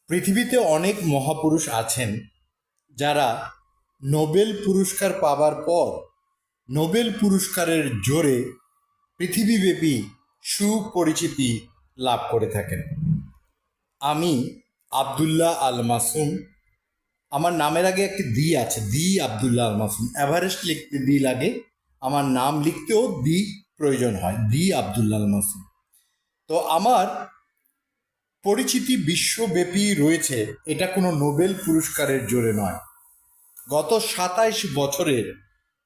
পৃথিবীতে অনেক মহাপুরুষ আছেন যারা নোবেল পুরস্কার পাবার পর নোবেল পুরস্কারের জোরে পৃথিবীব্যাপী সুপরিচিতি লাভ করে থাকেন। আমি আবদুল্লাহ আল মাসুম। আমার নামের আগে একটি দি আছে, দি আবদুল্লাহ আল মাসুম। এভারেস্ট লিখতে দি লাগে, আমার নাম লিখতেও দি প্রয়োজন হয়, দি আবদুল্লাহ আল মাসুম। তো আমার পরিচিতি বিশ্বব্যাপী রয়েছে, এটা কোনো নোবেল পুরস্কারের জোরে নয়। গত ২৭ বছরের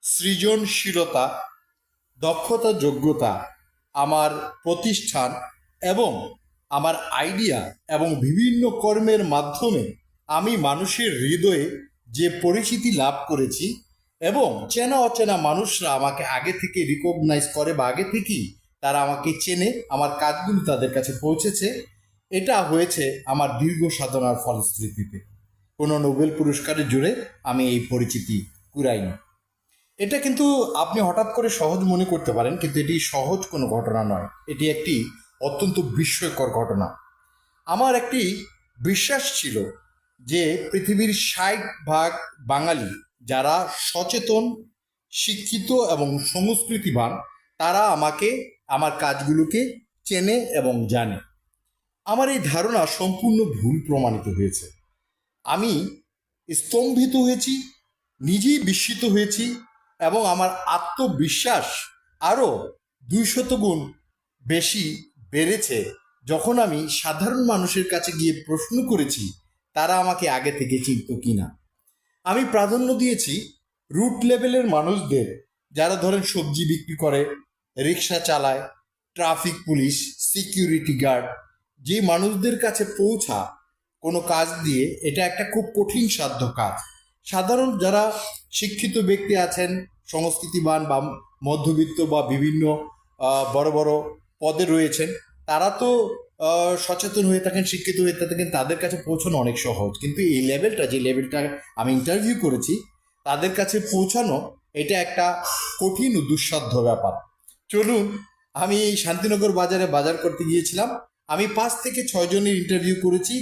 সৃজনশীলতা, দক্ষতা, যোগ্যতা, আমার প্রতিষ্ঠান এবং আমার আইডিয়া এবং বিভিন্ন কর্মের মাধ্যমে আমি মানুষের হৃদয়ে যে পরিচিতি লাভ করেছি এবং চেনা অচেনা মানুষরা আমাকে আগে থেকে রিকগনাইজ করে বা আগে থেকেই তারা আমাকে চেনে, আমার কাজগুলো তাদের কাছে পৌঁছেছে, এটা হয়েছে আমার দীর্ঘ সাধনার ফলশ্রুতিতে। কোনো নোবেল পুরস্কারের জোরে আমি এই পরিচিতি কুড়াইনি। এটা কিন্তু আপনি হঠাৎ করে সহজ মনে করতে পারেন, কিন্তু এটি সহজ কোনো ঘটনা নয়, এটি একটি অত্যন্ত বিস্ময়কর ঘটনা। আমার একটি বিশ্বাস ছিল যে পৃথিবীর ৬০% বাঙালি যারা সচেতন, শিক্ষিত এবং সংস্কৃতিবান, তারা আমাকে, আমার কাজগুলোকে চেনে এবং জানে। আমার এই ধারণা সম্পূর্ণ ভুল প্রমাণিত হয়েছে। আমি স্তম্ভিত হয়েছি, নিজেই বিস্মিত হয়েছি এবং আমার আত্মবিশ্বাস আরও ২০০ গুণ বেশি বেড়েছে যখন আমি সাধারণ মানুষের কাছে গিয়ে প্রশ্ন করেছি তারা আমাকে আগে থেকে চিনত কিনা। আমি প্রাধান্য দিয়েছি রুট লেভেলের মানুষদের, যারা ধরেন সবজি বিক্রি করে, রিক্সা চালায়, ট্রাফিক পুলিশ, সিকিউরিটি গার্ড। যে মানুষদের কাছে পৌঁছা কোনো কাজ দিয়ে, এটা একটা খুব কঠিন সাধ্য কাজ। সাধারণ যারা শিক্ষিত ব্যক্তি আছেন, সংস্কৃতিবান বা মধ্যবিত্ত বা বিভিন্ন বড় বড় পদে রয়েছেন, তারা তো সচেতন হয়ে থাকেন, শিক্ষিত হয়ে থাকেন, তাদের কাছে পৌঁছানো অনেক সহজ। কিন্তু এই লেভেলটা, যে লেভেলটা আমি ইন্টারভিউ করেছি, তাদের কাছে পৌঁছানো এটা একটা কঠিন ও দুঃসাধ্য ব্যাপার। চলুন, আমি শান্তিনগর বাজারে বাজার করতে গিয়েছিলাম। আমি ৫ থেকে ৬ জনের ইন্টারভিউ করেছি,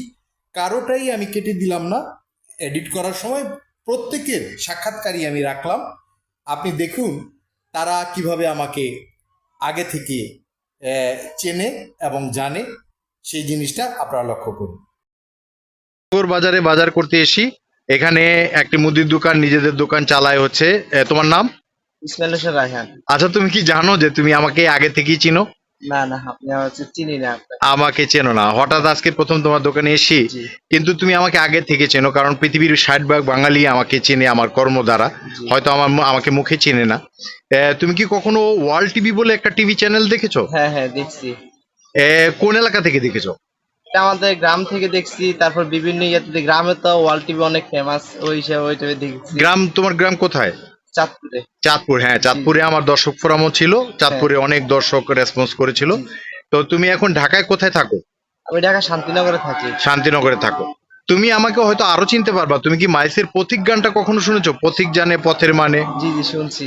কারোটাই আমি কেটে দিলাম না। এডিট করার সময় প্রত্যেকের সাক্ষাৎকারই আমি রাখলাম। আপনি দেখুন তারা কিভাবে আমাকে আগে থেকে চেনে এবং জানে, সেই জিনিসটা আপনারা লক্ষ্য করুন। বাজারে বাজার করতে এসি, এখানে একটি মুদির দোকান, নিজেদের দোকান চালায় হচ্ছে। তোমার নাম? ইসমাইল হোসেন রায়হান। আচ্ছা, তুমি কি জানো যে তুমি আমাকে আগে থেকেই চিনো? না না, আপনি হচ্ছে চিনি না আপনাকে। আমাকে চেনো না, হঠাৎ আজকে প্রথম তোমার দোকানে এসি। জি কিন্তু তুমি আমাকে আগে থেকে চেনো, কারণ পৃথিবীর ৬০% বাঙালি আমাকে চেনে আমার কর্ম দ্বারা। জি। হয়তো আমাকে মুখে চেনে না। তুমি কি কখনো ওয়ার্ল্ড টিভি বলে একটা টিভি চ্যানেল দেখেছো? হ্যাঁ হ্যাঁ, দেখছি। কোন এলাকা থেকে দেখেছো? এটা আমাদের গ্রাম থেকে দেখছি, তারপর বিভিন্ন ইয়েতে, গ্রামে তো ওয়ার্ল্ড টিভি অনেক ফেমাস, ওই হিসাবে ওইটাকে দেখছি। তোমার গ্রাম কোথায়? চাঁদপুরে। চাঁদপুর, হ্যাঁ, জি চাঁদপুরে আমার দর্শক ফোরামও ছিল, চাঁদপুরে অনেক দর্শক রেসপন্স করেছিল। জি। তো তুমি এখন ঢাকায় কোথায় থাকো? আমি ঢাকা শান্তিনগরে থাকি। শান্তিনগরে থাকো। তুমি আমাকে হয়তো আরো চিনতে পারবা। তুমি কি মাইসের পথিক গানটা কখনো শুনেছো? পথিক জানে পথের মানে, জি জি, শুনছি।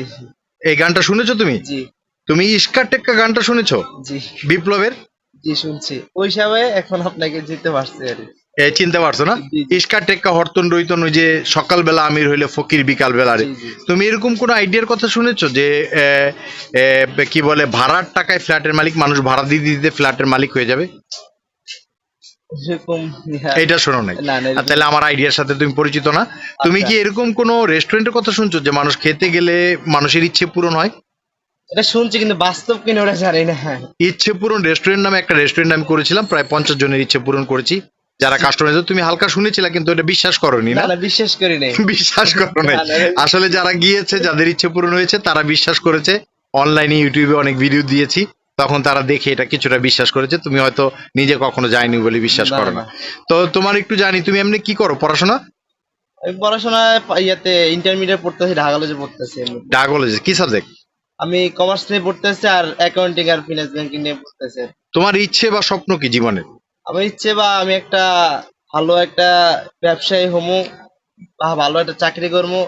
এই গানটা শুনেছো তুমি? জি তুমি ইস্কা টেক্কা গানটা শুনেছো জি বিপ্লবের? জি, শুনছি। ওই হিসাবে এখন আপনাকে জিততে পারছি আর কি। চিনতে পারছো না? জি জি ইস্কা টেক্কা হরতন রইতন, ওই যে সকালবেলা আমির হইলে ফকির বিকাল বেলা রে। জি জি। তুমি এরকম কোন আইডিয়ার কথা শুনেছো যে কি বলে, ভাড়ার টাকায় ফ্ল্যাটের মালিক, মানুষ ভাড়া দিতে দিতে ফ্ল্যাটের মালিক হয়ে যাবে? এরকম এটা শোনো নাই? না না, এরকম। তাহলে আমার আইডিয়ার সাথে তুমি পরিচিত না। তুমি আচ্ছা, কি এরকম কোনো রেস্টুরেন্টের কথা শুনছো যে মানুষ খেতে গেলে মানুষের ইচ্ছে পূরণ হয়? এটা শুনছি কিন্তু বাস্তব কিনা ওটা জানি না। ইচ্ছে পূরণ রেস্টুরেন্ট নামে একটা রেস্টুরেন্ট আমি করেছিলাম, প্রায় ৫০ জনের ইচ্ছে পূরণ করেছি, যারা কাস্টমার। তুমি হালকা শুনেছিলে কিন্তু এটা বিশ্বাস করোনি না না? না, বিশ্বাস করি নাই। বিশ্বাস করো নাই? না, না, আসলে যারা গিয়েছে, যাদের ইচ্ছে পূরণ হয়েছে, তারা বিশ্বাস করেছে। অনলাইনে ইউটিউবে অনেক ভিডিও দিয়েছি, তখন তারা দেখে এটা কিছুটা বিশ্বাস করেছে। তুমি হয়তো নিজে কখনো যায়নি বলে বিশ্বাস না, করো না। না। তো তোমার একটু জানি, তুমি এমনি কি করো পড়াশোনা? আমি পড়াশোনায় ইয়াতে ইন্টারমিডিয়েট পড়তেছি, ঢাকা কলেজে পড়তেছি আমি। ঢাকা কলেজে কি সাবজেক্ট? আমি কমার্স নিয়ে পড়তেছি আর অ্যাকাউন্টিং আর ফিনান্স ব্যাংকিং নিয়ে পড়তেছি। তোমার ইচ্ছে বা স্বপ্ন কি জীবনের? আমার ইচ্ছে বা আমি একটা ভালো একটা ব্যবসায়ী হমু, বা ভালো একটা চাকরি করবো,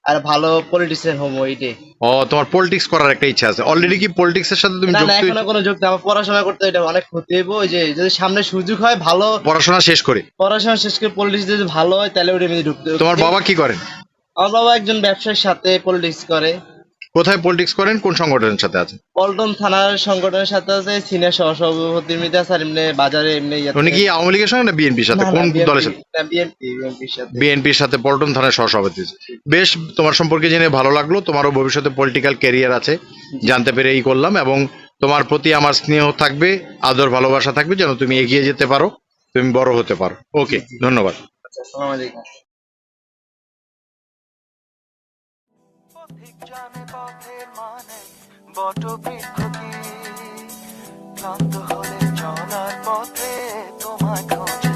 আর ভালো পলিটিক্সের হবো এইটাই। ও, তোমার পলিটিক্স করার একটা ইচ্ছা আছে। অলরেডি কি পলিটিক্স এর সাথে তুমি না না, যুক্ত? এখনো কোনো যোগ নেই। আমার পড়াশোনা করতে এটা অনেক ক্ষতি হইব। ওই যে যদি সামনে সুযোগ হয় ভালো পড়াশোনা শেষ করে? পড়াশোনা শেষ করে পলিটিক্স যদি ভালো হয় তাহলে ওটা আমি ঢুকতে। তোমার বাবা কি করেন? আমার বাবা একজন ব্যবসায়ীর সাথে পলিটিক্স করে। কোথায় পলিটিক্স করেন? কোন সংগঠনের সাথে আছে? পল্টন থানার সংগঠনের সাথে আছে, সিনিয়র সহসভাপতি এমনিতে আছে, আর এমনি বাজারে এমনি উনি কি আওয়ামী লীগের সঙ্গে না বিএনপির সাথে? কোন দলের সাথে? বিএনপির সাথে। বিএনপির সাথে পল্টন থানার সহসভাপতি। বেশ, তোমার সম্পর্কে জেনে ভালো লাগলো। তোমারও ভবিষ্যতে পলিটিক্যাল ক্যারিয়ার আছে জানতে পেরে এই করলাম, এবং তোমার প্রতি আমার স্নেহ থাকবে, আদর ভালোবাসা থাকবে, যেন তুমি এগিয়ে যেতে পারো, তুমি বড় হতে পারো। ওকে, ধন্যবাদ। আচ্ছা, আসসালামু আলাইকুম। পথিক জানে পথের মানে বটবৃক্ষ কি, ক্লান্ত হলে চলার পথে তোমায় খুঁজেছি।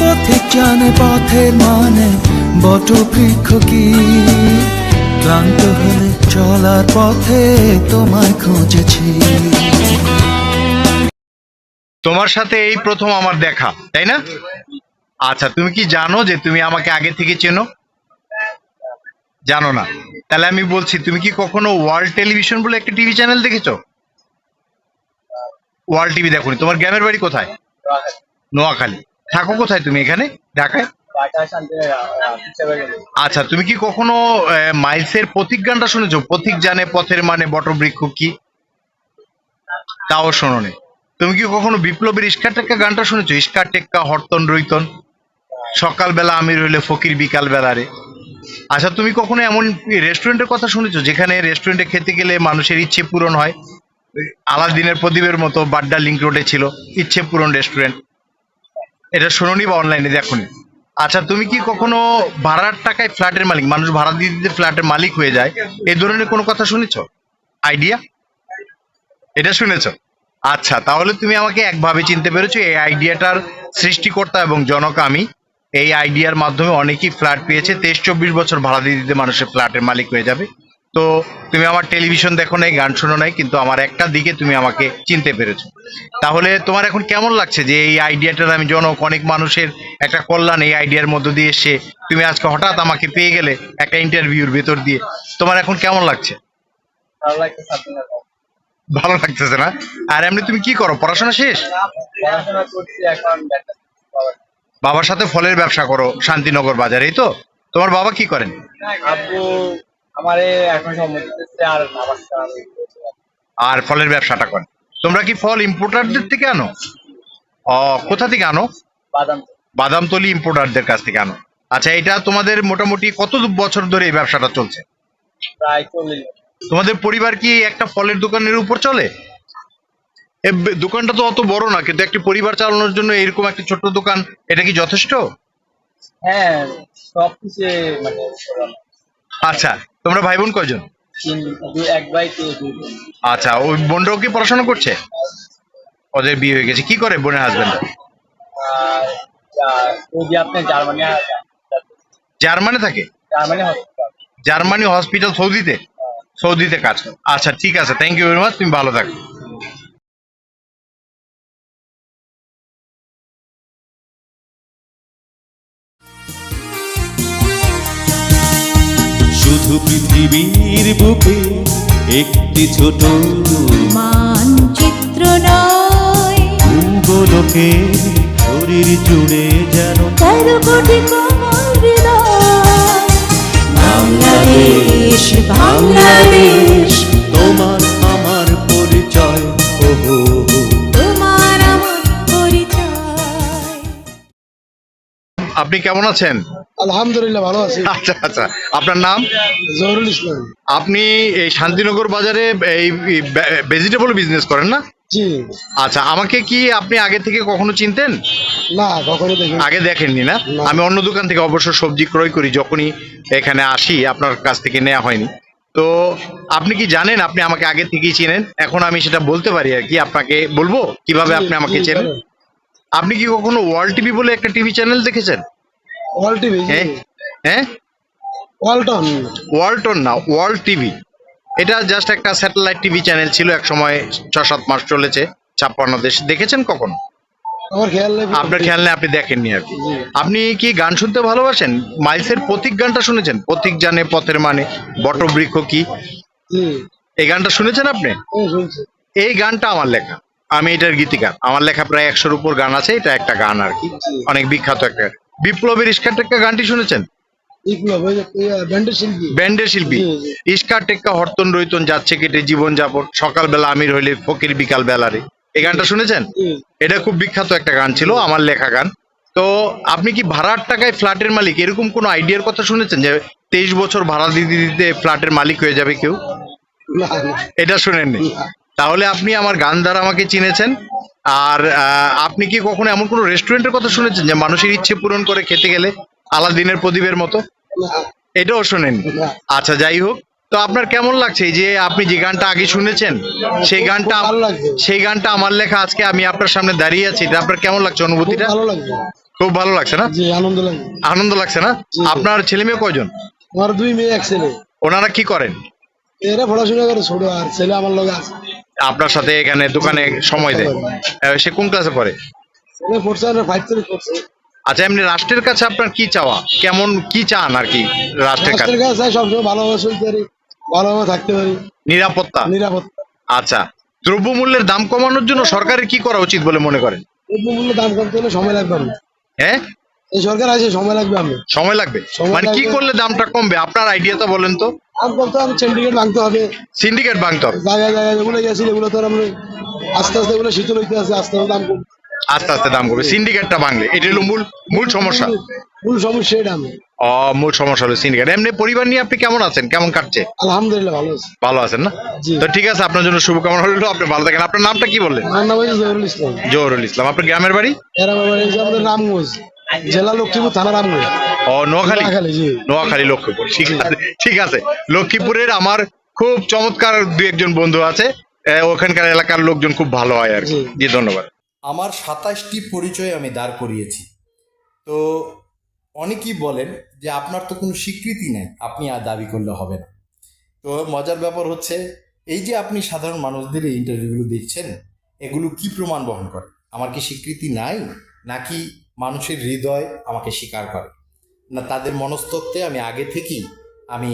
পথিক জানে পথের মানে বটবৃক্ষ কি, ক্লান্ত হলে চলার পথে তোমায় খুঁজেছি। তোমার সাথে এই প্রথম আমার দেখা, তাই না? আচ্ছা, তুমি কি জানো যে তুমি আমাকে আগে থেকে চেনো? জানো না? তাহলে আমি বলছি, তুমি কি কখনো ওয়ার্ল্ড টেলিভিশন বলে একটা টিভি চ্যানেল দেখেছো? ওয়ার্ল্ড টিভি দেখোনি? তোমার গ্রামের বাড়ি কোথায়? নোয়াখালী। থাকো কোথায় তুমি? এখানে ঢাকায়? আচ্ছা, তুমি কি কখনো মাইলসের পথিক গানটা শুনেছো? পথিক জানে পথের মানে বটবৃক্ষ কি, তাও শোনোনি? তুমি কি কখনো বিপ্লবীর ইস্কার টেক্কা গানটা শুনেছো? ইস্কার টেক্কা হরতন রইতন, সকালবেলা আমি রইলে ফকির বিকাল বেলা রে। আচ্ছা, তুমি কখনো এমন রেস্টুরেন্টের কথা শুনেছো যেখানে রেস্টুরেন্টে খেতে গেলে মানুষের ইচ্ছে পূরণ হয়? আলাদিনের প্রদীপের মতো বাড্ডা লিংক রোডে ছিল ইচ্ছে পূরণ রেস্টুরেন্ট। এটা শোনোনি বা অনলাইনে দেখোনি? আচ্ছা, তুমি কি কখনো ভাড়ার টাকায় ফ্ল্যাটের মালিক, মানুষ ভাড়া দিয়ে দিতে ফ্ল্যাটের মালিক হয়ে যায়, এই ধরনের কোনো কথা শুনেছো? আইডিয়া এটা শুনেছো? আচ্ছা, তাহলে তুমি আমাকে একভাবে চিনতে পেরেছো, এই আইডিয়াটার সৃষ্টিকর্তা এবং জনক আমি। এই আইডিয়ার মাধ্যমে অনেকেই ফ্ল্যাট পেয়েছে, 23-24 বছর ভাড়া দিয়ে দিতে মানুষের ফ্ল্যাটের মালিক হয়ে যাবে। তো তুমি আমার টেলিভিশন দেখো নাই, গান শোনো নাই, কিন্তু আমার একটা দিকে তুমি আমাকে চিনতে পেরেছো। তাহলে তোমার এখন কেমন লাগছে যে এই আইডিয়াটার আমি জনক, অনেক মানুষের একটা কল্যাণ এই আইডিয়ার মধ্য দিয়ে এসে তুমি আজকে হঠাৎ আমাকে পেয়ে গেলে একটা ইন্টারভিউর ভেতর দিয়ে, তোমার এখন কেমন লাগছে? ভালো লাগতেছে আপনার? ভালো লাগতেছে না? আর এমনি তুমি কি করো? পড়াশোনা শেষ? পড়াশোনা করছি এখন। বাবার সাথে ফলের ব্যবসা করো শান্তিনগর বাজারে, এই তো? তোমার বাবা কি করেন? আব্বু আমারে এখন সম্মতি দিচ্ছে, আর আমার সাথে আর ফলের ব্যবসাটা করেন। তোমরা কি ফল ইম্পোর্টারদের থেকে আনো? ও, কোথা থেকে আনো? বাদাম। বাদামতলি ইম্পোর্টারদের কাছ থেকে আনো। আচ্ছা, এটা তোমাদের মোটামুটি কত বছর ধরে এই ব্যবসাটা চলছে? প্রায় 40। তোমাদের পরিবার কি একটা ফলের দোকানের উপর চলে? দোকানটা তো অত বড় না, কিন্তু একটি পরিবার চালানোর জন্য এরকম একটা ছোট্ট দোকান, এটা কি যথেষ্ট? হ্যাঁ, সবকিছু মানে আচ্ছা, তোমরা ভাই বোন কয়জন? এক ভাই দুই বোন। আচ্ছা, ওই বোনরাও কি পড়াশোনা করছে? ওদের বিয়ে হয়ে গেছে। কি করে বোনের হাজবেন্ড? আর যদি আপনি জার্মানি জার্মানি থাকে? Germany hospital. জার্মানি হসপিটাল, সৌদিতে? সৌদিতে কাজ করে। আচ্ছা, ঠিক আছে, থ্যাংক ইউ ভেরি মাচ, তুমি ভালো থাকো। শুধু পৃথিবীর বুকে একটি ছোট মানচিত্র নয়, ভূগোলকে শরীর জুড়ে যেন 13 কোটি কোমল হৃদয়। বাংলাদেশ, বাংলাদেশ, তোমার আমার পরিচয়। ওহো, তোমার আমার পরিচয়। আপনি কেমন আছেন? আলহামদুলিল্লাহ ভালো আছি। আচ্ছা আচ্ছা, আপনার নাম? জহুরুল ইসলাম। আপনি এই শান্তিনগর বাজারে এই ভেজিটেবল বিজনেস করেন না? জি। আচ্ছা, আমাকে কি আপনি আগে থেকে কখনো চিনতেন? না, কখনো দেখিনি। আগে দেখেননি না? না। আমি অন্য দোকান থেকে অবশ্য সবজি ক্রয় করি, যখনই এখানে আসি আপনার কাছ থেকে নেওয়া হয়নি। তো আপনি কি জানেন আপনি আমাকে আগে থেকেই চেনেন? এখন আমি সেটা বলতে পারি আর কি, আপনাকে বলবো কিভাবে আপনি আমাকে জি, চেনেন। বলেন। আপনি কি কখনো ওয়ার্ল্ড টিভি বলে একটা টিভি চ্যানেল দেখেছেন? World TV. হ্যাঁ হ্যাঁ, ওয়ালটন। ওয়ালটন না, ওয়ার্ল্ড টিভি। এটা জাস্ট একটা স্যাটেলাইট টিভি চ্যানেল ছিল, এক সময় 6-7 মাস চলেছে 56 দেশ। দেখেছেন কখনো? আমার খেয়াল নেই। আপনার খেয়াল নেই, আপনি দেখেননি আর কি। আপনি কি গান শুনতে ভালোবাসেন? মাইলসের প্রতীক গানটা শুনেছেন? প্রতীক জানে পথের মানে, বটবৃক্ষ কি, জি, এই গানটা শুনেছেন আপনি? শুনছি। এই গানটা আমার লেখা, আমি এটার গীতিকার। আমার লেখা প্রায় 100-র উপর গান আছে, এটা একটা গান আর কি, অনেক বিখ্যাত একটা। বিপ্লবের ইস্কার টেক্কা গানটি শুনেছেন? বিপ্লব ওই যে ব্যান্ডের শিল্পী। ব্যান্ডের শিল্পী। জি, জি। ইস্কার টেক্কা হরতন রইতন যাচ্ছে কেটে জীবন যাপন, সকালবেলা আমির হইলে ফকির বিকাল বেলারে, এই গানটা শুনেছেন? জি। এটা খুব বিখ্যাত একটা গান ছিল, আমার লেখা গান। তো আপনি কি ভাড়ার টাকায় ফ্ল্যাটের মালিক, এরকম কোনো আইডিয়ার কথা শুনেছেন যে 23 বছর ভাড়া দিতে দিতে ফ্ল্যাটের মালিক হয়ে যাবে কেউ? না, না, এটা শুনেননি? না। তাহলে আপনি আমার গান দ্বারা আমাকে চিনেছেন। আর আপনি কি কখনো এমন কোনো রেস্টুরেন্টের কথা শুনেছেন যে মানুষের ইচ্ছে পূরণ করে খেতে গেলে, আলাদিনের প্রদীপের মতো? না, এটাও শোনেননি? না। আচ্ছা, যাই হোক। তো আপনার কেমন লাগছে এই যে আপনি যে গানটা আগে শুনেছেন সেই গানটা, খুব ভালো লাগছে। সেই গানটা আমার লেখা, আজকে আমি আপনার সামনে দাঁড়িয়ে আছি, এটা আপনার কেমন লাগছে খুব অনুভূতিটা? ভালো লাগছে। খুব ভালো লাগছে না? জি, আনন্দ লাগছে। আনন্দ লাগছে না? জি। আপনার ছেলে মেয়ে কয়জন? আমার 2 মেয়ে 1 ছেলে। ওনারা কি করেন? এরা পড়াশোনা করে, ছোট আর ছেলে আমার লগে আছে। আপনার সাথে এখানে দোকানে সময় দেয়? সে কোন ক্লাসে পড়ে? ছেলে পড়ছে আর 5 থেকে পড়ছে। আচ্ছা, এমনি রাষ্ট্রের কাছে আপনার কি চাওয়া, কেমন কি চান আর কি রাষ্ট্রের কাছে? রাষ্ট্রের কাছে সবসময় ভালোভাবে চলতে পারি, ভালোভাবে থাকতে পারি, নিরাপত্তা। নিরাপত্তা। আচ্ছা, দ্রব্যমূল্যের দাম কমানোর জন্য সরকারের কি করা উচিত বলে মনে করেন? দ্রব্যমূল্য দাম কমতে হলে সময় লাগবে আমি। হ্যাঁ, এই সরকার আছে, সময় লাগবে আমি। সময় লাগবে? সময় মানে কি লাগবে। করলে দামটা কমবে, আপনার আইডিয়াটা বলেন তো। দাম কমতে হবে, সিন্ডিকেট ভাঙতে হবে। সিন্ডিকেট ভাঙতে হবে। জায়গায় জায়গায় যেগুলো গেছিল এগুলো তো আর আমরা আস্তে আস্তে এগুলো শীতল হইতে আছে, আস্তে আস্তে দাম কম। আস্তে আস্তে দাম করবে, সিন্ডিকেটটা ভাঙলে, এটা হলো মূল মূল সমস্যা। মূল সমস্যা এটা আমি। মূল সমস্যা হলো সিন্ডিকেট। এমনি পরিবার নিয়ে আপনি কেমন আছেন, কেমন কাটছে? আলহামদুলিল্লাহ ভালো আছি। ভালো আছেন না? জি। তো ঠিক আছে, আপনার জন্য শুভকামনা হলো, আপনি ভালো থাকেন। আপনার নামটা কি বললেন? আমার নাম হচ্ছে জহুরুল ইসলাম। জহুরুল ইসলাম। আপনার গ্রামের বাড়ি? এরা বাবা এই যে আমাদের রামগঞ্জ, জেলা লক্ষ্মীপুর, থানা রামগঞ্জ। নোয়াখালী। নোয়াখালী, জি। নোয়াখালী, লক্ষ্মীপুর। ঠিক আছে, ঠিক আছে। লক্ষ্মীপুরের আমার খুব চমৎকার 2-1 জন বন্ধু আছে, ওখানকার এলাকার লোকজন খুব ভালো হয় আর কি। জি। জি, ধন্যবাদ। আমার 27টি পরিচয় আমি দাঁড় করিয়েছি। তো অনেকেই বলেন যে আপনার তো কোনো স্বীকৃতি নেই, আপনি আর দাবি করলে হবে না। তো মজার ব্যাপার হচ্ছে, এই যে আপনি সাধারণ মানুষদের এই ইন্টারভিউগুলো দেখছেন, এগুলো কি প্রমাণ বহন করে? আমার কি স্বীকৃতি নাই, নাকি মানুষের হৃদয় আমাকে স্বীকার করে, না তাদের মনস্তত্ত্বে আমি আগে থেকেই আমি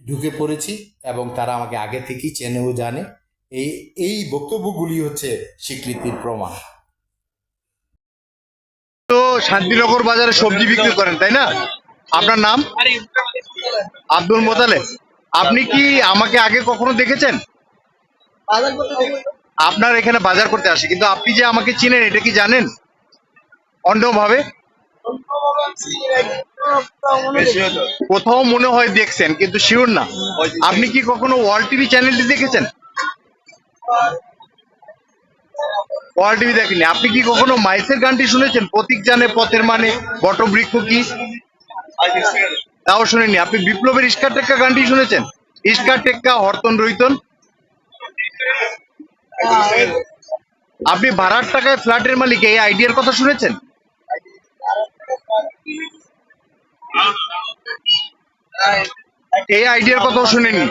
ঢুকে পড়েছি এবং তারা আমাকে আগে থেকেই চেনেও জানে? এই বক্তব্যগুলি হচ্ছে স্বীকৃতির প্রমাণ। তো শান্তিনগর বাজারে সবজি বিক্রি করেন, তাই না? আপনার নাম? আব্দুল মোতালেব। আপনি কি আমাকে আগে কখনো দেখেছেন? আপনার এখানে বাজার করতে আসি, কিন্তু আপনি যে আমাকে চিনেন এটা কি জানেন অন্যভাবে? কোথাও মনে হয় দেখছেন, কিন্তু শিওর না। আপনি কি কখনো ওয়ার্ল্ড টিভি চ্যানেলটি দেখেছেন? ওয়ার্ল্ড টিভি দেখেননি। আপনি কি কখনো মাইলসের গানটি শুনেছেন, প্রতীক জানে পথের মানে, বটবৃক্ষ কি, তাও শুনেননি? আপনি বিপ্লবের ইস্কার টেক্কা গানটি শুনেছেন? ইস্কার টেক্কা হরতন রইতন। আপনি ভাড়ার টাকায় ফ্ল্যাটের মালিক, এই আইডিয়ার কথা শুনেছেন? এই আইডিয়ার কথাও শুনেননি।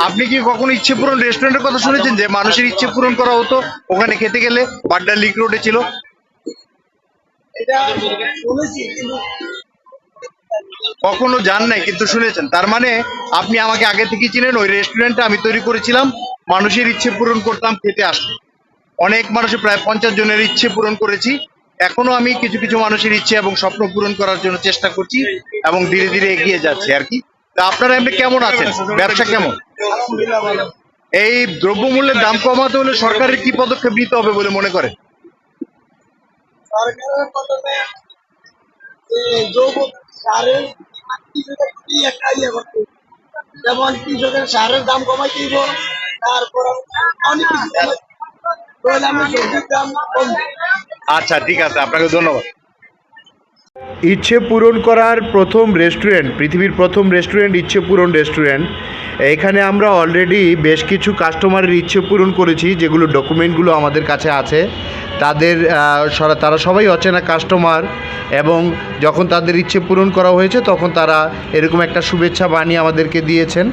আপনি কি কখনো ইচ্ছে পূরণ রেস্টুরেন্টের কথা শুনেছেন, যে মানুষের ইচ্ছে পূরণ করা হতো ওখানে খেতে গেলে, বাড্ডা লিক রোডে ছিল? কখনো যান নাই কিন্তু শুনেছেন, তার মানে আপনি আমাকে আগে থেকে চিনেন। ওই রেস্টুরেন্টটা আমি তৈরি করেছিলাম, মানুষের ইচ্ছে পূরণ করতাম, খেতে আসতো অনেক মানুষের, প্রায় 50 জনের ইচ্ছে পূরণ করেছি। এখনো আমি কিছু কিছু মানুষের ইচ্ছে এবং স্বপ্ন পূরণ করার জন্য চেষ্টা করছি এবং ধীরে ধীরে এগিয়ে যাচ্ছি আর কি। তা আপনারা এমনি কেমন আছেন, ব্যবসা কেমন? এই দ্রব্যমূল্যের দাম কমাতে হলে সরকারের কি পদক্ষেপ নিতে হবে বলে মনে করেন? সরকারের প্রথমে যৌবন সারের একটা ইয়ে করতে, যেমন কৃষকের সারের দাম কমাই দিব, তারপর অনেক কিছু তাহলে আমি সবজির দাম কমবে। আচ্ছা, ঠিক আছে, আপনাকে ধন্যবাদ। ইচ্ছে পূরণ করার প্রথম রেস্টুরেন্ট, পৃথিবীর প্রথম রেস্টুরেন্ট ইচ্ছে পূরণ রেস্টুরেন্ট। এখানে আমরা অলরেডি বেশ কিছু কাস্টমারের ইচ্ছে পূরণ করেছি, যেগুলো ডকুমেন্টগুলো আমাদের কাছে আছে। তারা সবাই অচেনা কাস্টমার, এবং যখন তাদের ইচ্ছে পূরণ করা হয়েছে তখন তারা এরকম একটা শুভেচ্ছা বাণী আমাদেরকে দিয়েছেন,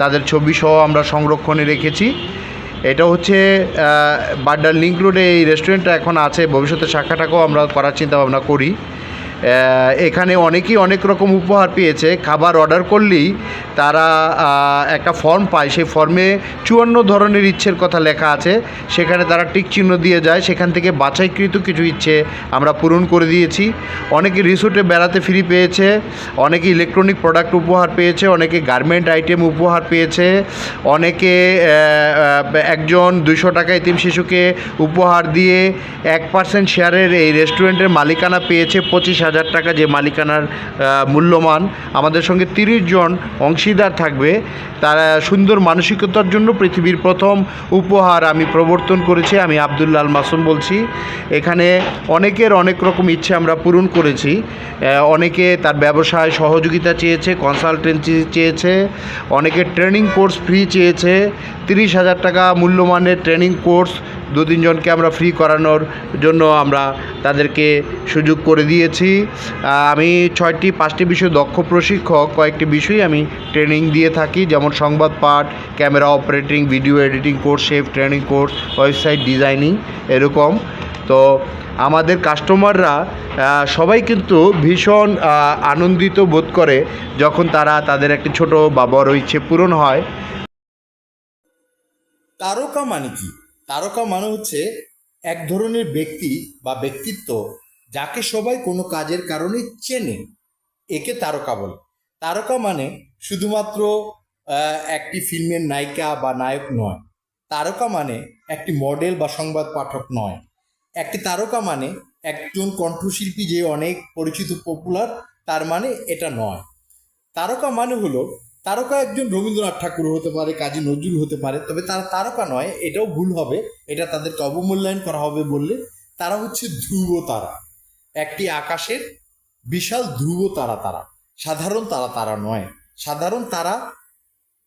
তাদের ছবি সহ আমরা সংরক্ষণে রেখেছি। এটা হচ্ছে বাড্ডার লিঙ্ক রোডে এই রেস্টুরেন্টটা এখন আছে, ভবিষ্যতে শাখাটাকেও আমরা করার চিন্তা ভাবনা করি। এখানে অনেকেই অনেক রকম উপহার পেয়েছে। খাবার অর্ডার করলেই তারা একটা ফর্ম পায়, সেই ফর্মে 54 ধরনের ইচ্ছের কথা লেখা আছে, সেখানে তারা টিক চিহ্ন দিয়ে যায়। সেখান থেকে বাছাইকৃত কিছু ইচ্ছে আমরা পূরণ করে দিয়েছি। অনেকে রিসোর্টে বেড়াতে ফ্রি পেয়েছে, অনেকে ইলেকট্রনিক প্রোডাক্ট উপহার পেয়েছে, অনেকে গার্মেন্ট আইটেম উপহার পেয়েছে, অনেকে একজন 200 টাকা এতিম শিশুকে উপহার দিয়ে 1% শেয়ারের এই রেস্টুরেন্টের মালিকানা পেয়েছে 25,000 টাকা, যে মালিকানার মূল্যমান। আমাদের সঙ্গে 30 জন অংশীদার থাকবে। তারা সুন্দর মানসিকতার জন্য পৃথিবীর প্রথম উপহার আমি প্রবর্তন করেছি। আমি আব্দুল্লাহ আল মাসুম বলছি। এখানে অনেকের অনেক রকম ইচ্ছে আমরা পূরণ করেছি। অনেকে তার ব্যবসায় সহযোগিতা চেয়েছে, কনসালটেন্সি চেয়েছে, অনেকে ট্রেনিং কোর্স ফ্রি চেয়েছে। 30,000 টাকা মূল্যমানের ট্রেনিং কোর্স 2-3 জনকে আমরা ফ্রি করানোর জন্য আমরা তাদেরকে সুযোগ করে দিয়েছি। আমি 5টি বিষয় দক্ষ প্রশিক্ষক, কয়েকটি বিষয় আমি ট্রেনিং দিয়ে থাকি, যেমন সংবাদ পাঠ, camera operating, video editing course, chef training course, website designing, এরকম। তো আমাদের কাস্টমাররা সবাই কিন্তু ভীষণ আনন্দিত বোধ করে যখন তারা তাদের একটি ছোট বা বড় ইচ্ছে পূরণ হয়। তারকা মানে কি? তারকা মানে হচ্ছে এক ধরনের ব্যক্তি বা ব্যক্তিত্ব যাকে সবাই কোনো কাজের কারণে চেনে, একে তারকা বলে। তারকা মানে শুধুমাত্র একটি ফিল্মের নায়িকা বা নায়ক নয়। তারকা মানে একটি মডেল বা সংবাদ পাঠক নয়। একটি তারকা মানে একজন কণ্ঠশিল্পী যে অনেক পরিচিত পপুলার, তার মানে এটা নয়। তারকা মানে হলো, তারকা একজন রবীন্দ্রনাথ ঠাকুর হতে পারে, কাজী নজরুল হতে পারে, তবে তারা তারকা নয়, এটাও ভুল হবে, এটা তাদেরকে অবমূল্যায়ন করা হবে বললে। তারা হচ্ছে ধ্রুব তারা, একটি আকাশের বিশাল ধ্রুব তারা। তারা সাধারণ তারা, তারা নয়। সাধারণ তারা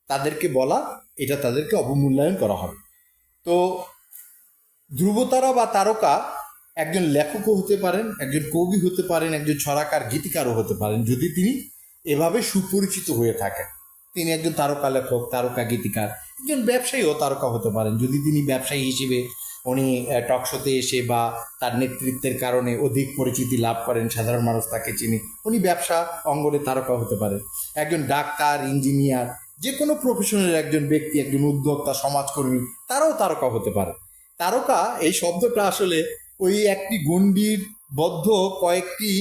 তাদেরকে বলা, এটা তাদেরকে অবমূল্যায়ন করা হবে। তো ধ্রুবতারা বা তারকা একজন লেখকও হতে পারেন, একজন কবি হতে পারেন, একজন ছড়াকার গীতিকারও হতে পারেন, যদি তিনি এভাবে সুপরিচিত হয়ে থাকেন। তিনি একজন তারকা লেখক, তারকা গীতিকার, একজন ব্যবসায়ীও তারকা হতে পারেন, যদি তিনি ব্যবসায়ী হিসেবে উনি টকশোতে এসে বা তার নেতৃত্বের কারণে অধিক পরিচিতি লাভ করেন, সাধারণ মানুষ তাকে চিনি, উনি ব্যবসা অঙ্গনে তারকা হতে পারেন। একজন ডাক্তার, ইঞ্জিনিয়ার, যে কোনো প্রফেশনের একজন ব্যক্তি, একজন উদ্যোক্তা, সমাজকর্মী, তারাও তারকা হতে পারে। তারকা এই শব্দটা আসলে ওই একটি গণ্ডির বদ্ধ কয়েকটি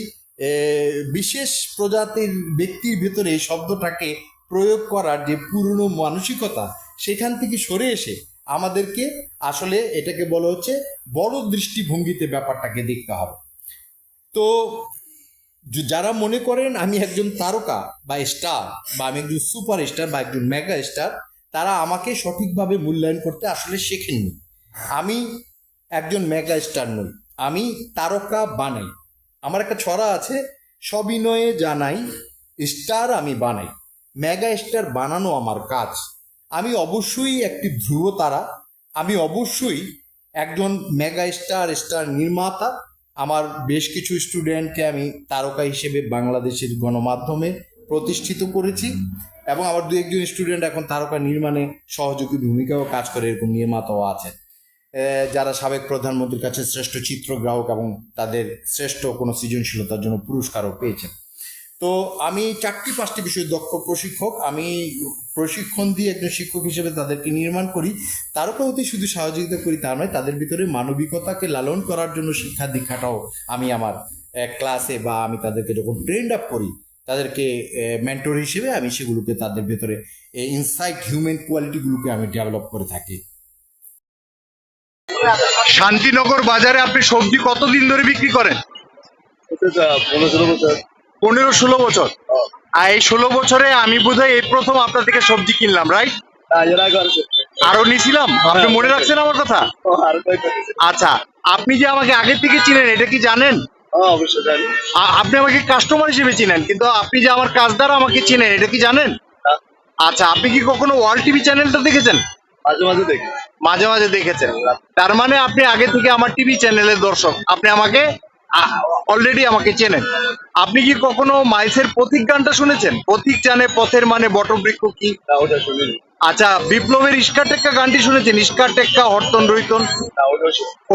বিশেষ প্রজাতির ব্যক্তির ভেতরে এই শব্দটাকে প্রয়োগ করার যে পুরনো মানসিকতা, সেখান থেকে সরে এসে আমাদেরকে আসলে এটাকে বলা হচ্ছে বড় দৃষ্টিভঙ্গিতে ব্যাপারটাকে দেখতে হবে। তো যারা মনে করেন আমি একজন তারকা বা স্টার, বা আমি একজন সুপার স্টার বা একজন মেগা স্টার, তারা আমাকে সঠিকভাবে মূল্যায়ন করতে আসলে শেখেননি। আমি একজন মেগা স্টার নই, আমি তারকা বানাই। আমার একটা ছড়া আছে, সবিনয়ে জানাই স্টার আমি বানাই। মেগা স্টার বানানো আমার কাজ। আমি অবশ্যই একটি ধ্রুব তারা, আমি অবশ্যই একজন মেগা স্টার নির্মাতা। আমার বেশ কিছু স্টুডেন্টকে আমি তারকা হিসেবে বাংলাদেশের গণমাধ্যমে প্রতিষ্ঠিত করেছি, এবং আমার 2-1 জন স্টুডেন্ট এখন তারকা নির্মাণে সহযোগী ভূমিকাও কাজ করে, এরকম নির্মাতাও আছেন, যারা সাবেক প্রধানমন্ত্রীর কাছে শ্রেষ্ঠ চিত্রগ্রাহক এবং তাদের শ্রেষ্ঠ কোনো সৃজনশীলতার জন্য পুরস্কারও পেয়েছেন। তো আমি 4-5টি বিষয় দক্ষ প্রশিক্ষক। আমি প্রশিক্ষণ দিয়ে একজন শিক্ষক হিসেবে তাদেরকে নির্মাণ করি। তারকা হতে শুধু সহযোগিতা করি তা নয়, তাদের ভিতরে মানবিকতাকে লালন করার জন্য শিক্ষা দীক্ষাটাও আমি আমার ক্লাসে বা আমি তাদেরকে যখন ট্রেন্ড আপ করি, তাদেরকে মেন্টর হিসেবে আমি সেগুলোকে তাদের ভেতরে ইনসাইট হিউম্যান কোয়ালিটিগুলোকে আমি ডেভেলপ করে থাকি। শান্তিনগর বাজারে আপনি সবজি কতদিন ধরে বিক্রি করেন? 15-16 বছর। আর এই 16 বছরে আমি বোধহয় এই প্রথম আপনার থেকে সবজি কিনলাম, রাইট? আরো নিয়েছিলাম, আপনি মনে রাখছেন আমার কথা? আচ্ছা, আপনি যে আমাকে আগে থেকে চিনেন এটা কি জানেন? আপনি আমাকে কাস্টমার হিসেবে চিনেন, কিন্তু আপনি যে আমার কাজ দ্বারা আমাকে চিনেন এটা কি জানেন? আচ্ছা, আপনি কি কখনো ওয়ার্ল্ড টিভি চ্যানেলটা দেখেছেন? মাঝে মাঝে দেখেছেন। তার মানে আপনি আগে থেকে আমার টিভি চ্যানেলের দর্শক, আপনি আমাকে অলরেডি আমাকে চেনেন। আপনি কি কখনো মাইলসের পথিক গানটা শুনেছেন? পথিক জানে পথের মানে বটবৃক্ষ কি? আচ্ছা, বিপ্লবের ইস্কা টেক্কা গানটি শুনেছেন? ইস্কা টেক্কা হরতন রইতন,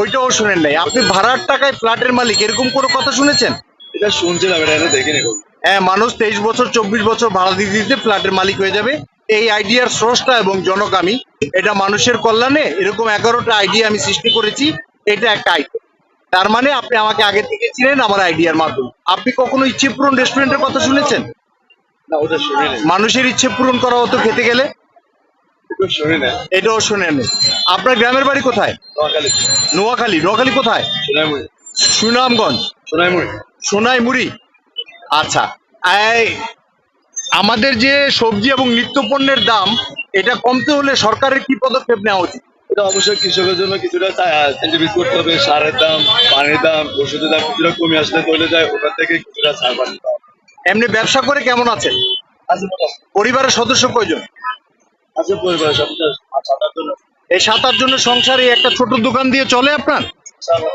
ওইটাও শুনেন নাই। আপনি ভাড়ার টাকায় ফ্ল্যাটের মালিক, এরকম কোনো কথা শুনেছেন? এটা শুনছিলাম, এটা দেখিনি। হ্যাঁ, মানুষ 23 বছর 24 বছর ভাড়া দিতে দিতে ফ্ল্যাটের মালিক হয়ে যাবে। এই আইডিয়ার স্রষ্টা এবং জনক আমি। এটা মানুষের কল্যাণে এরকম 11টা আইডিয়া আমি সৃষ্টি করেছি। এটা একটা আইডিয়া। তার মানে আপনি আমাকে আগে থেকে চিনেন আমার আইডিয়ার মাধ্যমে। আপনি কখনো ইচ্ছে পূরণ রেস্টুরেন্টের কথা শুনেছেন? না, ওটা শুনি না। মানুষের ইচ্ছে পূরণ করা হতো খেতে গেলে, এটা শুনি না। এটাও শুনেন। আপনার গ্রামের বাড়ি কোথায়? নোয়াখালী। নোয়াখালী। নোয়াখালী কোথায়? সোনাইমুড়ি। সুনামগঞ্জ। সোনাইমুড়ি। সোনাইমুড়ি। আচ্ছা, এই আমাদের যে সবজি এবং নিত্যপণ্যের দাম, এটা কমতে হলে সরকারের কি পদক্ষেপ নেওয়া উচিত? এটা অবশ্যই কৃষকের জন্য কিছুটা সাইন্টিফিক করতে হবে। সারের দাম, পানির দাম, ওষুধের দাম কিছুটা কমে আসলে চলে যায়, ওখান থেকে কিছুটা ছাড় পানি পাওয়া। এমনি ব্যবসা করে কেমন আছেন? আছে মোটামুটি। পরিবারের সদস্য কয়জন? আছে পরিবারের সব সাঁতার জন্য। এই 7-8 জনের সংসারে একটা ছোট দোকান দিয়ে চলে আপনার? ইনশাআল্লাহ।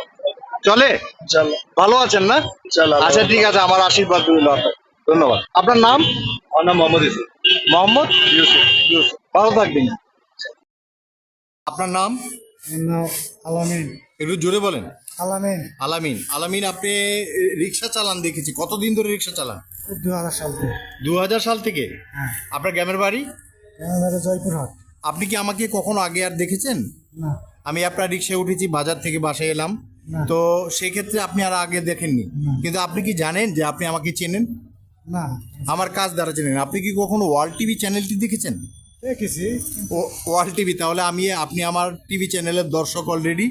চলে? ইনশাআল্লাহ। ভালো আছেন না? ইনশাআল্লাহ। আচ্ছা, ঠিক আছে, আমার আশীর্বাদ রইল আপনার। ধন্যবাদ। আপনার নাম? আমার নাম মোহাম্মদ ইউসুফ। মোহাম্মদ ইউসুফ। ইউসুফ। ভালো থাকবেন। আপনার নাম? আলামিন। একটু জোরে বলেন। আলামিন। আলামিন। আলামিন, আপনি রিক্সা চালান দেখেছি। কতদিন ধরে রিক্সা চালান? 2000 সাল থেকে। 2000 সাল থেকে? হ্যাঁ। আপনার গ্রামের বাড়ি? আমাদের জয়পুরহাট। আপনি কি আমাকে কখনো আগে আর দেখেছেন? না। আমি আপনার রিক্সায় উঠেছি, বাজার থেকে বাসায় এলাম। না। তো সেক্ষেত্রে আপনি আর আগে দেখেননি। না। কিন্তু আপনি কি জানেন যে আপনি আমাকে চেনেন? না। আমার কাজ দ্বারা চেনেন। আপনি কি কখনো ওয়ার্ল্ড টিভি চ্যানেলটি দেখেছেন? দেখেছি। ওয়ার্ল্ড টিভি, তাহলে আপনি আমার টিভি চ্যানেলের দর্শক অলরেডি।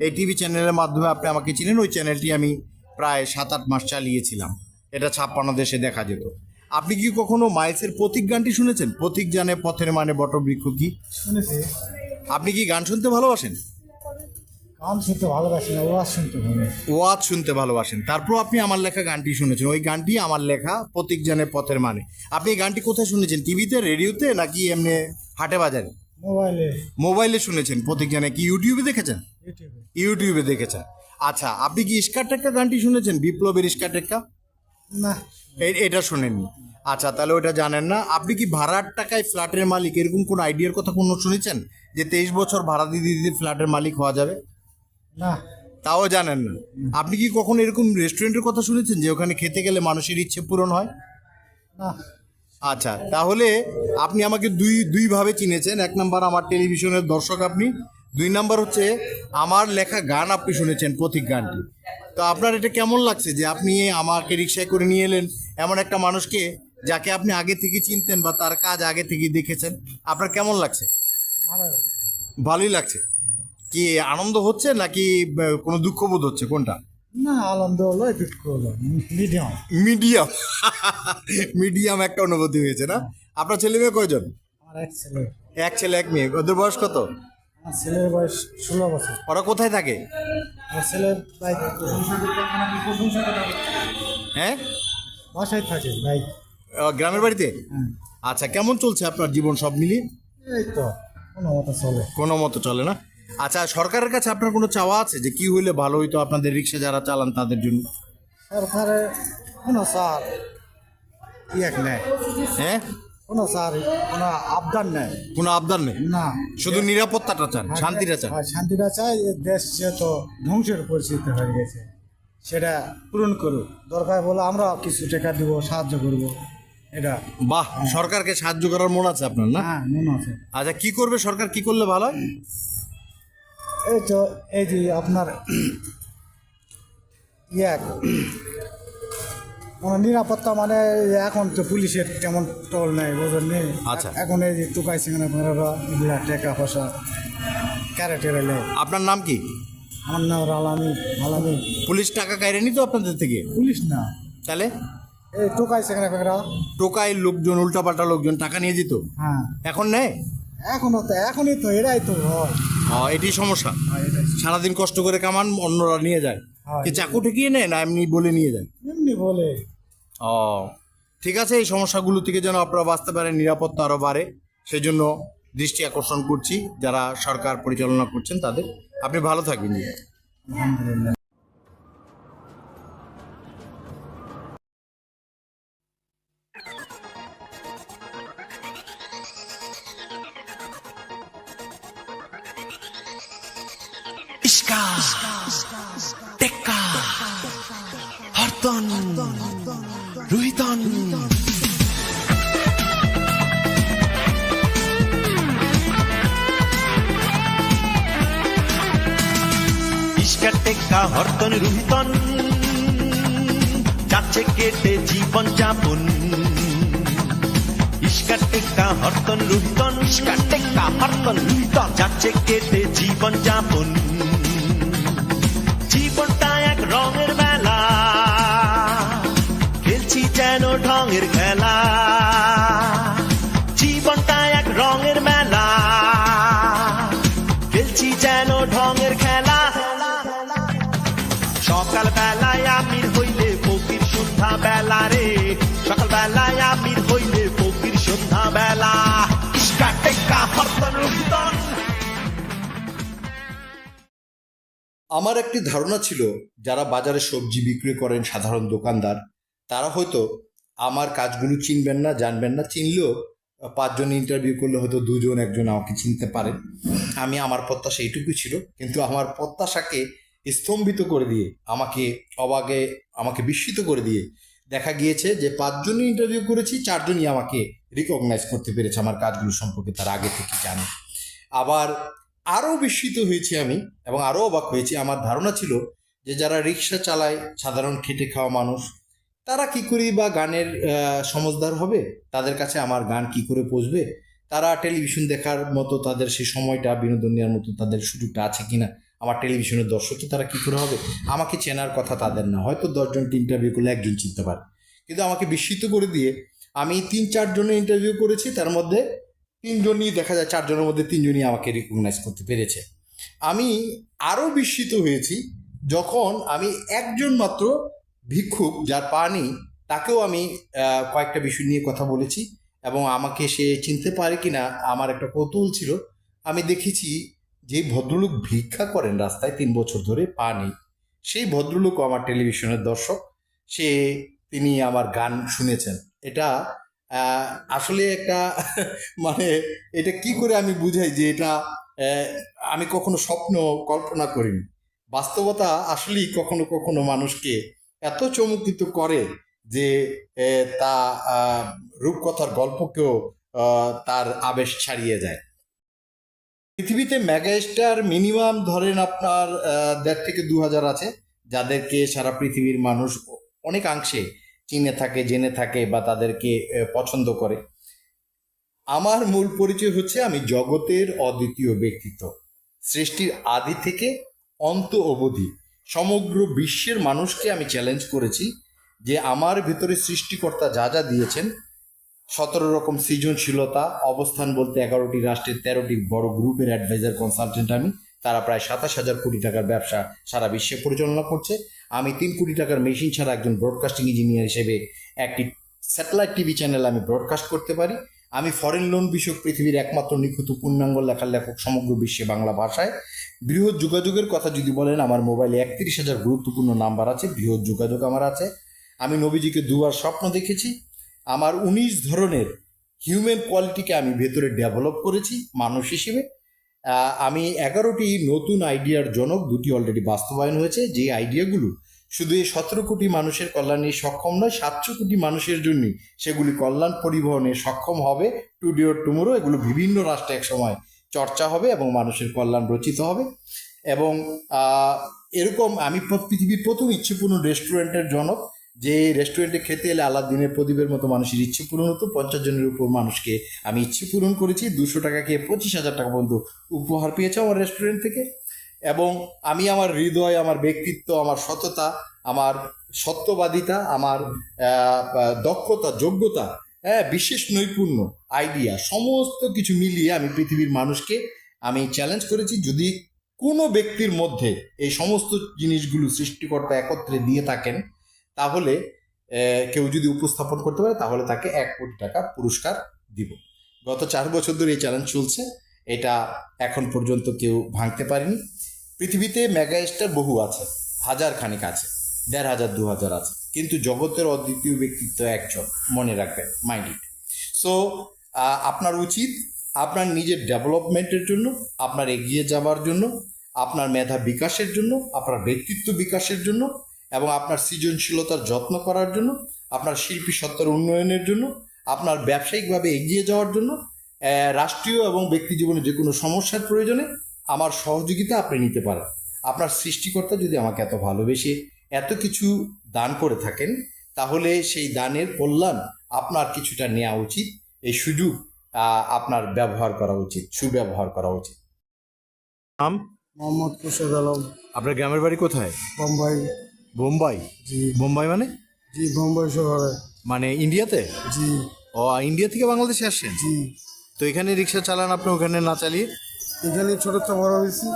এই টিভি চ্যানেলের মাধ্যমে আপনি আমাকে চিনেন। ওই চ্যানেলটি আমি প্রায় 7-8 মাস চালিয়েছিলাম। এটা 56 দেশে দেখা যেত। আপনি কি কখনো মাইলসের প্রতীক গানটি শুনেছেন? প্রতীক জানে পথের মানে বটবৃক্ষ কি? শুনেছি। আপনি কি গান শুনতে ভালোবাসেন? গান শুনতে ভালোবাসি না, ওয়াজ শুনতে ভালো। ওয়াজ শুনতে ভালোবাসেন, তারপর আপনি আমার লেখা গানটি শুনেছেন। ওই গানটি আমার লেখা, প্রতীক জানে পথের মানে। আপনি এই গানটি কোথায় শুনেছেন? টিভিতে, রেডিওতে, নাকি এমনি হাটে বাজারে? মোবাইলে। মোবাইলে শুনেছেন প্রতীক জানে। কি ইউটিউবে দেখেছেন? ইউটিউবে। ইউটিউবে দেখেছেন। আচ্ছা, আপনি কি ইস্কা টেক্কা গানটি শুনেছেন? বিপ্লবের ইস্কা টেক্কা? না। এটা শোনেননি। আচ্ছা, তাহলে ওটা জানেন না। আপনি কি ভাড়ার টাকায় ফ্ল্যাটের মালিক, এরকম কোন আইডিয়ার কথা কোনো শুনেছেন যে 23 বছর ভাড়া দিতে দিতে ফ্ল্যাটের মালিক হওয়া যাবে? না। তাও জানেন না। আপনি কি কখনো এরকম রেস্টুরেন্টের কথা শুনেছেন যে ওখানে খেতে গেলে মানুষের ইচ্ছে পূরণ হয়? না। আচ্ছা, তাহলে আপনি আমাকে দুই ভাবে চিনেছেন। 1 নাম্বার আমার টেলিভিশনের দর্শক আপনি, 2 নাম্বার হচ্ছে আমার লেখা গান আপনি শুনেছেন, প্রতীক গানটি। তো আপনার এটা কেমন লাগছে যে আপনি আমাকে রিক্সায় করে নিয়ে এলেন এমন একটা মানুষকে যাকে আপনি আগে থেকে চিনতেন বা তার কাজ আগে থেকে দেখেছেন? আপনার কেমন লাগছে? ভালো। ভালোই লাগছে। কি আনন্দ হচ্ছে নাকি কোনো দুঃখবোধ হচ্ছে, কোনটা? না, আনন্দ হলো, দুঃখ হলো, মিডিয়াম। মিডিয়াম। মিডিয়াম একটা অনুভূতি হয়েছে না? আপনার ছেলে মেয়ে কয়জন? আমার এক ছেলে। এক ছেলে এক মেয়ে। ওদের বয়স কত? আমার ছেলের বয়স 16 বছর। ওরা কোথায় থাকে? আমার ছেলের বাইক হ্যাঁ, বাসায় থাকে বাইক। গ্রামের বাড়িতে? হ্যাঁ। আচ্ছা, কেমন চলছে আপনার জীবন সব মিলিয়ে? এই তো কোনো মতো চলে। কোনো মতো চলে না? আচ্ছা, সরকারের কাছে আপনার কোনো চাওয়া আছে যে কি হইলে ভালো হইতো আপনাদের রিক্সা যারা চালান তাদের জন্য? সরকারের কোনো স্যার ইয়েক নেই। হ্যাঁ, কোনো স্যার কোনো আবদার নেই। কোনো আবদার নেই, না। শুধু নিরাপত্তাটা চান, শান্তিটা চান। আর শান্তিটা চাই। এ দেশ যে তো ধ্বংসের পরিস্থিতি হয়ে গেছে, সেটা পূরণ করুক। দরকার বলে আমরা কিছু টাকা দিব, সাহায্য করব। এটা বাহ, সরকারকে সাহায্য করার মন আছে আপনার না? হ্যাঁ, মনে আছে। আচ্ছা, কি করবে সরকার, কি করলে ভালো হয়? এই তো এই যে আপনার মানে নিরাপত্তা, মানে এখন তো পুলিশের তেমন টল নেই, বুঝলেন নি? আচ্ছা। এখন এই যে টুকাই সিংহরা এগুলা টাকা পয়সা ক্যারেটে রেলে। আপনার নাম কি? আমার নাম আলামিন। পুলিশ টাকা কাইরে নিত আপনাদের থেকে? পুলিশ না, তাহলে এই টুকাই সিংহরা। টোকাই লোকজন, উল্টাপাল্টা লোকজন টাকা নিয়ে যেত। হ্যাঁ, এখন নেয়? এখনই তো এরাই তো হয়। এটি সমস্যা। এটাই। সারাদিন কষ্ট করে কামান, অন্যরা নিয়ে যায়। হ্যাঁ। কি চাকু ঠেকিয়ে নেয় না এমনি বলে নিয়ে যায়? এমনি বলে। ও, ঠিক আছে। এই সমস্যাগুলো থেকে যেন আপনারা বাঁচতে পারেন, নিরাপত্তা আরও বাড়ে, সেই জন্য দৃষ্টি আকর্ষণ করছি যারা সরকার পরিচালনা করছেন তাদের। আপনি ভালো থাকবেন। আলহামদুলিল্লাহ। হরতন রুহিতন ইস্কার টেক্কা হরতন রুহিতন যাচ্ছে কেটে জীবন যাপন ইস্কার টেক্কা হরতন রুহিতন ইস্কার টেক্কা হরতন রুহিতন যাচ্ছে কেটে জীবন যাপন জীবনটা এক রঙের মেলা খেলছি যেন ঢঙের খেলা জীবনটা এক রঙের মেলা খেলছি যেন ঢঙের খেলা সকাল বেলায় আমির হইলে ফকির সন্ধ্যা বেলা রে সকাল বেলায় আমির হইলে ফকির সন্ধ্যা বেলা ইস্কা টেক্কা হরতন রুহিতন আমার একটি ধারণা ছিল যারা বাজারে সবজি বিক্রি করেন সাধারণ দোকানদার তারা হয়তো আমার কাজগুলো চিনবেন না জানবেন না, চিনলেও 5 জন ইন্টারভিউ করলে হয়তো 2 জন 1 জন আমাকে চিনতে পারেন। আমার প্রত্যাশা এইটুকুই ছিল, কিন্তু আমার প্রত্যাশাকে স্তম্ভিত করে দিয়ে আমাকে বিস্মিত করে দিয়ে দেখা গিয়েছে যে 5 জনই ইন্টারভিউ করেছি, 4 জনই আমাকে রিকগনাইজ করতে পেরেছে, আমার কাজগুলো সম্পর্কে তারা আগে থেকে জানে। আবার আরও বিস্মিত হয়েছি আমি এবং আরও অবাক হয়েছি। আমার ধারণা ছিল যে যারা রিক্সা চালায়, সাধারণ খেটে খাওয়া মানুষ, তারা কি করে বা গানের সমজদার হবে, তাদের কাছে আমার গান কি করে পৌঁছবে, তারা টেলিভিশন দেখার মতো তাদের সেই সময়টা বিনোদন নেওয়ার মতো তাদের সুযোগটা আছে কিনা, আমার টেলিভিশনের দর্শকই তারা কি করে হবে, আমাকে চেনার কথা তাদের না। হয়তো 10 জন ইন্টারভিউ করলে 1 জন চিনতে পারে, কিন্তু আমাকে বিস্মিত করে দিয়ে আমি 3-4 জনের ইন্টারভিউ করেছি, তার মধ্যে 3 জনই দেখা যায়, 4 জনের মধ্যে 3 জনই আমাকে রিকগনাইজ করতে পেরেছে। আমি আরও বিস্মিত হয়েছি যখন আমি একজন মাত্র ভিক্ষুক যার পা নেই তাকেও আমি কয়েকটা বিষয় নিয়ে কথা বলেছি এবং আমাকে সে চিনতে পারে কিনা আমার একটা কৌতূহল ছিল। আমি দেখেছি যে ভদ্রলোক ভিক্ষা করেন রাস্তায় 3 বছর ধরে, পা নেই, সেই ভদ্রলোকও আমার টেলিভিশনের দর্শক, তিনি আমার গান শুনেছেন। এটা আসলে একটা মানে এটা কি করে আমি বুঝাই যে এটা আমি কখনো স্বপ্ন কল্পনা করিনি। বাস্তবতা আসলেই কখনো কখনো মানুষকে এত চমকিত করে যে তা রূপকথার গল্পকেও তার আবেশ ছাড়িয়ে যায়। পৃথিবীতে মেগাস্টার মিনিমাম ধরেন আপনার 1,500 থেকে 2,000 আছে, যাদেরকে সারা পৃথিবীর মানুষ অনেকাংশে চিনে থাকে, জেনে থাকে বা তাদেরকে পছন্দ করে। আমার মূল পরিচয় হচ্ছে আমি জগতের অদ্বিতীয় ব্যক্তিত্ব, সৃষ্টির আদি থেকে অন্ত অবধি সমগ্র বিশ্বের মানুষকে আমি চ্যালেঞ্জ করেছি যে আমার ভিতরে সৃষ্টিকর্তা যা যা দিয়েছেন, 17 রকম সৃজনশীলতা, অবস্থান বলতে 11টি রাষ্ট্রের 13টি বড় গ্রুপের অ্যাডভাইজার কনসালটেন্ট আমি, তারা প্রায় 27,000 কোটি টাকার ব্যবসা সারা বিশ্বে পরিচালনা করছে। আমি 3 কোটি টাকার মেশিন ছাড়া একজন ব্রডকাস্টিং ইঞ্জিনিয়ার হিসেবে একটি স্যাটেলাইট টিভি চ্যানেল আমি ব্রডকাস্ট করতে পারি। আমি ফরেন লোন বিষয়ক পৃথিবীর একমাত্র নিখুঁত পূর্ণাঙ্গ লেখার লেখক সমগ্র বিশ্বে বাংলা ভাষায়। বৃহৎ যোগাযোগের কথা যদি বলেন, আমার মোবাইলে 31,000 গুরুত্বপূর্ণ নাম্বার আছে, বৃহৎ যোগাযোগ আমার আছে। আমি নবীজিকে 2বার স্বপ্ন দেখেছি। আমার 19 ধরনের হিউম্যান কোয়ালিটিকে আমি ভেতরে ডেভেলপ করেছি মানুষ হিসেবে। আমি 11টি নতুন আইডিয়ার জনক, 2টি অলরেডি বাস্তবায়ন হয়েছে। যে আইডিয়াগুলো শুধু এই 17 কোটি মানুষের কল্যাণে সক্ষম নয়, 700 কোটি মানুষের জন্যই সেগুলি কল্যাণ পরিবহনে সক্ষম হবে। টুডে অর টুমোরো এগুলো বিভিন্ন রাষ্ট্রে এক সময় চর্চা হবে এবং মানুষের কল্যাণ রচিত হবে। এবং এরকম আমি পৃথিবীর প্রথম ইচ্ছেপূর্ণ রেস্টুরেন্টের জনক, যে রেস্টুরেন্টে খেতে এলে আলাদিনের প্রদীপের মতো মানুষের ইচ্ছে পূরণ হতো। 50 জনের উপর মানুষকে আমি ইচ্ছে পূরণ করেছি। 200 টাকা খেয়ে 25,000 টাকা পর্যন্ত উপহার পেয়েছে আমার রেস্টুরেন্ট থেকে। এবং আমি আমার হৃদয়, আমার ব্যক্তিত্ব, আমার সততা, আমার সত্যবাদিতা, আমার দক্ষতা, যোগ্যতা, বিশেষ নৈপুণ্য, আইডিয়া, সমস্ত কিছু মিলিয়ে আমি পৃথিবীর মানুষকে আমি চ্যালেঞ্জ করেছি, যদি কোনো ব্যক্তির মধ্যে এই সমস্ত জিনিসগুলো সৃষ্টিকর্তা একত্রে দিয়ে থাকেন, তাহলে কেউ যদি উপস্থাপন করতে পারে তাহলে তাকে 1 কোটি টাকা পুরস্কার দিব। গত 4 বছর ধরে এই চ্যালেঞ্জ চলছে, এটা এখন পর্যন্ত কেউ ভাঙতে পারেনি। পৃথিবীতে মেগাস্টার বহু আছে, 1000 খানিক আছে, 1,500 2,000 আছে, কিন্তু জগতের অদ্বিতীয় ব্যক্তিত্ব একজন, মনে রাখবেন, মাইন্ড ইট। সো আপনার উচিত আপনার নিজের ডেভেলপমেন্টের জন্য, আপনার এগিয়ে যাওয়ার জন্য, আপনার মেধা বিকাশের জন্য, আপনার ব্যক্তিত্ব বিকাশের জন্য এবং আপনার সৃজনশীলতার যত্ন করার জন্য, আপনার শিল্পী সত্তার উন্নয়নের জন্য, আপনার ব্যবসায়িকভাবে এগিয়ে যাওয়ার জন্য, রাষ্ট্রীয় এবং ব্যক্তি জীবনে যে কোনো সমস্যার প্রয়োজনে আমার সহযোগিতা আপনি নিতে পারেন। আপনার সৃষ্টিকর্তা যদি আমাকে এত ভালোবেসে এত কিছু দান করে থাকেন, তাহলে সেই দানের কল্যাণ আপনার কিছুটা নেওয়া উচিত। এই সুযোগ আপনার ব্যবহার করা উচিত, সুব্যবহার করা উচিত। নাম? মোহাম্মদ খুরশেদ আলম, আপনার গ্রামের বাড়ি কোথায়? বোম্বাই। বোম্বাই? জি বোম্বাই মানে? জি, বোম্বাই শহরে। মানে ইন্ডিয়াতে? জি ও, ইন্ডিয়া থেকে বাংলাদেশে আসছেন? জি, তো এখানে রিক্সা চালান আপনি, ওখানে না চালিয়ে? এখানে ছোট তো বড় হয়েছি,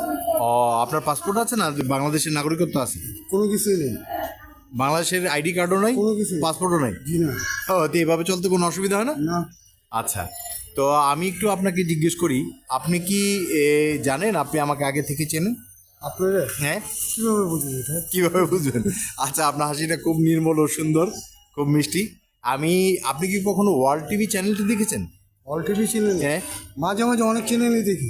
ও, আপনার পাসপোর্ট আছে না? বাংলাদেশের নাগরিকত্ব আছে? কোনো কিছুই নেই, বাংলাদেশের আইডি কার্ডও নাই, কোনো কিছু পাসপোর্টও নাই? জি না। ও, তো এভাবে চলতে কোনো অসুবিধা হয় না? না, আচ্ছা, তো আমি একটু আপনাকে জিজ্ঞেস করি, আপনি কি জানেন আপনি আমাকে আগে থেকে চেনেন? আপনারা হ্যাঁ, কিভাবে বুঝবেন এটা? কিভাবে বুঝবেন? আচ্ছা, আপনার হাসিটা খুব নির্মল ও সুন্দর, খুব মিষ্টি। আপনি কি কখনো ওয়ার্ল্ড টিভি চ্যানেলটি দেখেছেন? অল টিভি চ্যানেল হ্যাঁ, মাঝে মাঝে অনেক চ্যানেলই দেখি।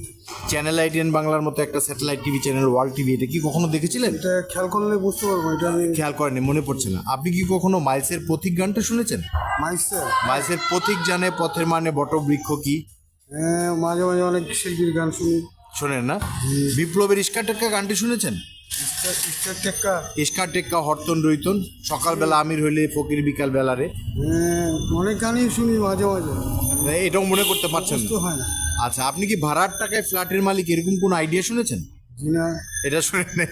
চ্যানেল আইটিএন বাংলার মতো একটা satellite TV channel world TV, এটা কি কখনো দেখেছিলেন? এটা খেয়াল করলে বুঝতে পারবো, এটা আমি খেয়াল করেনি, মনে পড়ছে না। আপনি কি কখনো মাইলসের পথিক গানটা শুনেছেন? মাইসে মাইলসের পথিক জানে পথের মানে বটবৃক্ষ কি? মাঝে মাঝে অনেক শিল্পীর গান শুনি। শোনেন না? বিপ্লবের ইস্কা টেক্কা গানটি শুনেছেন? ইস্টার টেক্কা, ইস্কা টেক্কা হরতন রইতন, সকালবেলা আমির হইলে ফকির বিকাল বেলারে, অনেক গানই শুনি মাঝে মাঝে, এটাও মনে করতে পারছেন তো না? হয় না। আচ্ছা, আপনি কি ভাড়ার টাকায় ফ্ল্যাটের মালিক এরকম কোনো আইডিয়া শুনেছেন? জি না। এটা শুনেন নাই?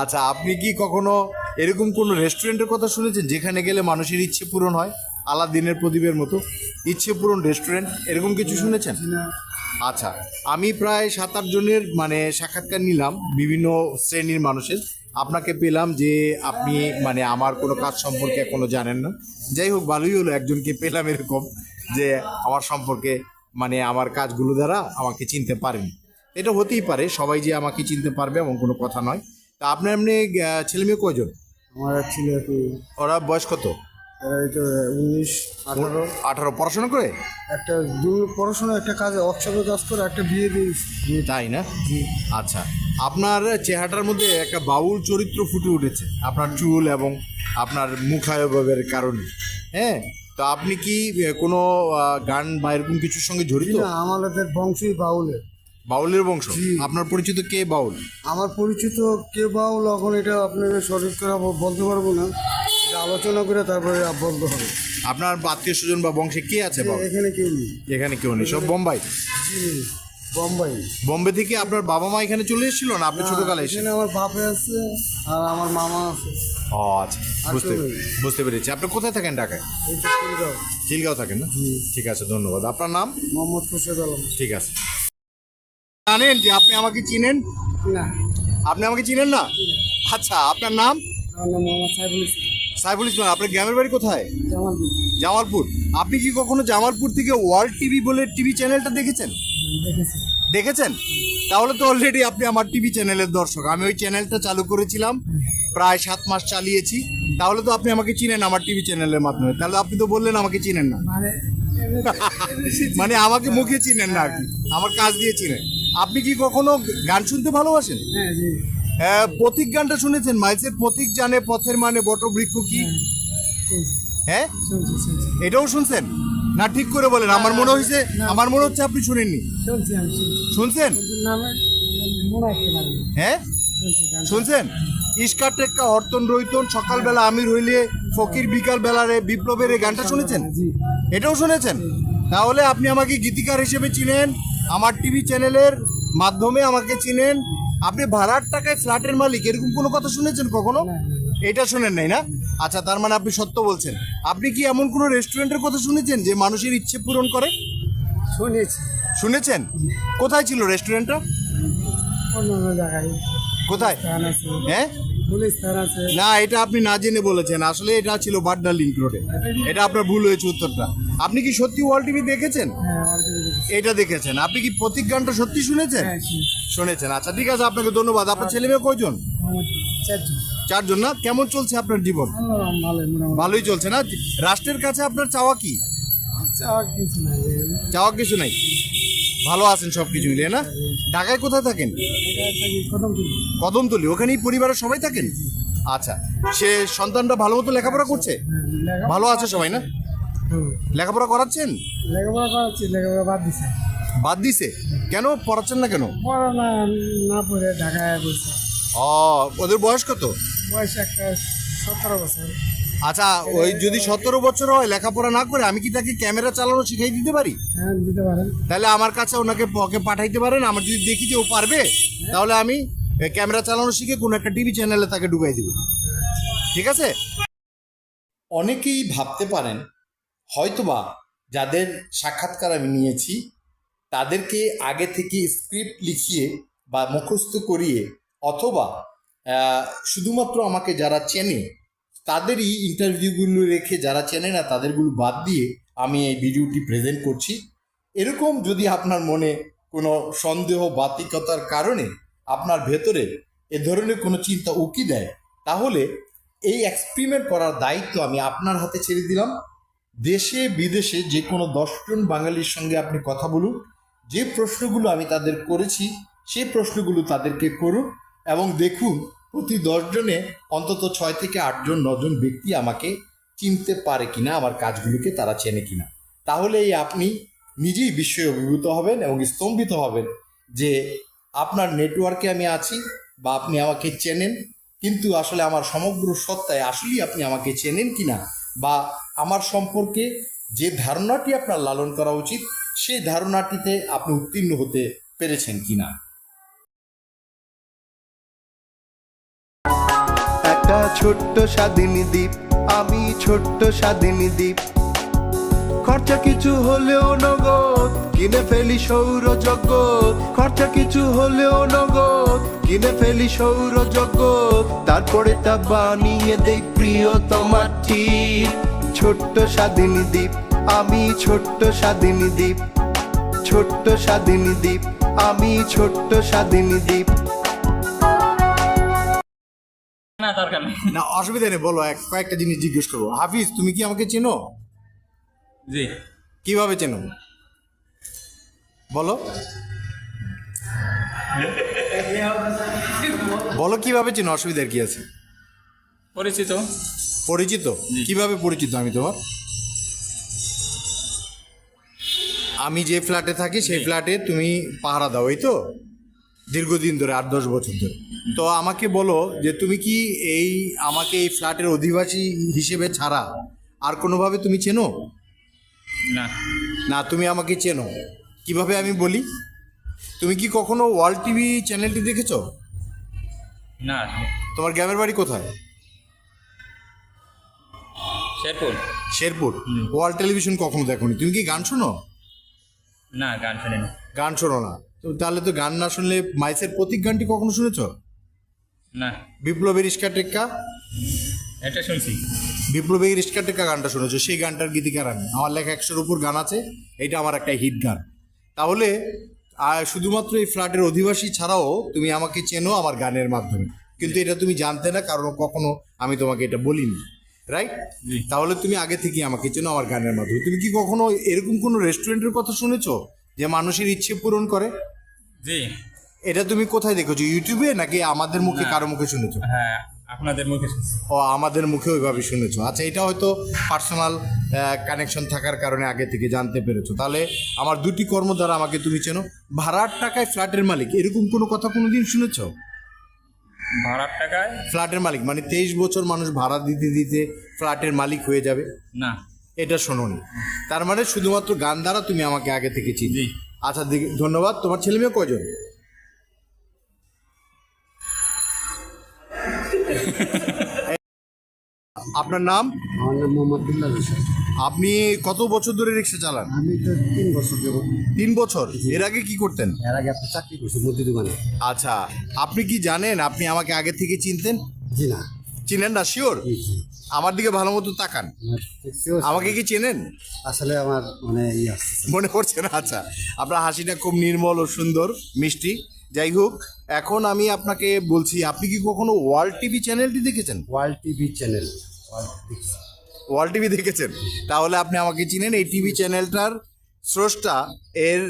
আচ্ছা, আপনি কি কখনো এরকম কোনো রেস্টুরেন্টের কথা শুনেছেন যেখানে গেলে মানুষের ইচ্ছে পূরণ হয়, আলাদিনের প্রদীপের মতো ইচ্ছে পূরণ রেস্টুরেন্ট, এরকম কিছু শুনেছেন? জি না। আচ্ছা, আমি প্রায় 7-8 জনের মানে সাক্ষাৎকার নিলাম বিভিন্ন শ্রেণীর মানুষের, আপনাকে পেলাম যে আপনি মানে আমার কোনো কাজ সম্পর্কে এখনো জানেন না। যাই হোক, ভালোই হলো একজনকে পেলাম এরকম যে আমার সম্পর্কে মানে আমার কাজগুলো দ্বারা আমাকে চিনতে পারেন। এটা হতেই পারে, সবাই যে আমাকে চিনতে পারবে এমন কোনো কথা নয়। তা আপনার এমনি ছেলে মেয়ে কয়জন? আমার এক ছেলে একটু, ওরা বয়স কত? এই তো 19, 18। 18? পড়াশোনা করে? একটা পড়াশোনা, একটা কাজে ওয়ার্কশপে কাজ করে, একটা বিয়ে দিয়েছি। তাই না? আচ্ছা, আপনার চেহারাটার মধ্যে একটা বাউল চরিত্র ফুটে উঠেছে আপনার চুল এবং আপনার মুখায়বের কারণে। হ্যাঁ, তো আপনি কি কোনো গান বা এরকম কিছুর সঙ্গে জড়িত? না, আমাদের বংশই বাউলের। বাউলের বংশ? আপনার পরিচিত কে বাউল? আমার পরিচিত কে বাউল এখন এটা আপনাকে সঠিক করে বলতে পারবো না, এটা আলোচনা করে তারপরে বলতে হবে। আপনার আত্মীয় স্বজন বা বংশে কে আছে বাউল? এখানে কেউ নেই। এখানে কেউ নেই, সব বোম্বাই? জি, বোম্বাই। বোম্বে থেকে আপনার বাবা মা এখানে চলে এসেছিল না আপনি ছোটকালে এসে? এখানে আমার বাপে আছে আর আমার মামা আছে। ও আচ্ছা, আর বুঝতে কেউ নেই। বুঝতে পেরেছি। আপনি কোথায় থাকেন? ঢাকায়? এই তো খিলগাঁও। খিলগাঁও থাকেন না? ঠিক আছে, ধন্যবাদ। আপনার নাম? মোহাম্মদ খুরশেদ আলম। ঠিক আছে। জানেন যে আপনি আমাকে চিনেন? না, আপনি আমাকে চিনেন না? আচ্ছা, আপনার নাম? আমার নাম মোহাম্মদ সাইফুল ইসলাম। সাইফুল ইসলাম। আপনার গ্রামের বাড়ি কোথায়? জামালপুর। জামালপুর। আপনি কি কখনো জামালপুর থেকে ওয়ার্ল্ড টিভি বলে টিভি চ্যানেলটা দেখেছেন? দেখেছি। দেখেছেন? তাহলে তো অলরেডি আপনি আমার টিভি চ্যানেলের দর্শক। আমি ওই চ্যানেলটা চালু করেছিলাম, প্রায় 7 মাস চালিয়েছি। তাহলে তো আপনি আমাকে চিনেন আমার টিভি চ্যানেলের মাধ্যমে। তাহলে আপনি তো বললেন আমাকে চিনেন না, মানে আমাকে মুখে চিনেন না আর কি, আমার কাজ দিয়ে চিনেন। আপনি কি কখনো গান শুনতে ভালোবাসেন? হ্যাঁ, জি। পথিক গানটা শুনেছেন? মাইলসের পথিক জানে পথের মানে বটবৃক্ষ কি? হ্যাঁ, শুনছি। এটাও শুনছেন না? ঠিক করে বলেন, আমার মনে হচ্ছে আপনি শুনেননি। শুনছি, আমি শুনছেন? নামে মনে রাখতে পারি। হ্যাঁ, শুনছি গান। শুনছেন? ইস্কা টেক্কা হরতন রইতন, সকালবেলা আমির হইলে ফকির বিকাল বেলারে, বিপ্লবের এই গানটা শুনেছেন? জি। এটাও শুনেছেন? তাহলে আপনি আমাকে গীতিকার হিসেবে চিনেন, আমার টিভি চ্যানেলের মাধ্যমে আমাকে চিনেন। আপনি ভাড়ার টাকায় ফ্ল্যাটের মালিক, এরকম কোনো কথা শুনেছেন কখনো? এটা শুনেন নাই না? আচ্ছা, তার মানে আপনি সত্য বলছেন। আপনি কি এমন কোনো রেস্টুরেন্টের কথা শুনেছেন যে মানুষের ইচ্ছে পূরণ করে? শুনেছি। শুনেছেন? কোথায় ছিল রেস্টুরেন্টটা? অন্য জায়গায় কোথায়? স্থান আছে, হ্যাঁ, পুলিশ স্থান আছে। না, এটা আপনি না জেনে বলেছেন। আসলে এটা ছিল বাড্ডা লিংক রোডে। এটা আপনার ভুল হয়েছে উত্তরটা। আপনি কি সত্যি ওয়ার্ল্ড টিভি দেখেছেন? হ্যাঁ, অলরেডি দেখেছি। এটা দেখেছেন? আপনি কি প্রতীক গানটা সত্যি শুনেছেন? হ্যাঁ, শুনেছেন? আচ্ছা, ঠিক আছে, আপনাকে ধন্যবাদ। আপনার ছেলে মেয়ে কয়জন? আমার 4 জন। 4 জন না? কেমন চলছে আপনার জীবন? ভালোই, মোটামুটি। ভালোই চলছে না? রাষ্ট্রের কাছে আপনার চাওয়া কি? চাওয়ার কিছু নাই। চাওয়া কিছু নাই, ভালো আছেন সব কিছু মিলিয়ে না? ঢাকায় কোথায় থাকেন? এটা থাকি কদমতলী। কদমতলী। ওখানেই পরিবারের সবাই থাকেন? আচ্ছা, সে সন্তানটা ভালো মতো লেখাপড়া করছে? ভালো আছে সবাই না? লেখাপড়া করাচ্ছেন? লেখাপড়া করাচ্ছি, লেখাপড়া বাদ দিছে। বাদ দিছে কেন? পড়াচ্ছেন না কেন? পড়া না না পড়ে ঢাকায় বলছে। ও, ওদের বয়স কত? বয়স একটা 17 বছর। আচ্ছা, ওই যদি 17 বছর হয় লেখাপড়া না করে, আমি কি তাকে ক্যামেরা চালানো শিখাই দিতে পারি? হ্যাঁ, দিতে পারেন। তাহলে আমার কাছে ওনাকে পাঠাইতে পারেন। আমার যদি দেখি যে ও পারবে, তাহলে আমি ক্যামেরা চালানো শিখে কোনো একটা টিভি চ্যানেলে তাকে ঢুকাই দিব। ঠিক আছে? অনেকেই ভাবতে পারেন হয়তোবা যাদের সাক্ষাৎকার আমি নিয়েছি তাদেরকে আগে থেকে স্ক্রিপ্ট লিখিয়ে বা মুখস্থ করিয়ে, অথবা শুধুমাত্র আমাকে যারা চেনে তাদেরই ইন্টারভিউগুলো রেখে যারা চেনে না তাদেরগুলো বাদ দিয়ে আমি এই ভিডিওটি প্রেজেন্ট করছি। এরকম যদি আপনার মনে কোনো সন্দেহ বাতিকতার কারণে আপনার ভেতরে এ ধরনের কোনো চিন্তা উকি দেয়, তাহলে এই এক্সপেরিমেন্ট করার দায়িত্ব আমি আপনার হাতে ছেড়ে দিলাম। দেশে বিদেশে যে কোনো 10 জন বাঙালির সঙ্গে আপনি কথা বলুন, যে প্রশ্নগুলো আমি তাদের করেছি সেই প্রশ্নগুলো তাদেরকে করুন এবং দেখুন প্রতি 10 জনে অন্তত 6 থেকে 8 জন 9 জন ব্যক্তি আমাকে চিনতে পারে কিনা, আমার কাজগুলোকে তারা চেনে কিনা। তাহলেই আপনি নিজেই বিস্ময়ে অভিভূত হবেন এবং স্তম্ভিত হবেন যে আপনার নেটওয়ার্কে আমি আছি বা আপনি আমাকে চেনেন, কিন্তু আসলে আমার সমগ্র সত্তায় আসলেই আপনি আমাকে চেনেন কিনা, বা আমার সম্পর্কে যে ধারণাটি আপনার লালন করা উচিত সেই ধারণাটিতে আপনি উত্তীর্ণ হতে পেরেছেন কিনা। একটা ছোট্ট স্বাধীনী দ্বীপ, আমি ছোট্ট স্বাধীনী দ্বীপ। খরচা কিছু হলেও নগদ কিনে ফেলি সৌরজগৎ, খরচা কিছু হলেও নগদ কিনে ফেলি সৌরজগৎ। তারপরে তা বানিয়ে দেই প্রিয় তোমার ঠিক। ছোট্ট স্বাধীনী দ্বীপ, আমি ছোট্ট স্বাধীনী দ্বীপ। ছোট্ট স্বাধীনী দ্বীপ, আমি ছোট্ট স্বাধীনী দ্বীপ। না, অসুবিধা নেই, বলো। কয়েকটা জিনিস জিজ্ঞেস করবো। হাফিজ, তুমি কি আমাকে চেনো? জি। কিভাবে চেনো বলো? বলো কিভাবে চেনো, অসুবিধার কি আছে? পরিচিত। পরিচিত? কিভাবে পরিচিত আমি তোমার? আমি যে ফ্ল্যাটে থাকি সেই ফ্ল্যাটে তুমি পাহারা দাও, এই তো দীর্ঘদিন ধরে, 8-10 বছর ধরে। তো আমাকে বলো যে তুমি কি আমাকে এই ফ্ল্যাটের অধিবাসী হিসেবে ছাড়া আর কোনোভাবে তুমি চেনো? না। না, তুমি আমাকে চেনো। কিভাবে আমি বলি? তুমি কি কখনো ওয়ার্ল্ড টিভি চ্যানেলটি দেখেছো? না। তোমার গ্রামের বাড়ি কোথায়? শেরপুর। শেরপুর। ওয়ার্ল্ড টেলিভিশন কখনো দেখোনি? তুমি কি গান শোনো? না, গান শুনি না। গান শোনো না? তো তাহলে তো গান না শুনলে মাইসের প্রতীক গানটি কখনো শুনেছো? না। বিপ্লবের ইস্কা টেক্কা? এটা শুনছি। বিপ্লবের ইস্কা টেক্কা গানটা শুনেছো? সেই গানটার গীতিকার আমি। আমার লেখা 100-র উপর গান আছে, এটা আমার একটা হিট গান। তাহলে শুধুমাত্র এই ফ্ল্যাটের অধিবাসী ছাড়াও তুমি আমাকে চেনো আমার গানের মাধ্যমে, কিন্তু এটা তুমি জানতে না, কারণ কখনো আমি তোমাকে এটা বলিনি, রাইট? তাহলে তুমি আগে থেকে আমাকে চেনো আমার গানের মাধ্যমে। তুমি কি কখনো এরকম কোনো রেস্টুরেন্টের কথা শুনেছো যে মানুষের ইচ্ছে পূরণ করে? জি। এটা তুমি কোথায় দেখেছো, ইউটিউবে নাকি আমাদের মুখে কারো মুখে শুনেছো? হ্যাঁ, আপনাদের মুখে শুনছি। ও, আমাদের মুখে ওইভাবে শুনেছো। আচ্ছা, এটা হয়তো পার্সোনাল কানেকশন থাকার কারণে আগে থেকে জানতে পেরেছো। তাহলে আমার 2টি কর্ম দ্বারা আমাকে তুমি চেনো। ভাড়ার টাকায় ফ্ল্যাটের মালিক, এরকম কোনো কথা কোনোদিন শুনেছো? ভাড়ার টাকায় ফ্ল্যাটের মালিক মানে 23 বছর মানুষ ভাড়া দিতে দিতে ফ্ল্যাটের মালিক হয়ে যাবে? না। এটা শোনোনি। তার মানে শুধুমাত্র গান দ্বারা তুমি আমাকে আগে থেকে চিনি। আচ্ছা, ধন্যবাদ। তোমার ছেলে মেয়ে কয়জন? আপনার নাম? আমার নাম মোহাম্মদ বিল্লাল হোসেন। আপনি কত বছর ধরে রিক্সা চালান? আমি তো 3 বছর দেবো। 3 বছর? এর আগে কি করতেন? এর আগে একটা চাকরি করছি মুদি দোকানে। আচ্ছা, আপনি কি জানেন আপনি আমাকে আগে থেকে চিনতেন? জি না। চিনেন না? শিওর? আমার দিকে ভালো মতো তাকান। আমাকে কি চেনেন? আসলে আমার মানে মনে পড়ছে না? আচ্ছা, আপনার হাসিটা খুব নির্মল ও সুন্দর, মিষ্টি। যাই হোক, এখন আমি আপনাকে বলছি, আপনি কি কখনো ওয়ার্ল্ড টিভি চ্যানেলটি দেখেছেন? World TV channel? World TV দেখেছেন? তাহলে আপনি আমাকে চিনেন। এই টিভি চ্যানেলটার স্রষ্টা, এর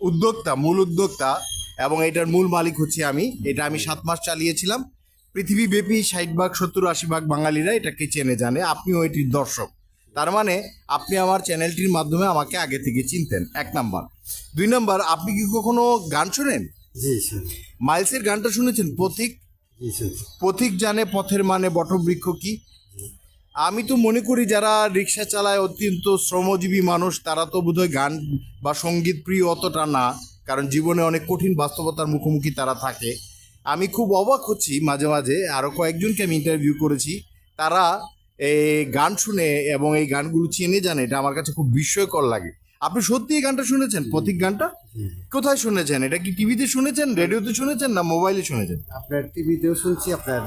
উদ্যোক্তা, মূল উদ্যোক্তা এবং এটার মূল মালিক হচ্ছে আমি। এটা আমি 7 মাস চালিয়েছিলাম। পৃথিবীব্যাপী 60 ভাগ 70-80 ভাগ বাঙালিরা এটাকে চেনে জানে, আপনিও এটির দর্শক। তার মানে আপনি আমার চ্যানেলটির মাধ্যমে আমাকে আগে থেকে চিনতেন, 1 নাম্বার। 2 নাম্বার, আপনি কি কখনো গান শোনেন? জি শুনছি। মাইলসের গানটা শুনেছেন? পথিক জি শুনছি। পথিক জানে পথের মানে বটবৃক্ষ কি। আমি তো মনে করি যারা রিক্সা চালায় অত্যন্ত শ্রমজীবী মানুষ, তারা তো বোধহয় গান বা সঙ্গীত প্রিয় অতটা না, কারণ জীবনে অনেক কঠিন বাস্তবতার মুখোমুখি তারা থাকে। আমি খুব অবাক হচ্ছি মাঝে মাঝে, আরও কয়েকজনকে আমি ইন্টারভিউ করেছি, তারা এই গান শুনে এবং এই গানগুলো চেনে জানে, এটা আমার কাছে খুব বিস্ময়কর লাগে। আপনি সত্যি এই গানটা শুনেছেন, পথিক গানটা? কোথায় শুনেছেন? এটা কি টিভিতে শুনেছেন, রেডিওতে শুনেছেন, না মোবাইলে শুনেছেন? আপনার টিভিতেও শুনছি, আপনার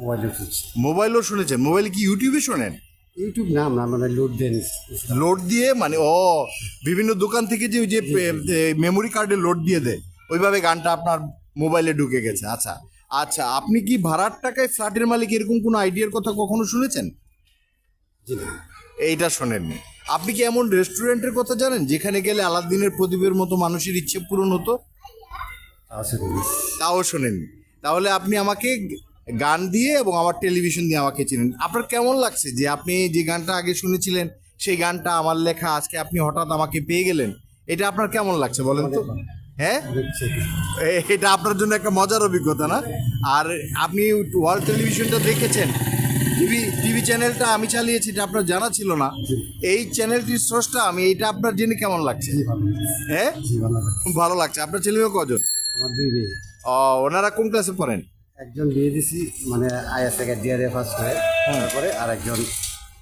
মোবাইলেও শুনছি। মোবাইলও শুনেছেন? মোবাইলে কি ইউটিউবে শোনেন? ইউটিউব না, আমরা মানে লোড দেন। লোড দিয়ে মানে বিভিন্ন দোকান থেকে যে ওই যে মেমোরি কার্ডে লোড দিয়ে দেয়, ওইভাবে গানটা আপনার মোবাইলে ঢুকে গেছে। আচ্ছা আচ্ছা, আপনি কি ভাড়ার টাকায় ফ্ল্যাটের মালিক এরকম কোনো আইডিয়ার কথা কখনো শুনেছেন? জি না। এইটা শোনেননি। আপনি কি এমন রেস্টুরেন্টের কথা জানেন যেখানে গেলে আলাদিনের প্রদীপের মতো মানুষের ইচ্ছে পূরণ হতো? তাও শোনেননি। তাহলে আপনি আমাকে গান দিয়ে এবং আমার টেলিভিশন দিয়ে আমাকে চিনেন। আপনার কেমন লাগছে যে আপনি যে গানটা আগে শুনেছিলেন সেই গানটা আমার লেখা, আজকে আপনি হঠাৎ আমাকে পেয়ে গেলেন, এটা আপনার কেমন লাগছে বলেন তো? হ্যাঁ, এটা আপনার জন্য একটা মজার অভিজ্ঞতা না? আর আপনি ওয়ার্ল্ড টেলিভিশনটা দেখেছেন, টিভি চ্যানেলটা আমি চালিয়েছি, এটা আপনার জানা ছিল না। এই চ্যানেলটির স্রষ্টা আমি, এটা আপনার জেনে কেমন লাগছে? হ্যাঁ, খুব ভালো লাগছে। আপনার ছেলেমেয়ে কজন? আমার 2 মেয়ে। ওনারা কোন ক্লাসে পড়েন? একজন বিয়ে দিছি, মানে আইএস থেকে ডিআরএ ফার্স্ট হয়ে, তারপরে আর একজন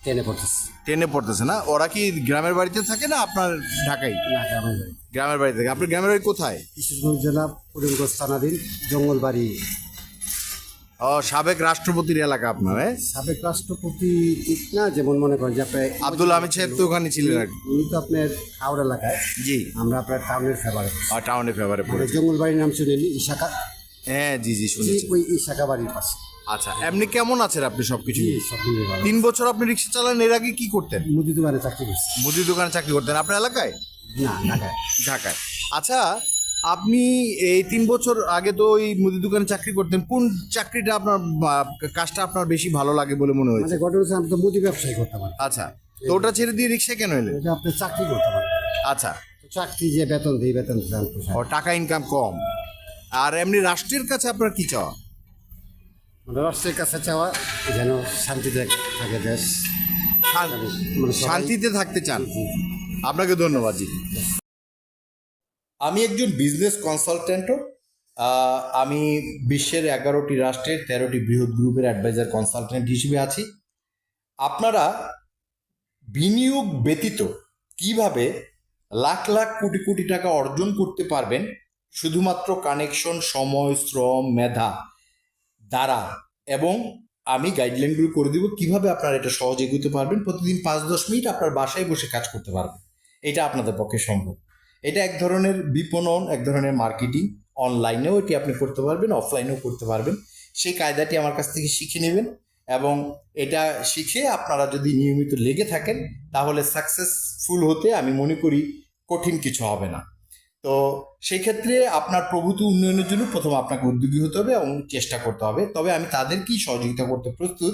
10-এ পড়তেছে। 10-এ পড়তেছে না? ওরা কি গ্রামের বাড়িতে থাকে না আপনার ঢাকায়? না, গ্রামের বাড়ি। গ্রামের বাড়ি থেকে। আপনার গ্রামের বাড়ি কোথায়? কিশোরগঞ্জ জেলা পুরনগঞ্জ থানাধীন জঙ্গলবাড়ি। সাবেক রাষ্ট্রপতির এলাকা আপনার? সাবেক রাষ্ট্রপতি ঠিক না, যেমন মনে করেন যে আপনার আব্দুল হামিদ সাহেব তো ওখানে ছিলেন আর কি। উনি তো আপনার হাওড়া এলাকায়। জি, আমরা আপনার টাউনের ফেভারে। টাউনে ফেভারে পড়ে। জঙ্গলবাড়ির নাম শুনেনি? ইশাকা। হ্যাঁ, জি জি শুনেছি। ওই ইশাকা বাড়ির পাশে। আচ্ছা, এমনি কেমন আছেন আপনি সবকিছু? সব মিলিয়ে ভালো। 3 বছর আপনি রিক্সা চালান, এর আগে কি করতেন? মুদি দোকানে চাকরি করছি। মুদি দোকানে চাকরি করতেন আপনার এলাকায়? না, ঢাকায়। ঢাকায়। আচ্ছা, আপনি এই 3 বছর আগে তো ওই মুদি দোকানে চাকরি করতেন, কোন চাকরিটা আপনার কাজটা আপনার বেশি ভালো লাগে বলে মনে হয়েছে? মানে ঘটনা হচ্ছে আমি তো মুদি ব্যবসায়ী করতাম। আচ্ছা, তো ওটা ছেড়ে দিয়ে রিক্সা কেন এলেন? এটা আপনি চাকরি করতাম। আচ্ছা, চাকরি যে বেতন দেয়, বেতন টাকা ইনকাম কম। আর এমনি রাষ্ট্রের কাছে আপনার কি চাওয়া? মানে রাষ্ট্রের কাছে চাওয়া যেন শান্তিতে থাকে দেশ, মানে শান্তিতে থাকতে চান। আপনাকে ধন্যবাদ জি। আমি একজন বিজনেস কনসালটেন্টও। আমি বিশ্বের 11টি রাষ্ট্রের 13টি বৃহৎ গ্রুপের অ্যাডভাইজার কনসালটেন্ট হিসেবে আছি। আপনারা বিনিয়োগ ব্যতীত কিভাবে লাখ লাখ কোটি কোটি টাকা অর্জন করতে পারবেন শুধুমাত্র কানেকশন, সময়, শ্রম, মেধা দ্বারা, এবং আমি গাইডলাইনগুলো করে দিব কিভাবে আপনারা এটা সহজে এগোতে পারবেন। প্রতিদিন 5-10 মিনিট আপনার বাসায় বসে কাজ করতে পারবেন, এটা আপনাদের পক্ষে সম্ভব। এটা এক ধরনের বিপণন, এক ধরনের মার্কেটিং। অনলাইনেও এটি আপনি করতে পারবেন, অফলাইনেও করতে পারবেন। সেই কায়দাটি আমার কাছ থেকে শিখে নেবেন, এবং এটা শিখে আপনারা যদি নিয়মিত লেগে থাকেন তাহলে সাকসেসফুল হতে আমি মনে করি কঠিন কিছু হবে না। তো সেই ক্ষেত্রে আপনার প্রভূত উন্নয়নের জন্য প্রথম আপনাকে উদ্যোগী হতে হবে এবং চেষ্টা করতে হবে। তবে আমি তাদেরকেই সহযোগিতা করতে প্রস্তুত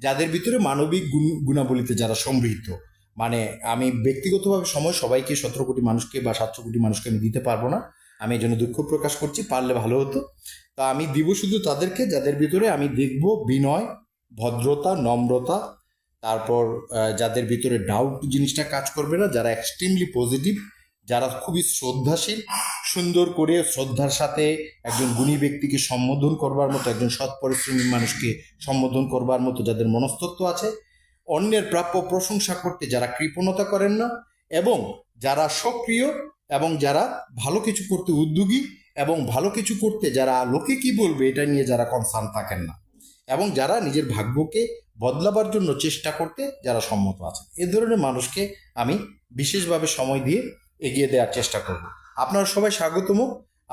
যাদের ভিতরে মানবিক গুণাবলীতে যারা সমৃদ্ধ। মানে আমি ব্যক্তিগতভাবে সময় সবাইকে 17 কোটি মানুষকে বা 700 কোটি মানুষকে আমি দিতে পারবো না, আমি এই জন্য দুঃখ প্রকাশ করছি, পারলে ভালো হতো। তা আমি দিব শুধু তাদেরকে যাদের ভিতরে আমি দেখব বিনয়, ভদ্রতা, নম্রতা, তারপর যাদের ভিতরে ডাউট জিনিসটা কাজ করবে না, যারা এক্সট্রিমলি পজিটিভ, যারা খুবই শ্রদ্ধাশীল, সুন্দর করে শ্রদ্ধার সাথে একজন গুণী ব্যক্তিকে সম্বোধন করবার মতো, একজন সৎ পরিশ্রমী মানুষকে সম্বোধন করবার মতো যাদের মনস্তত্ত্ব আছে, অন্যের প্রাপ্য প্রশংসা করতে যারা কৃপণতা করেন না, এবং যারা সক্রিয়, এবং যারা ভালো কিছু করতে উদ্যোগী, এবং ভালো কিছু করতে যারা লোকে কি বলবে এটা নিয়ে যারা কনসার্ন থাকেন না, এবং যারা নিজের ভাগ্যকে বদলাবার জন্য চেষ্টা করতে যারা সম্মত আছে, এ ধরনের মানুষকে আমি বিশেষভাবে সময় দিয়ে এগিয়ে দেওয়ার চেষ্টা করব। আপনারা সবাই স্বাগতম।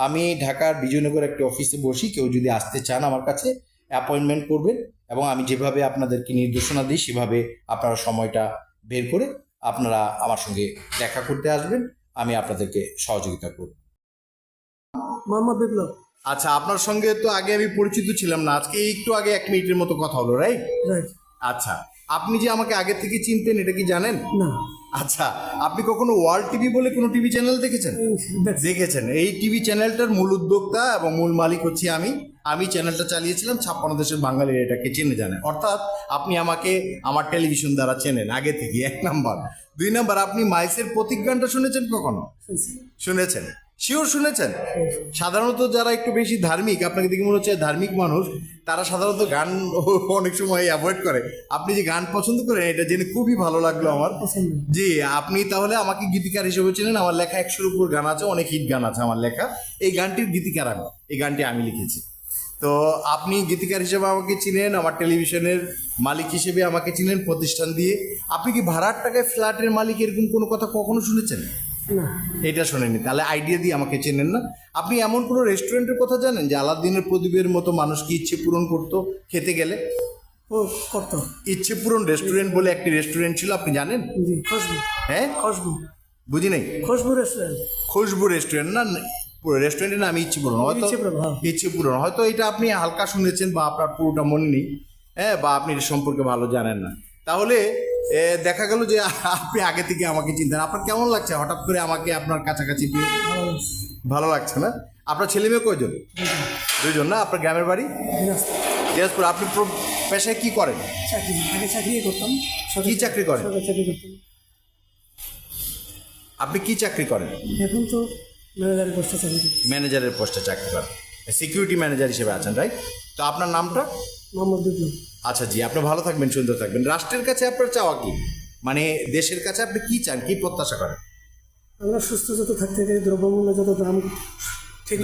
আমি ঢাকার বিজয়নগর একটি অফিসে বসি, কেউ যদি আসতে চান আমার কাছে অ্যাপয়েন্টমেন্ট করবেন, এবং আমি যেভাবে আপনাদেরকে নির্দেশনা দিই সেভাবে আপনারা সময়টা বের করে আপনারা আমার সঙ্গে দেখা করতে আসবেন, আমি আপনাদেরকে সহযোগিতা করব। মোহাম্মদ বিপ্লব। আচ্ছা, আপনার সঙ্গে তো আগে আমি পরিচিত ছিলাম না, আজকে একটু আগে 1 মিনিটের মতো কথা হলো, রাইট? আচ্ছা, আপনি যে আমাকে আগে থেকে চিনতেন এটা কি জানেন? না। আচ্ছা, আপনি কখনো ওয়ার্ল্ড টিভি বলে কোনো টিভি চ্যানেল দেখেছেন? দেখেছেন। এই টিভি চ্যানেলটার মূল উদ্যোক্তা এবং মূল মালিক হচ্ছি আমি চ্যানেলটা চালিয়েছিলাম, 56 দেশের বাঙালিরা এটাকে চেনে জানে। অর্থাৎ আপনি আমাকে আমার টেলিভিশন দ্বারা চেনেন আগে থেকে, 1 নাম্বার। 2 নাম্বার, আপনি মাইলসের প্রতীক গানটা শুনেছেন কখনো? শুনেছেন, শিওর শুনেছেন। সাধারণত যারা একটু বেশি ধার্মিক, আপনাকে দেখে মনে হচ্ছে ধার্মিক মানুষ, তারা সাধারণত গান অনেক সময় অ্যাভয়েড করে। আপনি যে গান পছন্দ করেন এটা জেনে খুবই ভালো লাগলো আমার। জি, আপনি তাহলে আমাকে গীতিকার হিসেবে চেনেন। আমার লেখা 100-র উপর গান আছে, অনেক হিট গান আছে আমার লেখা। এই গানটির গীতিকার আমি, এই গানটি আমি লিখেছি। তো আপনি গীতিকার হিসেবে আমাকে চিনেন, আমার টেলিভিশনের মালিক হিসেবে আমাকে চিনেন প্রতিষ্ঠান দিয়ে। আপনি কি ভাড়ার টাকায় ফ্ল্যাটের মালিক এরকম কোনো কথা কখনো শুনেছেন? না। এটা শোনেনি, তাহলে আইডিয়া দিয়ে আমাকে চেনেন না। আপনি এমন কোনো রেস্টুরেন্টের কথা জানেন যে আলাদিনের প্রদীপের মতো মানুষকে ইচ্ছে পূরণ করতো খেতে গেলে? ও করতো। ইচ্ছে পূরণ রেস্টুরেন্ট বলে একটি রেস্টুরেন্ট ছিল, আপনি জানেন? জি, খুশবু। হ্যাঁ, খুশবু। বুঝি নাই। খুশবু রেস্টুরেন্ট। খুশবু রেস্টুরেন্ট না, রেস্টুরেন্টের নাম ইচ্ছে পূরণ, হয়তো ইচ্ছে পূরণ, হয়তো এটা আপনি হালকা শুনেছেন বা আপনার পুরোটা মনে নেই, হ্যাঁ, বা আপনি এর সম্পর্কে ভালো জানেন না। তাহলে দেখা গেল যে আপনি আগে থেকে আমাকে চিনতেন। আপনার কেমন লাগছে হঠাৎ করে আমাকে আপনার কাছাকাছি পেয়ে? ভালো লাগছে না? আপনার ছেলে মেয়ে কয়জন? 2জন না? আপনার গ্রামের বাড়ি? দিনাজপুর। আপনি পেশায় কি করেন? চাকরি, আগে চাকরি করতাম। কি চাকরি করেন? চাকরি করতাম। আপনি কি চাকরি করেন? এখন তো ম্যানেজারের পোস্টে চাকরি করছি। ম্যানেজারের পোস্টে চাকরি করেন, সিকিউরিটি ম্যানেজার হিসেবে আছেন, রাইট? তো আপনার নামটা? মোহাম্মদ বিপ্লব। আচ্ছা জি, আপনি ভালো থাকবেন, সুন্দর থাকবেন। রাষ্ট্রের কাছে আপনার চাওয়া কি, মানে দেশের কাছে আপনি কি চান, কি প্রত্যাশা করেন? আমরা সুস্থ যত থাকতে চাই, দ্রব্যমূল্য যত দাম,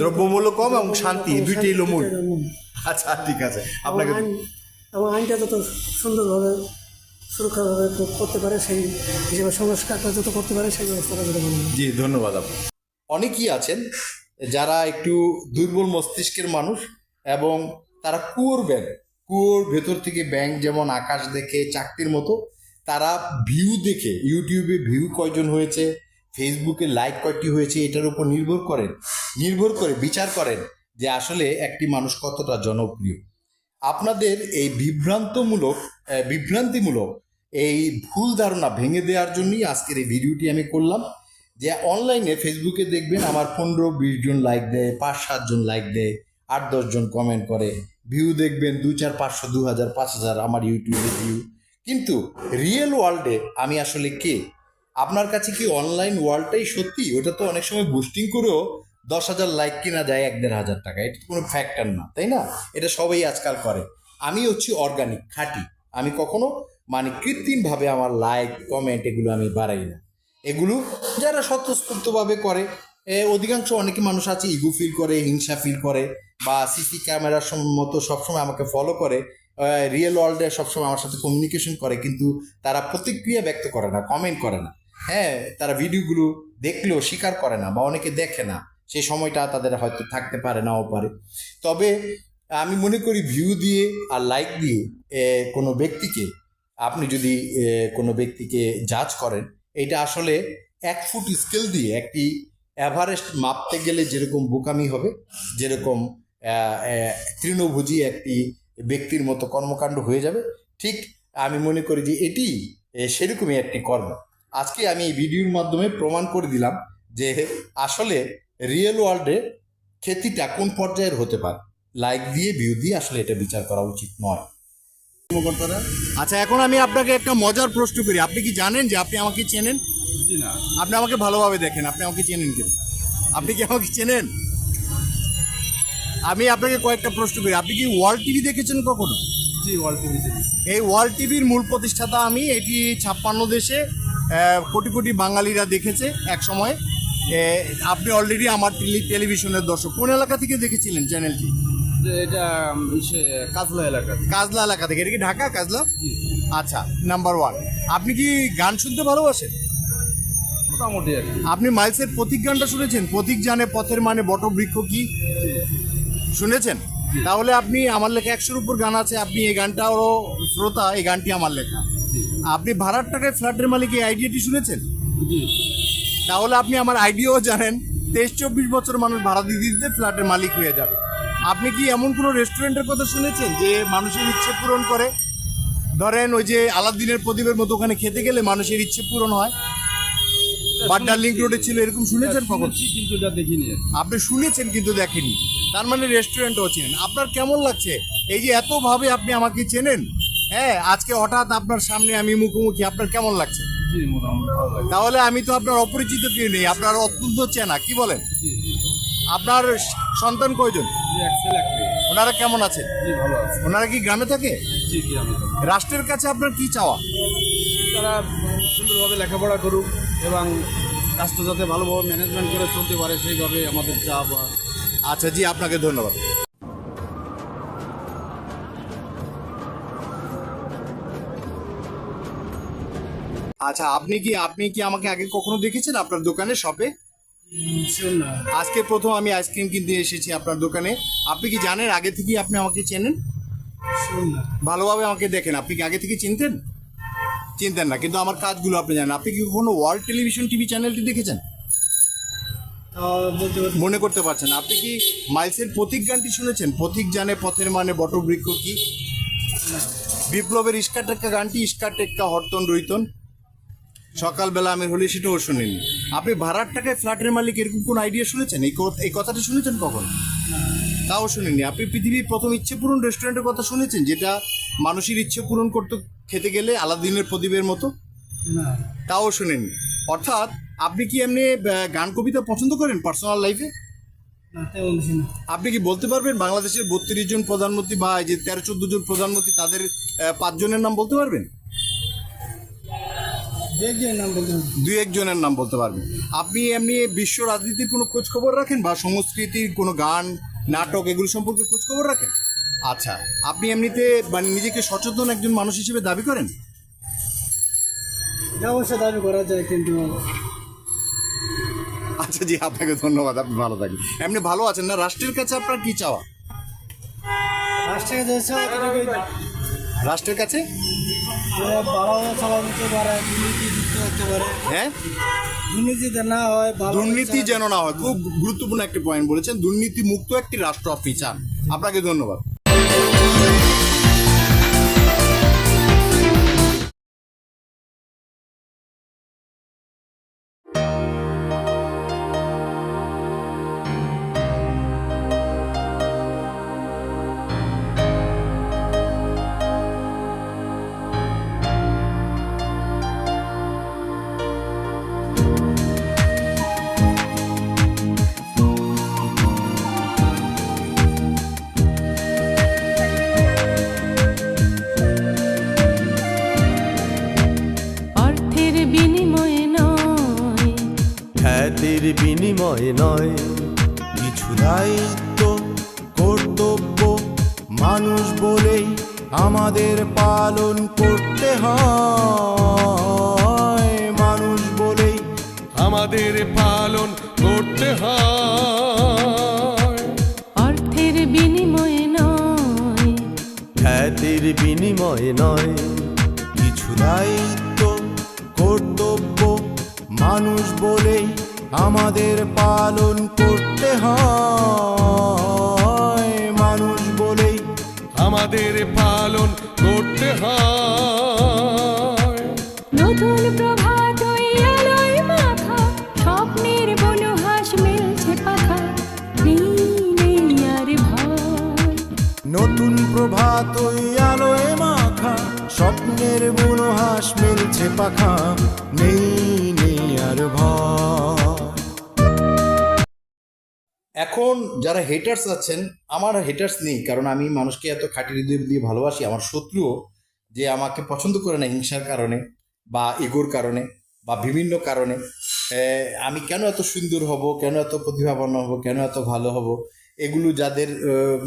দ্রব্যমূল্য কম এবং শান্তি, দুইটাই হলো মূল। আচ্ছা ঠিক আছে, আপনাকে এবং আইনটা যত সুন্দরভাবে সুরক্ষাভাবে করতে পারে সেই হিসেবে সংস্কারটা যত করতে পারে সেই ব্যবস্থাটা যত ভালো। জি, ধন্যবাদ। আপনি অনেকেই আছেন যারা একটু দুর্বল মস্তিষ্কের মানুষ এবং তারা কুয়োর ভেতর থেকে ব্যাংক যেমন আকাশ দেখে চাকতির মতো, তারা ভিউ দেখে, ইউটিউবে ভিউ কয়জন হয়েছে, ফেসবুকে লাইক কয়টি হয়েছে, এটার উপর নির্ভর করে বিচার করেন যে আসলে একটি মানুষ কতটা জনপ্রিয়। আপনাদের এই বিভ্রান্তিমূলক এই ভুল ধারণা ভেঙে দেওয়ার জন্যই আজকের এই ভিডিওটি আমি করলাম। যে অনলাইনে ফেসবুকে দেখবেন আমার 15-20 জন লাইক দেয়, 5-7 জন লাইক দেয়, 8-10 জন কমেন্ট করে, ভিউ দেখবেন 2-4-500, 2000, 5000 আমার ইউটিউবে ভিউ। কিন্তু রিয়েল ওয়ার্ল্ডে আমি আসলে কে? আপনার কাছে কি অনলাইন ওয়ার্ল্ডটাই সত্যি? ওটা তো অনেক সময় বুস্টিং করেও 10,000 লাইক কিনা যায় 1-1,500 টাকা, এটা কোনো ফ্যাক্টর না, তাই না? এটা সবাই আজকাল করে। আমি হচ্ছি অর্গানিক, খাঁটি। আমি কখনো মানে কৃত্রিমভাবে আমার লাইক কমেন্ট এগুলো আমি বাড়াই না। এগুলো যারা স্বতঃস্ফূর্তভাবে করে, অধিকাংশ অনেকে মানুষ আছে ইগো ফিল করে, হিংসা ফিল করে, বা সিসি ক্যামেরার মতো সবসময় আমাকে ফলো করে, রিয়েল ওয়ার্ল্ডে সবসময় আমার সাথে কমিউনিকেশন করে, কিন্তু তারা প্রতিক্রিয়া ব্যক্ত করে না, কমেন্ট করে না। হ্যাঁ, তারা ভিডিওগুলো দেখলেও স্বীকার করে না বা অনেকে দেখে না, সেই সময়টা তাদের হয়তো থাকতে পারে, নাও পারে। তবে আমি মনে করি ভিউ দিয়ে আর লাইক দিয়ে কোনো ব্যক্তিকে, আপনি যদি কোনো ব্যক্তিকে জাজ করেন, এটা আসলে 1 ফুট স্কেল দিয়ে একটি এভারেস্ট মাপতে গেলে যেরকম বোকামি হবে, যেরকম তৃণভোজী একটি ব্যক্তির মতো কর্মকাণ্ড হয়ে যাবে, ঠিক আমি মনে করি যে এটি সেরকমই একটি কর্ম। আজকে আমি এই ভিডিওর মাধ্যমে প্রমাণ করে দিলাম যে আসলে রিয়েল ওয়ার্ল্ডে খ্যাতিটা কোন পর্যায়ের হতে পারে। লাইক দিয়ে ভিউ দিয়ে আসলে এটা বিচার করা উচিত নয়। আচ্ছা, এখন আমি আপনাকে একটা মজার প্রশ্ন করি। আপনি কি জানেন যে আপনি আমাকে চেনেন? জি না। আপনি আমাকে ভালোভাবে দেখেন, আপনি আমাকে চেনেন কেন? আপনি কি আমাকে চেনেন? আমি আপনাকে কয়েকটা প্রশ্ন করি। আপনি কি ওয়ার্ল্ড টিভি দেখেছেন কখনো? জি, ওয়ার্ল্ড টিভি। এই ওয়ার্ল্ড টিভির মূল প্রতিষ্ঠাতা আমি। এটি 56 দেশে কোটি কোটি বাঙালিরা দেখেছে এক সময়। আপনি অলরেডি আমার টেলিভিশনের দর্শক। কোন এলাকা থেকে দেখেছিলেন চ্যানেলটি? এটা কাজলা এলাকা থেকে। এটা কি ঢাকা কাজলা? আচ্ছা, নাম্বার 1, আপনি কি গান শুনতে ভালোবাসেন? মোটামুটি আর কি। আপনি মাইলসের প্রতীক গানটা শুনেছেন? প্রতীক জানে পথের মানে বটবৃক্ষ কি, শুনেছেন? তাহলে আপনি আমার লেখা 100-র উপর গান আছে, আপনি এই গানটাও শ্রোতা, এই গানটি আমার লেখা। আপনি ভাড়ার টাকায় ফ্ল্যাটের মালিক, এই আইডিয়াটি শুনেছেন? তাহলে আপনি আমার আইডিয়াও জানেন, 23-24 বছর মানুষ ভাড়া দিতে দিতে ফ্ল্যাটের মালিক হয়ে যাবে। আপনি কি এমন কোনো রেস্টুরেন্টের কথা শুনেছেন যে মানুষের ইচ্ছে পূরণ করে? ধরেন ওই যে আলাদিনের প্রদীপের মতো ওখানে খেতে গেলে মানুষের ইচ্ছে পূরণ হয়, বাড্ডার লিঙ্ক রোডে ছিল, এরকম শুনেছেন কখন? শুনেছি, কিন্তু এটা দেখিনি। আপনি শুনেছেন কিন্তু দেখেনি, তার মানে রেস্টুরেন্টও চেনেন। আপনার কেমন লাগছে এই যে এতভাবে আপনি আমাকে চেনেন? হ্যাঁ, আজকে হঠাৎ আপনার সামনে আমি মুখোমুখি, আপনার কেমন লাগছে? জি, মোটামুটি ভালো লাগে। তাহলে আমি তো আপনার অপরিচিত কেউ নেই, আপনার অত্যন্ত চেনা, কি বলেন? জি, আপনার সন্তান কয়জন? জি, এক ছেলে এক মেয়ে। ওনারা কেমন আছে? জি, ভালো আছে। ওনারা কি গ্রামে থাকে? জি, গ্রামে থাকে। রাষ্ট্রের কাছে আপনার কি চাওয়া? তারা সুন্দরভাবে লেখাপড়া করুক এবং রাষ্ট্র যাতে ভালোভাবে ম্যানেজমেন্ট করে চলতে পারে সেইভাবে আমাদের চাপ। আচ্ছা জি, আপনাকে ধন্যবাদ। আচ্ছা, আপনি কি আমাকে আগে কখনো দেখেছেন আপনার দোকানে, শপে? আজকে প্রথম আমি আইসক্রিম কিনতে এসেছি আপনার দোকানে। আপনি কি জানেন আগে থেকে আপনি আমাকে চেনেন? ভালোভাবে আমাকে দেখেন। আপনি কি আগে থেকে চিনতেন? চিনতেন না, কিন্তু আমার কাজগুলো আপনি জানেন। আপনি কি কখনো ওয়ার্ল্ড টেলিভিশন টিভি চ্যানেলটি দেখেছেন? মনে করতে পারছেন না। আপনি কি মাইলসের প্রতীক গানটি শুনেছেন? প্রতীক জানে পথের মানে বটবৃক্ষ কি? বিপ্লবের ইস্কা টেক্কা গানটি, ইস্কা টেক্কা হরতন রইতন, সকালবেলা আমি হলে, সেটাও শুনেনি। আপনি ভাড়ার টাকায় ফ্ল্যাটের মালিক, এরকম কোন আইডিয়া শুনেছেন? এই কথাটা শুনেছেন কখন? তাও শুনেননি। আপনি পৃথিবীর প্রথম ইচ্ছে পূরণ রেস্টুরেন্টের কথা শুনেছেন, যেটা মানুষের ইচ্ছে পূরণ করতে খেতে গেলে আলাদিনের প্রদীপের মতো? তাও শুনেননি। অর্থাৎ আপনি কি এমনি গান কবিতা পছন্দ করেন পার্সোনাল লাইফে? আপনি কি বলতে পারবেন বাংলাদেশের 32 জন প্রধানমন্ত্রী বা এই যে 13-14 জন প্রধানমন্ত্রী, তাদের 5 জনের নাম বলতে পারবেন? 2-1 জনের নাম বলতে পারবেন। আপনি এমনি বিশ্ব রাজনীতির কোনো খোঁজ খবর রাখেন বা সংস্কৃতির কোনো গান, নাটক, এগুলো সম্পর্কে খোঁজ খবর রাখেন? আচ্ছা, আপনি এমনিতে মানে নিজেকে সচেতন একজন মানুষ হিসেবে দাবি করেন? অবশ্যই দাবি করা যায়, কিন্তু আচ্ছা জি, আপনাকে ধন্যবাদ, আপনি ভালো থাকেন। এমনি ভালো আছেন না? রাষ্ট্রের কাছে আপনার কি চাওয়া? রাষ্ট্রের কাছে রাষ্ট্রের কাছে ভালোভাবে চালাতে পারে, দুর্নীতি যুক্ত হতে পারে, হ্যাঁ, দুর্নীতিতে না হয়, দুর্নীতি যেন না হয়। খুব গুরুত্বপূর্ণ একটা পয়েন্ট বলেছেন, দুর্নীতি মুক্ত একটি রাষ্ট্র আপনি চান। আপনাকে ধন্যবাদ। অর্থের বিনিময়ে নয়, খ্যাতির বিনিময়ে নয়, কিছু দায়িত্ব কর্তব্য মানুষ বলেই আমাদের পালন করতে হয়, মানুষ বলেই আমাদের পালন করতে হয়। অর্থের বিনিময়ে নয়, খ্যাতির বিনিময়ে নয়, কিছু দায়িত্ব কর্তব্য মানুষ বলেই আমাদের পালন করতে হয়, মানুষ বলেই আমাদের পালন করতে হয়। নতুন প্রভাত ওই আলোয় মাখা, স্বপ্নের বনহাস মেলছে পাখা, নেই নেই আর ভয়। নতুন প্রভাত ওই আলোয় মাখা, স্বপ্নের বুনোহাস মেলছে পাখা, নেই নেই আর ভয়। এখন যারা হেটার্স আছেন, আমার হেটার্স নেই, কারণ আমি মানুষকে এত খাঁটি হৃদয় দিয়ে ভালোবাসি। আমার শত্রুও যে আমাকে পছন্দ করে না হিংসার কারণে বা ইগোর কারণে বা বিভিন্ন কারণে, আমি কেন এত সুন্দর হব, কেন এত প্রতিভাবান হব, কেন এত ভালো হব, এগুলো যাদের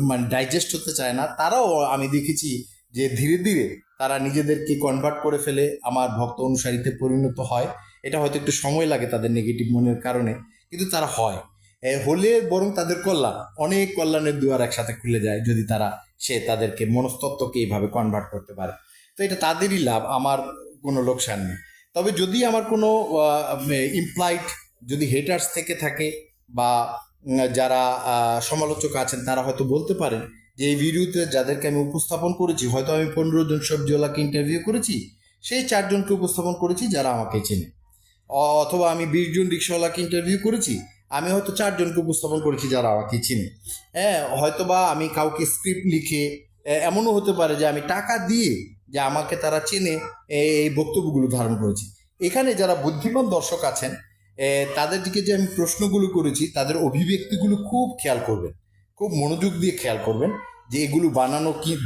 মানে ডাইজেস্ট হতে চায় না, তারাও আমি দেখেছি যে ধীরে ধীরে তারা নিজেদেরকে কনভার্ট করে ফেলে, আমার ভক্ত অনুসারীতে পরিণত হয়। এটা হয়তো একটু সময় লাগে তাদের নেগেটিভ মনের কারণে, কিন্তু তারা হয়। হলে বরং তাদের কল্যাণ, অনেক কল্যাণের দুয়ার একসাথে খুলে যায় যদি তাদেরকে মনস্তত্ত্বকে এইভাবে কনভার্ট করতে পারে। তো এটা তাদেরই লাভ, আমার কোনো লোকসান নেই। তবে যদি আমার কোনো ইমপ্লাইড যদি হেটার্স থেকে থাকে বা যারা সমালোচক আছেন তারা হয়তো বলতে পারেন যে এই ভিডিওতে যাদেরকে আমি উপস্থাপন করেছি, হয়তো আমি 15 জন সবজিওয়ালাকে ইন্টারভিউ করেছি, সেই 4 জনকে উপস্থাপন করেছি যারা আমাকে চেনে, অথবা আমি 20 জন রিক্সাওয়ালাকে ইন্টারভিউ করেছি, আমি হয়তো 4 জনকে উপস্থাপন করেছি যারা আমাকে চিনে। হ্যাঁ, হয়তোবা আমি কাউকে স্ক্রিপ্ট লিখে, এমনও হতে পারে যে আমি টাকা দিয়ে যে আমাকে তারা চেনে এই বক্তব্যগুলো ধারণ করেছি। এখানে যারা বুদ্ধিমান দর্শক আছেন তাদের দিকে যে আমি প্রশ্নগুলো করেছি তাদের অভিব্যক্তিগুলো খুব খেয়াল করবেন, খুব মনোযোগ দিয়ে খেয়াল করবেন যে এগুলো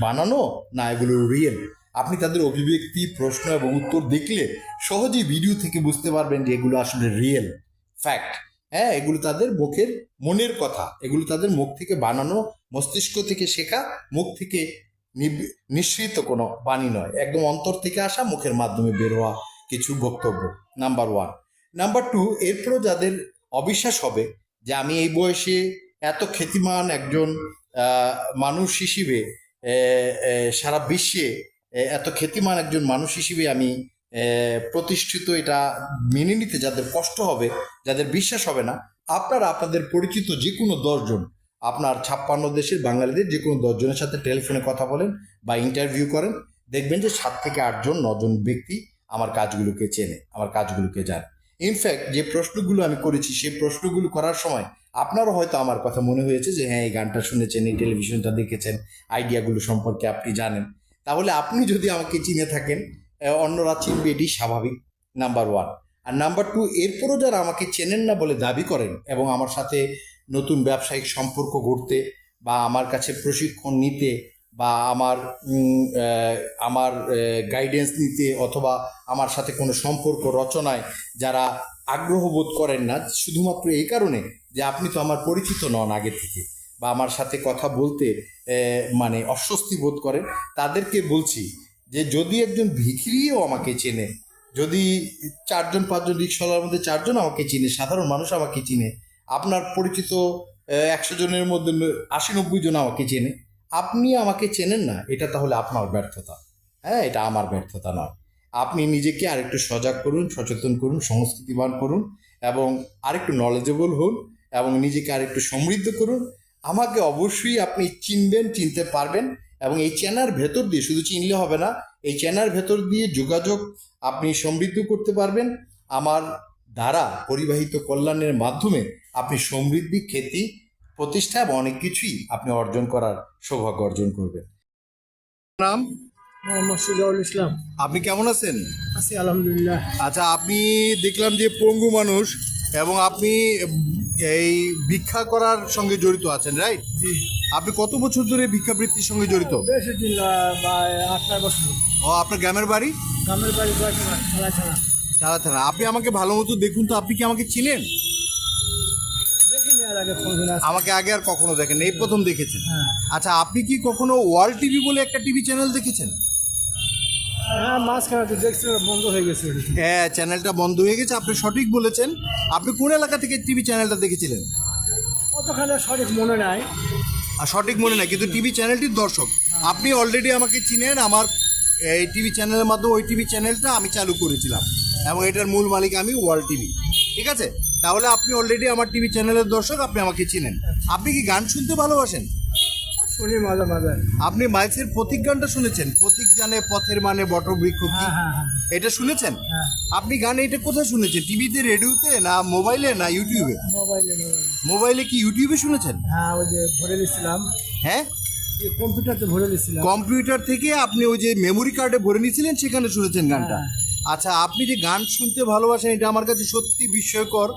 বানানো না এগুলো রিয়েল। আপনি তাদের অভিব্যক্তি, প্রশ্ন এবং উত্তর দেখলে সহজেই ভিডিও থেকে বুঝতে পারবেন যে এগুলো আসলে রিয়েল ফ্যাক্ট। হ্যাঁ, এগুলো তাদের মনের কথা, এগুলো তাদের মুখ থেকে বানানো, মস্তিষ্ক থেকে শেখা, মুখ থেকে নিঃসৃত কোনো বাণী নয়, একদম অন্তর থেকে আসা, মুখের মাধ্যমে বের হওয়া কিছু বক্তব্য। নাম্বার 1। নাম্বার 2, এরপরও যাদের অবিশ্বাস হবে যে আমি এই বয়সে এত খ্যাতিমান একজন মানুষ হিসেবে, সারা বিশ্বে এত খ্যাতিমান একজন মানুষ হিসেবে আমি প্রতিষ্ঠিত, এটা মেনে নিতে যাদের কষ্ট হবে, যাদের বিশ্বাস হবে না, আপনারা আপনাদের পরিচিত যে কোনো 10 জন, আপনার 56 দেশের বাঙালিদের যে কোনো 10 জনের সাথে টেলিফোনে কথা বলেন বা ইন্টারভিউ করেন, দেখবেন যে 7 থেকে 8 জন 9 জন ব্যক্তি আমার কাজগুলোকে চেনে, আমার কাজগুলোকে জানে। ইনফ্যাক্ট যে প্রশ্নগুলো আমি করেছি সেই প্রশ্নগুলো করার সময় আপনারও হয়তো আমার কথা মনে হয়েছে যে হ্যাঁ, এই গানটা শুনেছেন, এই টেলিভিশনটা দেখেছেন, আইডিয়াগুলো সম্পর্কে আপনি জানেন। তাহলে আপনি যদি আমাকে চিনে থাকেন, অন্যরা চিনবে, এটি স্বাভাবিক। নাম্বার 1। আর নাম্বার 2, এরপরও যারা আমাকে চেনেন না বলে দাবি করেন এবং আমার সাথে নতুন ব্যবসায়িক সম্পর্ক গড়তে বা আমার কাছে প্রশিক্ষণ নিতে বা আমার গাইডেন্স নিতে অথবা আমার সাথে কোনো সম্পর্ক রচনায় যারা আগ্রহ বোধ করেন না, শুধুমাত্র এই কারণে যে আপনি তো আমার পরিচিত নন আগে থেকে, বা আমার সাথে কথা বলতে মানে অস্বস্তি বোধ করেন, তাদেরকে বলছি যে যদি একজন ভিখিরিও আমাকে চেনে, যদি 4 জন 5 জন রিক্সাওয়ালার মধ্যে 4 জন আমাকে চিনে, সাধারণ মানুষ আমাকে চিনে, আপনার পরিচিত 100 জনের মধ্যে 80-90 জন আমাকে চেনে, আপনি আমাকে চেনেন না, এটা তাহলে আপনার ব্যর্থতা। হ্যাঁ, এটা আমার ব্যর্থতা নয়। আপনি নিজেকে আরেকটু সজাগ করুন, সচেতন করুন, সংস্কৃতিবান করুন এবং আরেকটু নলেজেবল হন এবং নিজেকে আরেকটু সমৃদ্ধ করুন। আমাকে অবশ্যই আপনি চিনবেন, চিনতে পারবেন এবং এই চেনার ভেতর দিয়ে, শুধু চিনলে হবে না, এই চেনার ভেতর দিয়ে যোগাযোগ আপনি সমৃদ্ধ করতে পারবেন। আমার দ্বারা পরিবাহিত কল্যাণের মাধ্যমে আপনি সমৃদ্ধি, খ্যাতি, প্রতিষ্ঠা এবং অনেক কিছুই আপনি অর্জন করার সৌভাগ্য অর্জন করবেন। নাম মসজিদুল ইসলাম। আপনি কেমন আছেন? আছি আলহামদুলিল্লাহ। আচ্ছা, আপনি দেখলাম যে পঙ্গু মানুষ এবং আপনি এই ভিক্ষা করার সঙ্গে জড়িত আছেন, রাইট? জি। আপনি কত বছর ধরে ভিক্ষাবৃত্তির সঙ্গে জড়িত? বেশি দিন, 8-9 বছর। ও, আপনার গ্রামের বাড়ি? গ্রামের বাড়ি তারা থানা। আপনি আমাকে ভালো মতো দেখুন তো, আপনি কি আমাকে চিনেন? দেখিনি আর আগে, আমাকে আগে আর কখনো দেখেন, এই প্রথম দেখেছেন? হ্যাঁ। আচ্ছা, আপনি কি কখনো ওয়ার্ল্ড টিভি বলে একটা টিভি চ্যানেল দেখেছেন? হ্যাঁ, মাঝখানে তো দেখছি বন্ধ হয়ে গেছে। হ্যাঁ, চ্যানেলটা বন্ধ হয়ে গেছে, আপনি সঠিক বলেছেন। আপনি কোন এলাকা থেকে টিভি চ্যানেলটা দেখেছিলেন? অতখানে সঠিক মনে নাই। আর সঠিক মনে নাই, কিন্তু টিভি চ্যানেলটির দর্শক আপনি অলরেডি আমাকে চিনেন। আমার এই টিভি চ্যানেলের মাধ্যমে ওই টিভি চ্যানেলটা আমি চালু করেছিলাম এবং এটার মূল মালিক আমি, ওয়ার্ল্ড টিভি। ঠিক আছে, তাহলে আপনি অলরেডি আমার টিভি চ্যানেলের দর্শক, আপনি আমাকে চিনেন। আপনি কি গান শুনতে ভালোবাসেন? শুনি মাঝে মাঝে। আপনি মাইলসের প্রতীক গানটা শুনেছেন? প্রতীক জানে পথের মানে বটবৃক্ষ কি, এটা শুনেছেন? আপনি গান এটা কোথায় শুনেছেন? টিভিতে, রেডিওতে, না মোবাইলে, না ইউটিউবে? মোবাইলে কি ইউটিউবে শুনেছেন? হ্যাঁ, ওই যে ভরে নিয়েছিলাম। হ্যাঁ, কম্পিউটারতে ভরে নিয়েছিলাম। কম্পিউটার থেকে আপনি ওই যে মেমোরি কার্ডে ভরে নিয়েছিলেন, সেখানে শুনেছেন গানটা? আচ্ছা, আপনি যে গান শুনতে ভালোবাসেন এটা আমার কাছে সত্যি বিস্ময়কর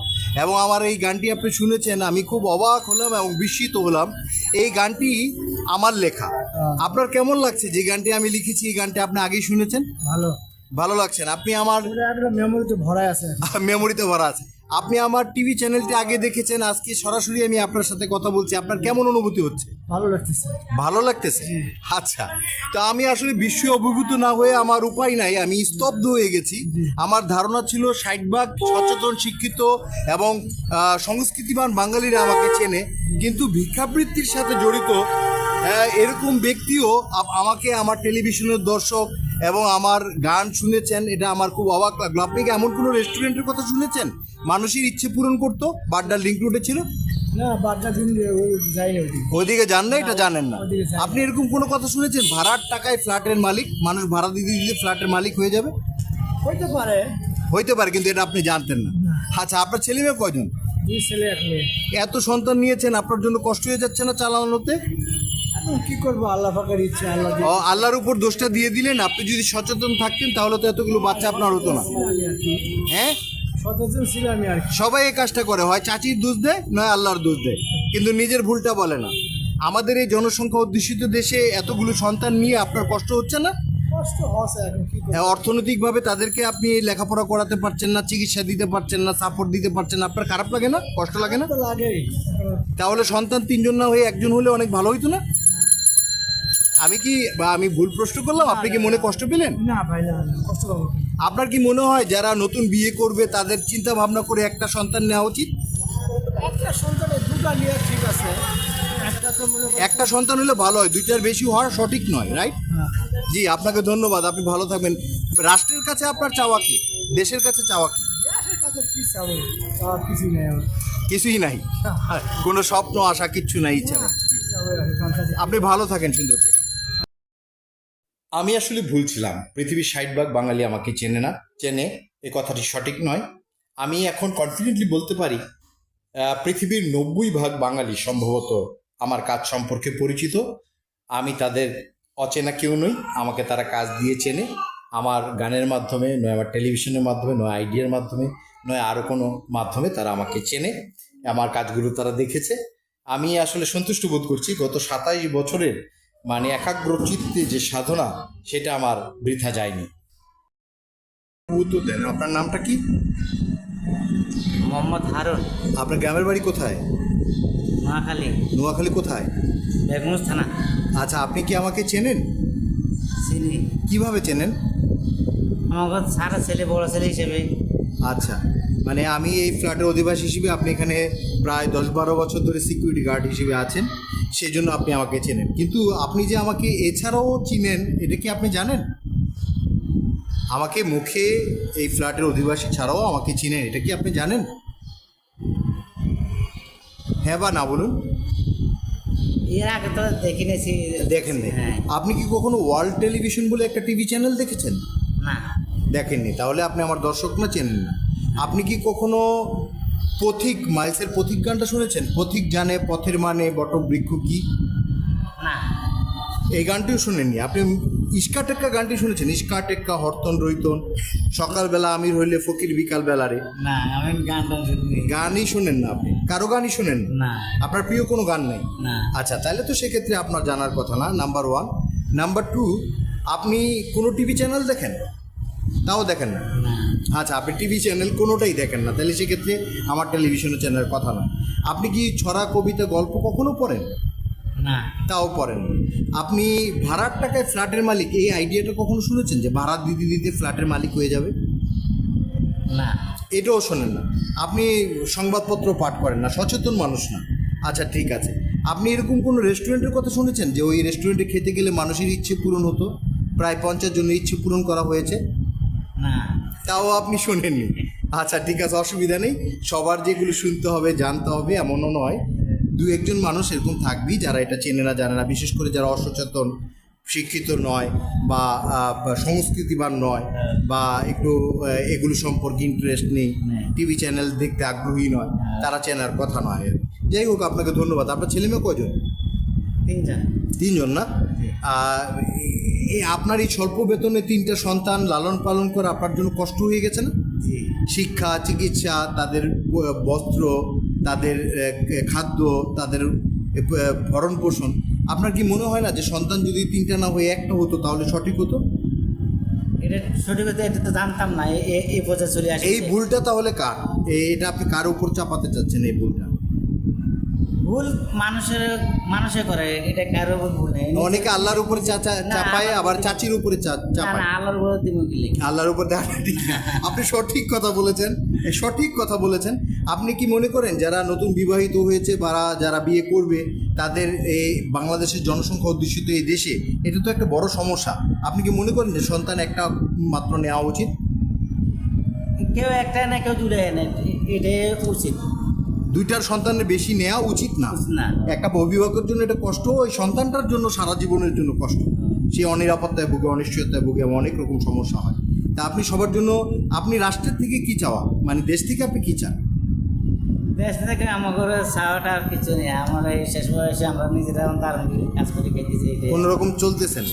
এবং আমার এই গানটি আপনি শুনেছেন, আমি খুব অবাক হলাম এবং বিস্মিত হলাম। এই গানটি আমার লেখা। আপনার কেমন লাগছে যে গানটি আমি লিখেছি? এই গানটি আপনি আগেই শুনেছেন? ভালো লাগছেন? আপনি আমার মেমোরিতে ভরা আছে। মেমোরিতে ভরা আছে। আপনি আমার টিভি চ্যানেলটি আগে দেখেছেন, আজকে সরাসরি আমি আপনার সাথে কথা বলছি, আপনার কেমন অনুভূতি হচ্ছে? ভালো লাগতেছে। ভালো লাগতেছে? আচ্ছা, তো আমি আসলে বিস্ময় অভিভূত না হয়ে আমার উপায় নাই, আমি স্তব্ধ হয়ে গেছি। আমার ধারণা ছিল 60% সচেতন, শিক্ষিত এবং সংস্কৃতিবান বাঙালিরা আমাকে চেনে, কিন্তু ভিক্ষাবৃত্তির সাথে জড়িত এরকম ব্যক্তিও আমাকে আমার টেলিভিশনের দর্শক এবং আমার গান শুনেছেন, এটা আমার খুব অবাক লাগলো। আপনি কি এমন কোনো রেস্টুরেন্টের কথা শুনেছেন মানুষের ইচ্ছে পূরণ করতো? বাড্ডার লিঙ্ক রোডে ছিল না, বাচ্চা দিন যাইনি ওইদিকে। ওইদিকে যান না, এটা জানেন না ওইদিকে যাইনি। আপনি। এরকম কোনো কথা শুনেছেন ভাড়ার টাকায় ফ্ল্যাটের মালিক, মানুষ ভাড়া দিতে দিতে ফ্ল্যাটের মালিক হয়ে যাবে? হইতে পারে, হইতে পারে, কিন্তু এটা আপনি জানতেন না। আচ্ছা, আপনার ছেলে মেয়ে কয়জন? 2 ছেলে 1 মেয়ে। এত সন্তান নিয়েছেন, আপনার জন্য কষ্ট হয়ে যাচ্ছে না চালানোতে? এখন কি করবো, আল্লাহ পাকের ইচ্ছা, আল্লাহ ও, আল্লাহর উপর দোষটা দিয়ে দিলেন। আপনি যদি সচেতন থাকতেন তাহলে তো এতগুলো বাচ্চা আপনার হতো না। হ্যাঁ, সচেতন ছিলাম আমি আর কি। সবাই এই কাজটা করে, হয় চাচির দোষ দেয় নয় আল্লাহর দোষ দেয়, কিন্তু নিজের ভুলটা বলে না। আমাদের এই জনসংখ্যা অধ্যুষিত দেশে এতগুলো সন্তান নিয়ে আপনার কষ্ট হচ্ছে না? কষ্ট হচ্ছে, এখন কি করবো। অর্থনৈতিকভাবে তাদেরকে আপনি লেখাপড়া করাতে পারছেন না, চিকিৎসা দিতে পারছেন না, সাপোর্ট দিতে পারছেন না, আপনার খারাপ লাগে না? কষ্ট লাগে না? তো লাগেই। তাহলে সন্তান 3 জন না হয়ে 1 জন হলে অনেক ভালো হইতো না? আমি ভুল প্রশ্ন করলাম? আপনি কি মনে কষ্ট পেলেন? না ভাই, না না, কষ্ট পাবো। আপনার কি মনে হয় যারা নতুন বিয়ে করবে তাদের চিন্তা ভাবনা করে একটা সন্তান নেওয়া উচিত? একটা সন্তানের 2টা নিয়ে ঠিক আছে, একটা তো মনে করো- একটা সন্তান হলে ভালো হয়, 2টার বেশি হওয়া সঠিক নয়, রাইট? হ্যাঁ। জি, আপনাকে ধন্যবাদ, আপনি ভালো থাকবেন। রাষ্ট্রের কাছে আপনার চাওয়া কি, দেশের কাছে চাওয়া কি? দেশের কাছে কি চাবো, আর কিছু নেই আমার। কিছুই নাই, কোনো স্বপ্ন আশা কিচ্ছু নাই, ইচ্ছা নেই। কি চাবো আর কি, কাছে। আপনি ভালো থাকেন, সুন্দর থাকেন। আমি আসলে ভুল ছিলাম। পৃথিবীর 60% বাঙালি আমাকে চেনে এ কথাটি সঠিক নয়। আমি এখন কনফিডেন্টলি বলতে পারি পৃথিবীর 90% বাঙালি সম্ভবত আমার কাজ সম্পর্কে পরিচিত। আমি তাদের অচেনা কেউ নই, আমাকে তারা কাজ দিয়ে চেনে। আমার গানের মাধ্যমে নয়, আমার টেলিভিশনের মাধ্যমে নয়, আইডিয়ার মাধ্যমে নয়, আরও কোনো মাধ্যমে তারা আমাকে চেনে, আমার কাজগুলো তারা দেখেছে। আমি আসলে সন্তুষ্ট বোধ করছি গত 27 বছরের মানে একাগ্র চিত্তে যে সাধনা, সেটা আমার বৃথা যায়নি। উত্তর দেন, আপনার নামটা কি? মোহাম্মদ হারুন, আপনার গ্রামের বাড়ি কোথায়? নোয়াখালী, নোয়াখালী কোথায়? বেগমুজ থানা। আচ্ছা, আপনি কি আমাকে চেনেন? চিনি, কিভাবে চেনেন? আমার সারা ছেলে, বড় ছেলে হিসেবে। আচ্ছা, মানে আমি এই ফ্ল্যাটের অধিবাসী হিসেবে, আপনি এখানে প্রায় 10-12 বছর ধরে সিকিউরিটি গার্ড হিসেবে আছেন, সেই জন্য আপনি আমাকে চেনেন। কিন্তু আপনি যে আমাকে এছাড়াও চিনেন, এটা কি আপনি জানেন? আমাকে মুখে এই ফ্ল্যাটের অধিবাসী ছাড়াও আমাকে চিনেন, এটা কি আপনি জানেন? হ্যাঁ বা না বলুন। এর আগে তো দেখে নিয়েছি। দেখেন নি? হ্যাঁ। আপনি কি কখনো ওয়ার্ল্ড টেলিভিশন বলে একটা টিভি চ্যানেল দেখেছেন? না। দেখেননি? তাহলে আপনি আমার দর্শক না, চেনেন না। আপনি কি কখনো পথিক, মাইলসের পথিক গানটা শুনেছেন? পথিক জানে পথের মানে বটবৃক্ষ কি? না। এই গানটিও শুনেননি? আপনি ইস্কা টেক্কা গানটি শুনেছেন? ইস্কা টেক্কা হরতন রইতন, সকালবেলা আমির হইলে ফকির বিকালবেলা রে। না, আমি গান টান শুনি। গানই শুনেন না আপনি? কারো গানই শুনেন না। আপনার প্রিয় কোনো গান নেই? না। আচ্ছা, তাহলে তো সেক্ষেত্রে আপনার জানার কথা না, নাম্বার 1। নাম্বার 2, আপনি কোনো টিভি চ্যানেল দেখেন? তাও দেখেন না? না। আচ্ছা, আপনি টিভি চ্যানেল কোনোটাই দেখেন না, তাহলে সেক্ষেত্রে আমার টেলিভিশনের চ্যানেলের কথা না। আপনি কি ছড়া, কবিতা, গল্প কখনো পড়েন? না। তাও পড়েন। আপনি ভাড়ার টাকায় ফ্ল্যাটের মালিক, এই আইডিয়াটা কখনো শুনেছেন যে ভাড়া দিতে দিতে ফ্ল্যাটের মালিক হয়ে যাবে? না। এটাও শোনেন না। আপনি সংবাদপত্র পাঠ করেন না, সচেতন মানুষ না। আচ্ছা, ঠিক আছে। আপনি এরকম কোনো রেস্টুরেন্টের কথা শুনেছেন যে ওই রেস্টুরেন্টে খেতে গেলে মানুষের ইচ্ছে পূরণ হতো? প্রায় 50 জনের ইচ্ছে পূরণ করা হয়েছে? না। তাও আপনি শোনেননি? আচ্ছা, ঠিক আছে, অসুবিধা নেই। সবার যেগুলো শুনতে হবে, জানতে হবে এমনও নয়। 2-1 মানুষ এরকম থাকবেই যারা এটা চেনে না, জানে না, বিশেষ করে যারা অসচেতন, শিক্ষিত নয় বা সংস্কৃতিবান নয়, বা একটু এগুলো সম্পর্কে ইন্টারেস্ট নেই, টিভি চ্যানেল দেখতে আগ্রহী নয়, তারা চেনার কথা নয়। যাই হোক, আপনাকে ধন্যবাদ। আপনার ছেলে মেয়ে কয়জন? 3 জন না? আপনার এই স্বল্প বেতনে 3টা সন্তান লালন পালন করে আপনার জন্য কষ্ট হয়ে গেছে না? শিক্ষা, চিকিৎসা, তাদের বস্ত্র, তাদের খাদ্য, তাদের ভরণ পোষণ। আপনার কি মনে হয় না যে সন্তান যদি 3টা না হয়ে 1টা হতো তাহলে সঠিক হতো? এটা সঠিক হতে, এটা তো জানতাম না, এই পর্যায়ে চলে আসে। এই ভুলটা তাহলে কার? এটা আপনি কার উপর চাপাতে চাচ্ছেন এই ভুলটা? ভুল মানুষে করে, এটা কারো উপর ভুল নেই। অনেকে আল্লাহর উপরে চাপায়, আবার চাচির উপরে চাপায়। আল্লাহর উপর দিব কি লিখে? আল্লাহর উপর দেখা ঠিক না। আপনি সঠিক কথা বলেছেন, সঠিক কথা বলেছেন। আপনি কি মনে করেন যারা নতুন বিবাহিত হয়েছে বা যারা বিয়ে করবে তাদের এই বাংলাদেশের জনসংখ্যা অধ্যুষিত এই দেশে এটা তো একটা বড় সমস্যা, আপনি কি মনে করেন যে সন্তান একটা মাত্র নেওয়া উচিত? কেউ একটা না কেউ জুড়ে না, এটাই উচিত। দুইটার সন্তানের বেশি নেওয়া উচিত না। একটা অভিভাবকের জন্য এটা কষ্ট, ওই সন্তানটার জন্য সারা জীবনের জন্য কষ্ট। সে অনিরাপত্তায় ভোগে, অনিশ্চয়তায় ভোগে, অনেক রকম সমস্যা হয়। তা আপনি সবার জন্য, আপনি রাষ্ট্রের থেকে কি চাওয়া, মানে দেশ থেকে আপনি কি চান? দেশ থেকে আমাদের চাওয়াটা আর কিছু নেই। আমার এই শেষ বয়সে আমরা নিজেরা তার কাজ করে খেতেছি, কোনো রকম চলতেছেন।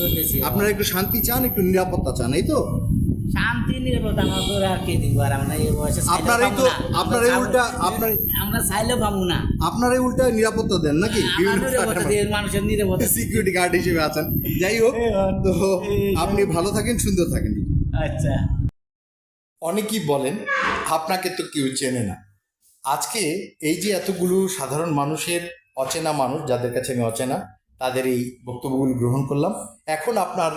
আপনারা একটু শান্তি চান, একটু নিরাপত্তা চান, এই তো? শান্তি নিরাপত্তা আমাদের আর কি দিব, আর আমরা এই বয়সে আপনারাই তো, আপনারাই উল্টা, আমরা চাইলেও পাবো না। আপনারাই উল্টা নিরাপত্তা দেন নাকি? মানুষের নিরাপত্তা, সিকিউরিটি গার্ড হিসেবে আছেন। যাই হোক, তো আপনি ভালো থাকেন, সুন্দর থাকেন। আচ্ছা। অনেকেই বলেন আপনাকে তো কেউ চেনে না। আজকে এই যে এতগুলো সাধারণ মানুষের, অচেনা মানুষ যাদের কাছে আমি অচেনা, তাদের এই বক্তব্যগুলো গ্রহণ করলাম। এখন আপনার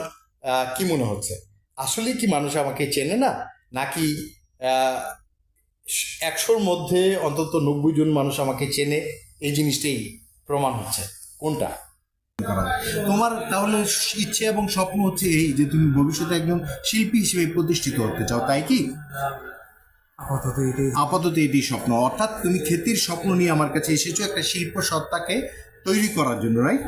কি মনে হচ্ছে, আসলে কি মানুষ আমাকে চেনে না, নাকি 100-র মধ্যে অন্তত 90 জন মানুষ আমাকে চেনে, এই জিনিসটাই প্রমাণ হচ্ছে? কোনটা? তোমার তাহলে ইচ্ছে এবং স্বপ্ন হচ্ছে এই যে তুমি ভবিষ্যতে একজন শিল্পী হিসেবে প্রতিষ্ঠিত হতে চাও, তাই কি? আপাতত এটি স্বপ্ন, অর্থাৎ তুমি খ্যাতির স্বপ্ন নিয়ে আমার কাছে এসেছো একটা শিল্প সত্তাকে তৈরি করার জন্য, রাইট?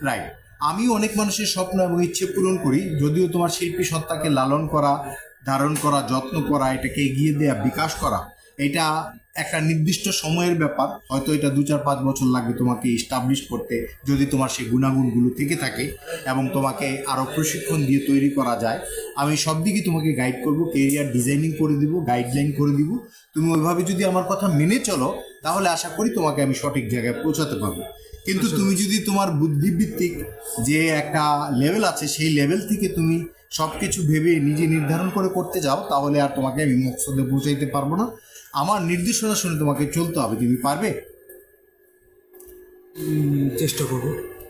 রাইট। আমি অনেক মানুষের স্বপ্ন এবং ইচ্ছে পূরণ করি, যদিও তোমার শিল্পী সত্তাকে লালন করা, ধারণ করা, যত্ন করা, এটাকে এগিয়ে দেওয়া, বিকাশ করা, এটা একটা নির্দিষ্ট সময়ের ব্যাপার। হয়তো এটা 2-4-5 বছর লাগবে তোমাকে এস্টাবলিশ করতে, যদি তোমার সেই গুণাগুণগুলো থেকে থাকে এবং তোমাকে আরও প্রশিক্ষণ দিয়ে তৈরি করা যায়। আমি সব দিকে তোমাকে গাইড করব, কেরিয়ার ডিজাইনিং করে দিব, গাইডলাইন করে দিব। তুমি ওইভাবে যদি আমার কথা মেনে চলো তাহলে আশা করি তোমাকে আমি সঠিক জায়গায় পৌঁছাতে পারবো। কিন্তু তুমি যদি তোমার বুদ্ধিভিত্তিক যে একটা লেভেল আছে সেই লেভেল থেকে তুমি সব কিছু ভেবে নিজে নির্ধারণ করে করতে যাও, তাহলে আর তোমাকে আমি মকসদে পৌঁছাইতে পারবো না। আমার নির্দেশনা শুনে তোমাকে চলতে হবে। তুমি পারবে? চেষ্টা করব।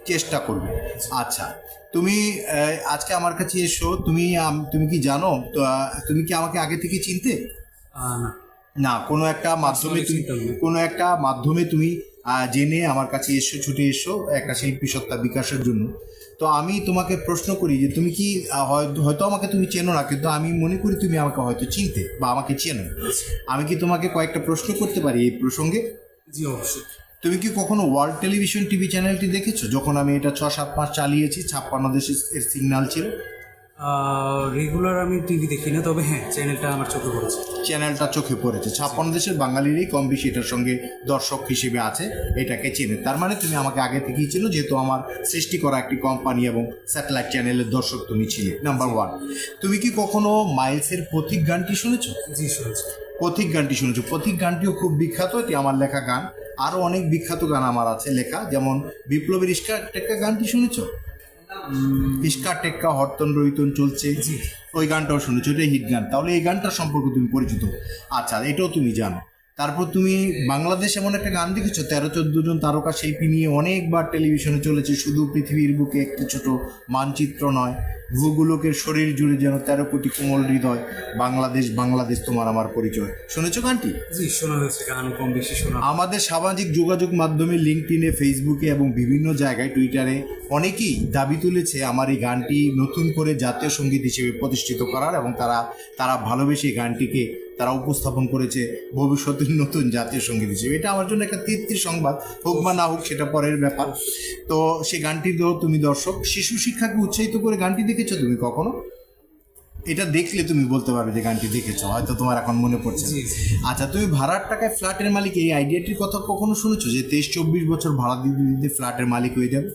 চেষ্টা করবে। আচ্ছা, তুমি আজকে আমার কাছে এসো, তুমি কি জানো, তুমি কি আমাকে আগে থেকে চিনতে? না, কোনো একটা মাধ্যমে তুমি জেনে আমার কাছে এসো, ছুটে এসো একটা শিল্পী সত্তা বিকাশের জন্য। তো আমি তোমাকে প্রশ্ন করি যে তুমি কি হয়তো আমাকে তুমি চেনো না, কিন্তু আমি মনে করি তুমি আমাকে হয়তো চিনতে বা আমাকে চেনো। আমি কি তোমাকে কয়েকটা প্রশ্ন করতে পারি এই প্রসঙ্গে? জি, অবশ্যই। তুমি কি কখনো ওয়ার্ল্ড টেলিভিশন টিভি চ্যানেলটি দেখেছো? যখন আমি এটা 6-7 মাস চালিয়েছি, 56 দেশে এর সিগন্যাল ছিল। রেগুলার আমি টিভি দেখি না, তবে হ্যাঁ চ্যানেলটা আমার চোখে পড়েছে। চ্যানেলটা চোখে পড়েছে। 56 দেশের বাঙালিরই কম বেশি এটার সঙ্গে দর্শক হিসেবে আছে, এটাকে চেনে। তার মানে তুমি আমাকে আগে থেকেই চেনো, যেহেতু আমার সৃষ্টি করা একটি কোম্পানি এবং স্যাটেলাইট চ্যানেলের দর্শক তুমি ছিলে। নাম্বার 1, তুমি কি কখনো মাইলসের পথিক গানটি শুনেছো? জি, শুনেছি। পথিক গানটি শুনেছো? পথিক গানটিও খুব বিখ্যাত, এটি আমার লেখা গান। আরও অনেক বিখ্যাত গান আমার আছে লেখা, যেমন বিপ্লবীর ইস্কা টেক্কা গানটি শুনেছো? ইস্কা টেক্কা হরতন রইতন চলছে, ওই গানটাও শুনেছো, এটাই হিট গান। তাহলে এই গানটার সম্পর্কে তুমি পরিচিত। আচ্ছা, এটাও তুমি জানো। তারপর তুমি বাংলাদেশ এমন একটা গান দেখেছো, 13-14 জন তারকা শিল্পী নিয়ে অনেকবার টেলিভিশনে চলেছে। শুধু পৃথিবীর বুকে একটি ছোট মানচিত্র নয়, ভূগোলকের শরীর জুড়ে যেন 13 কোটি কোমল হৃদয়, বাংলাদেশ বাংলাদেশ তোমার আমার পরিচয়। শুনেছো গানটি? জি, শোনা হয়েছে, গান কম বেশি শোনা। আমাদের সামাজিক যোগাযোগ মাধ্যমে লিঙ্কডইনে, ফেসবুকে এবং বিভিন্ন জায়গায়, টুইটারে অনেকেই দাবি তুলেছে আমার এই গানটি নতুন করে জাতীয় সঙ্গীত হিসেবে প্রতিষ্ঠিত করার, এবং তারা ভালোবেসে এই গানটিকে তারা উপস্থাপন করেছে ভবিষ্যতের নতুন জাতীয় সঙ্গীত হিসেবে। এটা আমার জন্য একটা তৃপ্তির সংবাদ, হোক বা না হোক সেটা পরের ব্যাপার। তো সেই গানটিতেও তুমি দর্শক। শিশু শিক্ষাকে উৎসাহিত করে গানটি দেখেছো তুমি কখনো? এটা দেখলে তুমি বলতে পারবে যে গানটি দেখেছো, হয়তো তোমার এখন মনে পড়ছে। আচ্ছা, তুমি ভাড়ার টাকায় ফ্ল্যাটের মালিক, এই আইডিয়াটির কথা কখনো শুনেছো যে 23-24 বছর ভাড়া দিতে দিতে ফ্ল্যাটের মালিক হয়ে যাবে?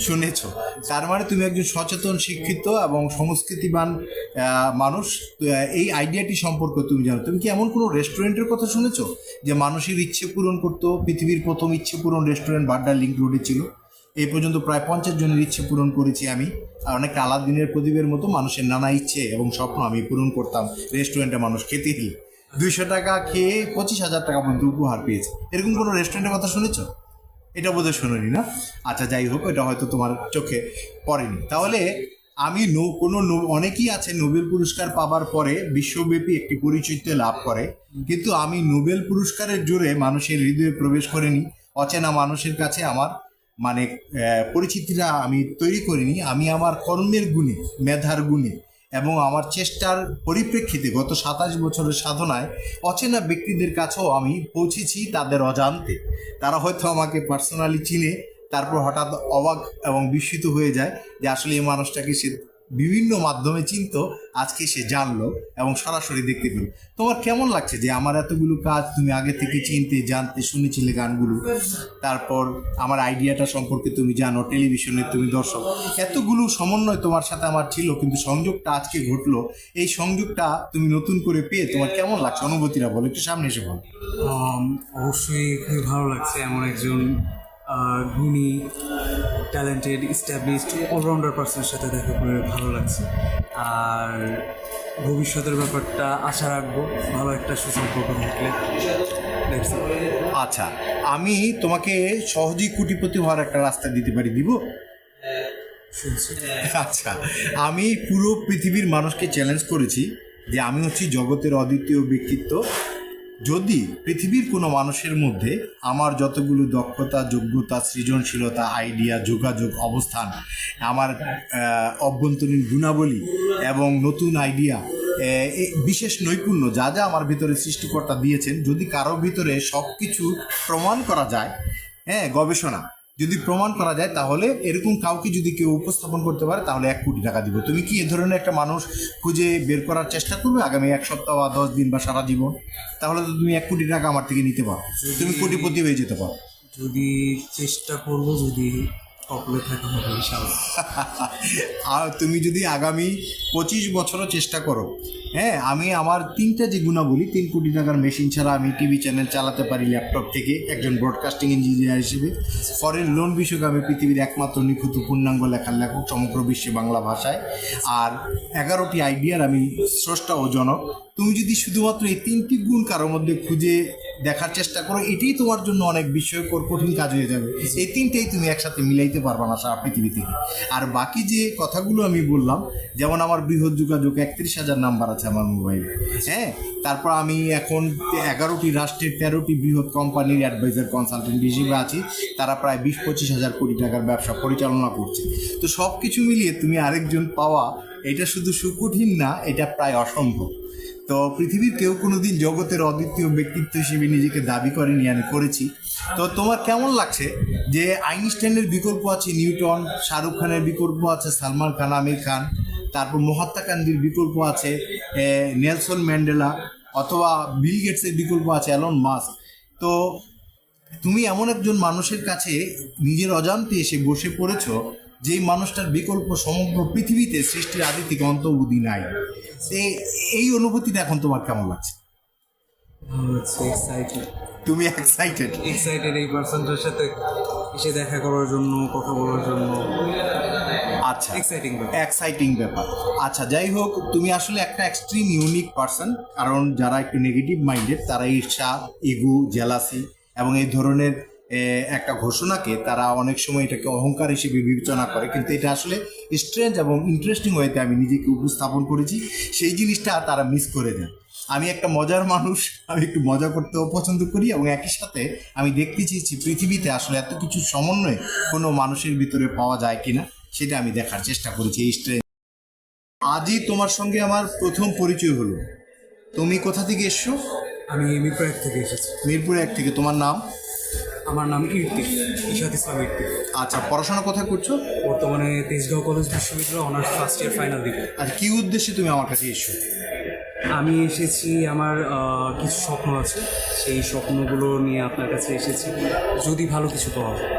শুনেছো? তার মানে তুমি একজন সচেতন, শিক্ষিত এবং সংস্কৃতিবান মানুষ। এই আইডিয়াটি সম্পর্কে তুমি জানো। তুমি কি এমন কোনো রেস্টুরেন্টের কথা শুনেছো যে মানুষের ইচ্ছে পূরণ করতো? পৃথিবীর প্রথম ইচ্ছে পূরণ রেস্টুরেন্ট বাড্ডা লিঙ্ক রোডে ছিল। এই পর্যন্ত প্রায় 50 জনের ইচ্ছে পূরণ করেছি আমি। আর অনেকটা আলাদিনের প্রদীপের মতো মানুষের নানা ইচ্ছে এবং স্বপ্ন আমি পূরণ করতাম রেস্টুরেন্টে। মানুষ খেতে দিলে 200 টাকা খেয়ে 25,000 টাকা পর্যন্ত উপহার পেয়েছে। এরকম কোনো রেস্টুরেন্টের কথা শুনেছো? এটা বোধহয় শোনোনি না? আচ্ছা, যাই হোক, এটা হয়তো তোমার চোখে পড়েনি। তাহলে আমি অনেকেই আছে নোবেল পুরস্কার পাবার পরে বিশ্বব্যাপী একটি পরিচিতি লাভ করে, কিন্তু আমি নোবেল পুরস্কারের জোরে মানুষের হৃদয়ে প্রবেশ করিনি। অচেনা মানুষের কাছে আমার মানে পরিচিতিটা আমি তৈরি করিনি। আমি আমার কর্মের গুণে, মেধার গুণে এবং আমার চেষ্টার পরিপ্রেক্ষিতে গত 27 বছরের সাধনায় অচেনা ব্যক্তিদের কাছেও আমি পৌঁছেছি তাদের অজান্তে। তারা হয়তো আমাকে পার্সোনালি চিনে, তারপর হঠাৎ অবাক এবং বিস্মিত হয়ে যায় যে আসলে এই মানুষটাকে সে বিভিন্ন মাধ্যমে চিনতো, আজকে সে জানলো এবং সরাসরি দেখতে পেল। তোমার কেমন লাগছে যে আমার এতগুলো কাজ তুমি আগে থেকে চিনতে, জানতে, শুনেছিলে গানগুলো, তারপর আমার আইডিয়াটা সম্পর্কে তুমি জানো, টেলিভিশনে তুমি দর্শক, এতগুলো সমন্বয় তোমার সাথে আমার ছিল, কিন্তু সংযোগটা আজকে ঘটলো। এই সংযোগটা তুমি নতুন করে পেয়ে তোমার কেমন লাগছে, অনুভূতিটা বলো, একটু সামনে এসে বলো। অবশ্যই খুবই ভালো লাগছে। এমন একজন গুণী, ট্যালেন্টেড, এস্টাবলিশড, অলরাউন্ডার পার্সনের সাথে দেখা করে ভালো লাগছে। আর ভবিষ্যতের ব্যাপারটা আশা রাখবো ভালো একটা সুসম্পর্ক থাকলে। আচ্ছা, আমি তোমাকে সহজেই কোটিপতি হওয়ার একটা রাস্তা দিতে পারি, দিব? আচ্ছা, আমি পুরো পৃথিবীর মানুষকে চ্যালেঞ্জ করেছি যে আমি হচ্ছি জগতের অদ্বিতীয় ব্যক্তিত্ব। যদি পৃথিবীর কোনো মানুষের মধ্যে আমার যতগুলো দক্ষতা, যোগ্যতা, সৃজনশীলতা, আইডিয়া, যোগাযোগ, অবস্থান, আমার অভ্যন্তরীণ গুণাবলী এবং নতুন আইডিয়া, বিশেষ নৈপুণ্য, যা যা আমার ভিতরে সৃষ্টিকর্তা দিয়েছেন, যদি কারোর ভিতরে সব কিছু প্রমাণ করা যায়, গবেষণা যদি প্রমাণ করা যায়, তাহলে এরকম কাউকে যদি কেউ উপস্থাপন করতে পারে তাহলে 1 কোটি টাকা দিব। তুমি কি এ ধরনের একটা মানুষ খুঁজে বের করার চেষ্টা করবে আগামী 1 সপ্তাহ বা 10 দিন বা সারা জীবন? তাহলে তো তুমি 1 কোটি টাকা আমার থেকে নিতে পারো, তুমি কোটিপতি হয়ে যেতে পারো। যদি চেষ্টা করবো, যদি কপালে থাকা হবে ইনশাআল্লাহ। আর তুমি যদি আগামী 25 বছরও চেষ্টা করো, আমি আমার 3টা যে গুণাবলী, 3 কোটি টাকার মেশিন ছাড়া আমি টিভি চ্যানেল চালাতে পারি ল্যাপটপ থেকে একজন ব্রডকাস্টিং ইঞ্জিনিয়ার হিসেবে। ফরেন লোন বিষয়কে আমি পৃথিবীর একমাত্র নিখুঁত পূর্ণাঙ্গ লেখার লেখক সমগ্র বিশ্বে বাংলা ভাষায়। আর 11টি আইডিয়ার আমি স্রষ্টা ও জনক। তুমি যদি শুধুমাত্র এই 3টি গুণ কারোর মধ্যে খুঁজে দেখার চেষ্টা করো, এটাই তোমার জন্য অনেক বিস্ময়কর কঠিন কাজ হয়ে যাবে। এই 3টেই তুমি একসাথে মিলাইতে পারবা না সারা পৃথিবী থেকে। আর বাকি যে কথাগুলো আমি বললাম, যেমন আমার বৃহৎ যোগাযোগ, 31,000 নাম্বার আছে আমার মোবাইলে, তারপর আমি এখন 11টি রাষ্ট্রের 13টি বৃহৎ কোম্পানির অ্যাডভাইজার কনসালটেন্ট হিসেবে আছি। তারা প্রায় 20-25 হাজার কোটি টাকার ব্যবসা পরিচালনা করছে। তো সব কিছু মিলিয়ে তুমি আরেকজন পাওয়া, এটা শুধু সুকঠিন না, এটা প্রায় অসম্ভব। তো পৃথিবীর কেউ কোনোদিন জগতের অদ্বিতীয় ব্যক্তিত্ব হিসেবে নিজেকে দাবি করেনি, আমি করেছি। তো তোমার কেমন লাগছে যে আইনস্টাইনের বিকল্প আছে নিউটন, শাহরুখ খানের বিকল্প আছে সালমান খান, আমির খান, তারপর মহাত্মা গান্ধীর বিকল্প আছে নেলসন ম্যান্ডেলা, অথবা বিল গেটসের বিকল্প আছে এলন মাস্ক। তো তুমি এমন একজন মানুষের কাছে নিজের অজান্তে এসে বসে পড়েছ, যেই মানুষটার বিকল্প সমগ্র পৃথিবীতে সৃষ্টির আদি থেকে অন্ত অবধি নাই। এই অনুভূতিটা এখন তোমার কেমন লাগছে? তুমি এক্সাইটেড এই পার্সনটার সাথে এসে দেখা করার জন্য, কথা বলার জন্য। আচ্ছা, এক্সাইটিং ব্যাপার। আচ্ছা, যাই হোক, তুমি আসলে একটা এক্সট্রিম ইউনিক পার্সন। কারণ যারা একটু নেগেটিভ মাইন্ডেড, তারা ঈর্ষা, ইগো, জেলাসি এবং এই ধরনের একটা ঘোষণাকে তারা অনেক সময় এটাকে অহংকার হিসেবে বিবেচনা করে, কিন্তু এটা আসলে স্ট্রেঞ্জ এবং ইন্টারেস্টিং ওয়েতে আমি নিজেকে উপস্থাপন করেছি, সেই জিনিসটা তারা মিস করে দেয়। আমি একটা মজার মানুষ, আমি একটু মজা করতেও পছন্দ করি এবং একই সাথে আমি দেখতে চেয়েছি পৃথিবীতে আসলে এত কিছু সমন্বয় কোনো মানুষের ভিতরে পাওয়া যায় কিনা, সেটা আমি দেখার চেষ্টা করেছি। এই স্ট্রেঞ্জ। আজই তোমার সঙ্গে আমার প্রথম পরিচয় হলো। তুমি কোথা থেকে এসছো? আমি মিরপুর 1 থেকে এসেছি। মিরপুর 1 থেকে। তোমার নাম? আমার নাম ইরতিক, ইশাত ইসলাম ইরতিক। আচ্ছা, পড়াশোনা কোথায় করছো? বর্তমানে তেজগাঁও কলেজ বিশ্ববিদ্যালয় অনার্স ফার্স্ট ইয়ার ফাইনাল দিকে। আর কি উদ্দেশ্যে তুমি আমার কাছে এসছো? আমি এসেছি, আমার কিছু স্বপ্ন আছে, সেই স্বপ্নগুলো নিয়ে আপনার কাছে এসেছি। যদি ভালো কিছু পাওয়া যায়।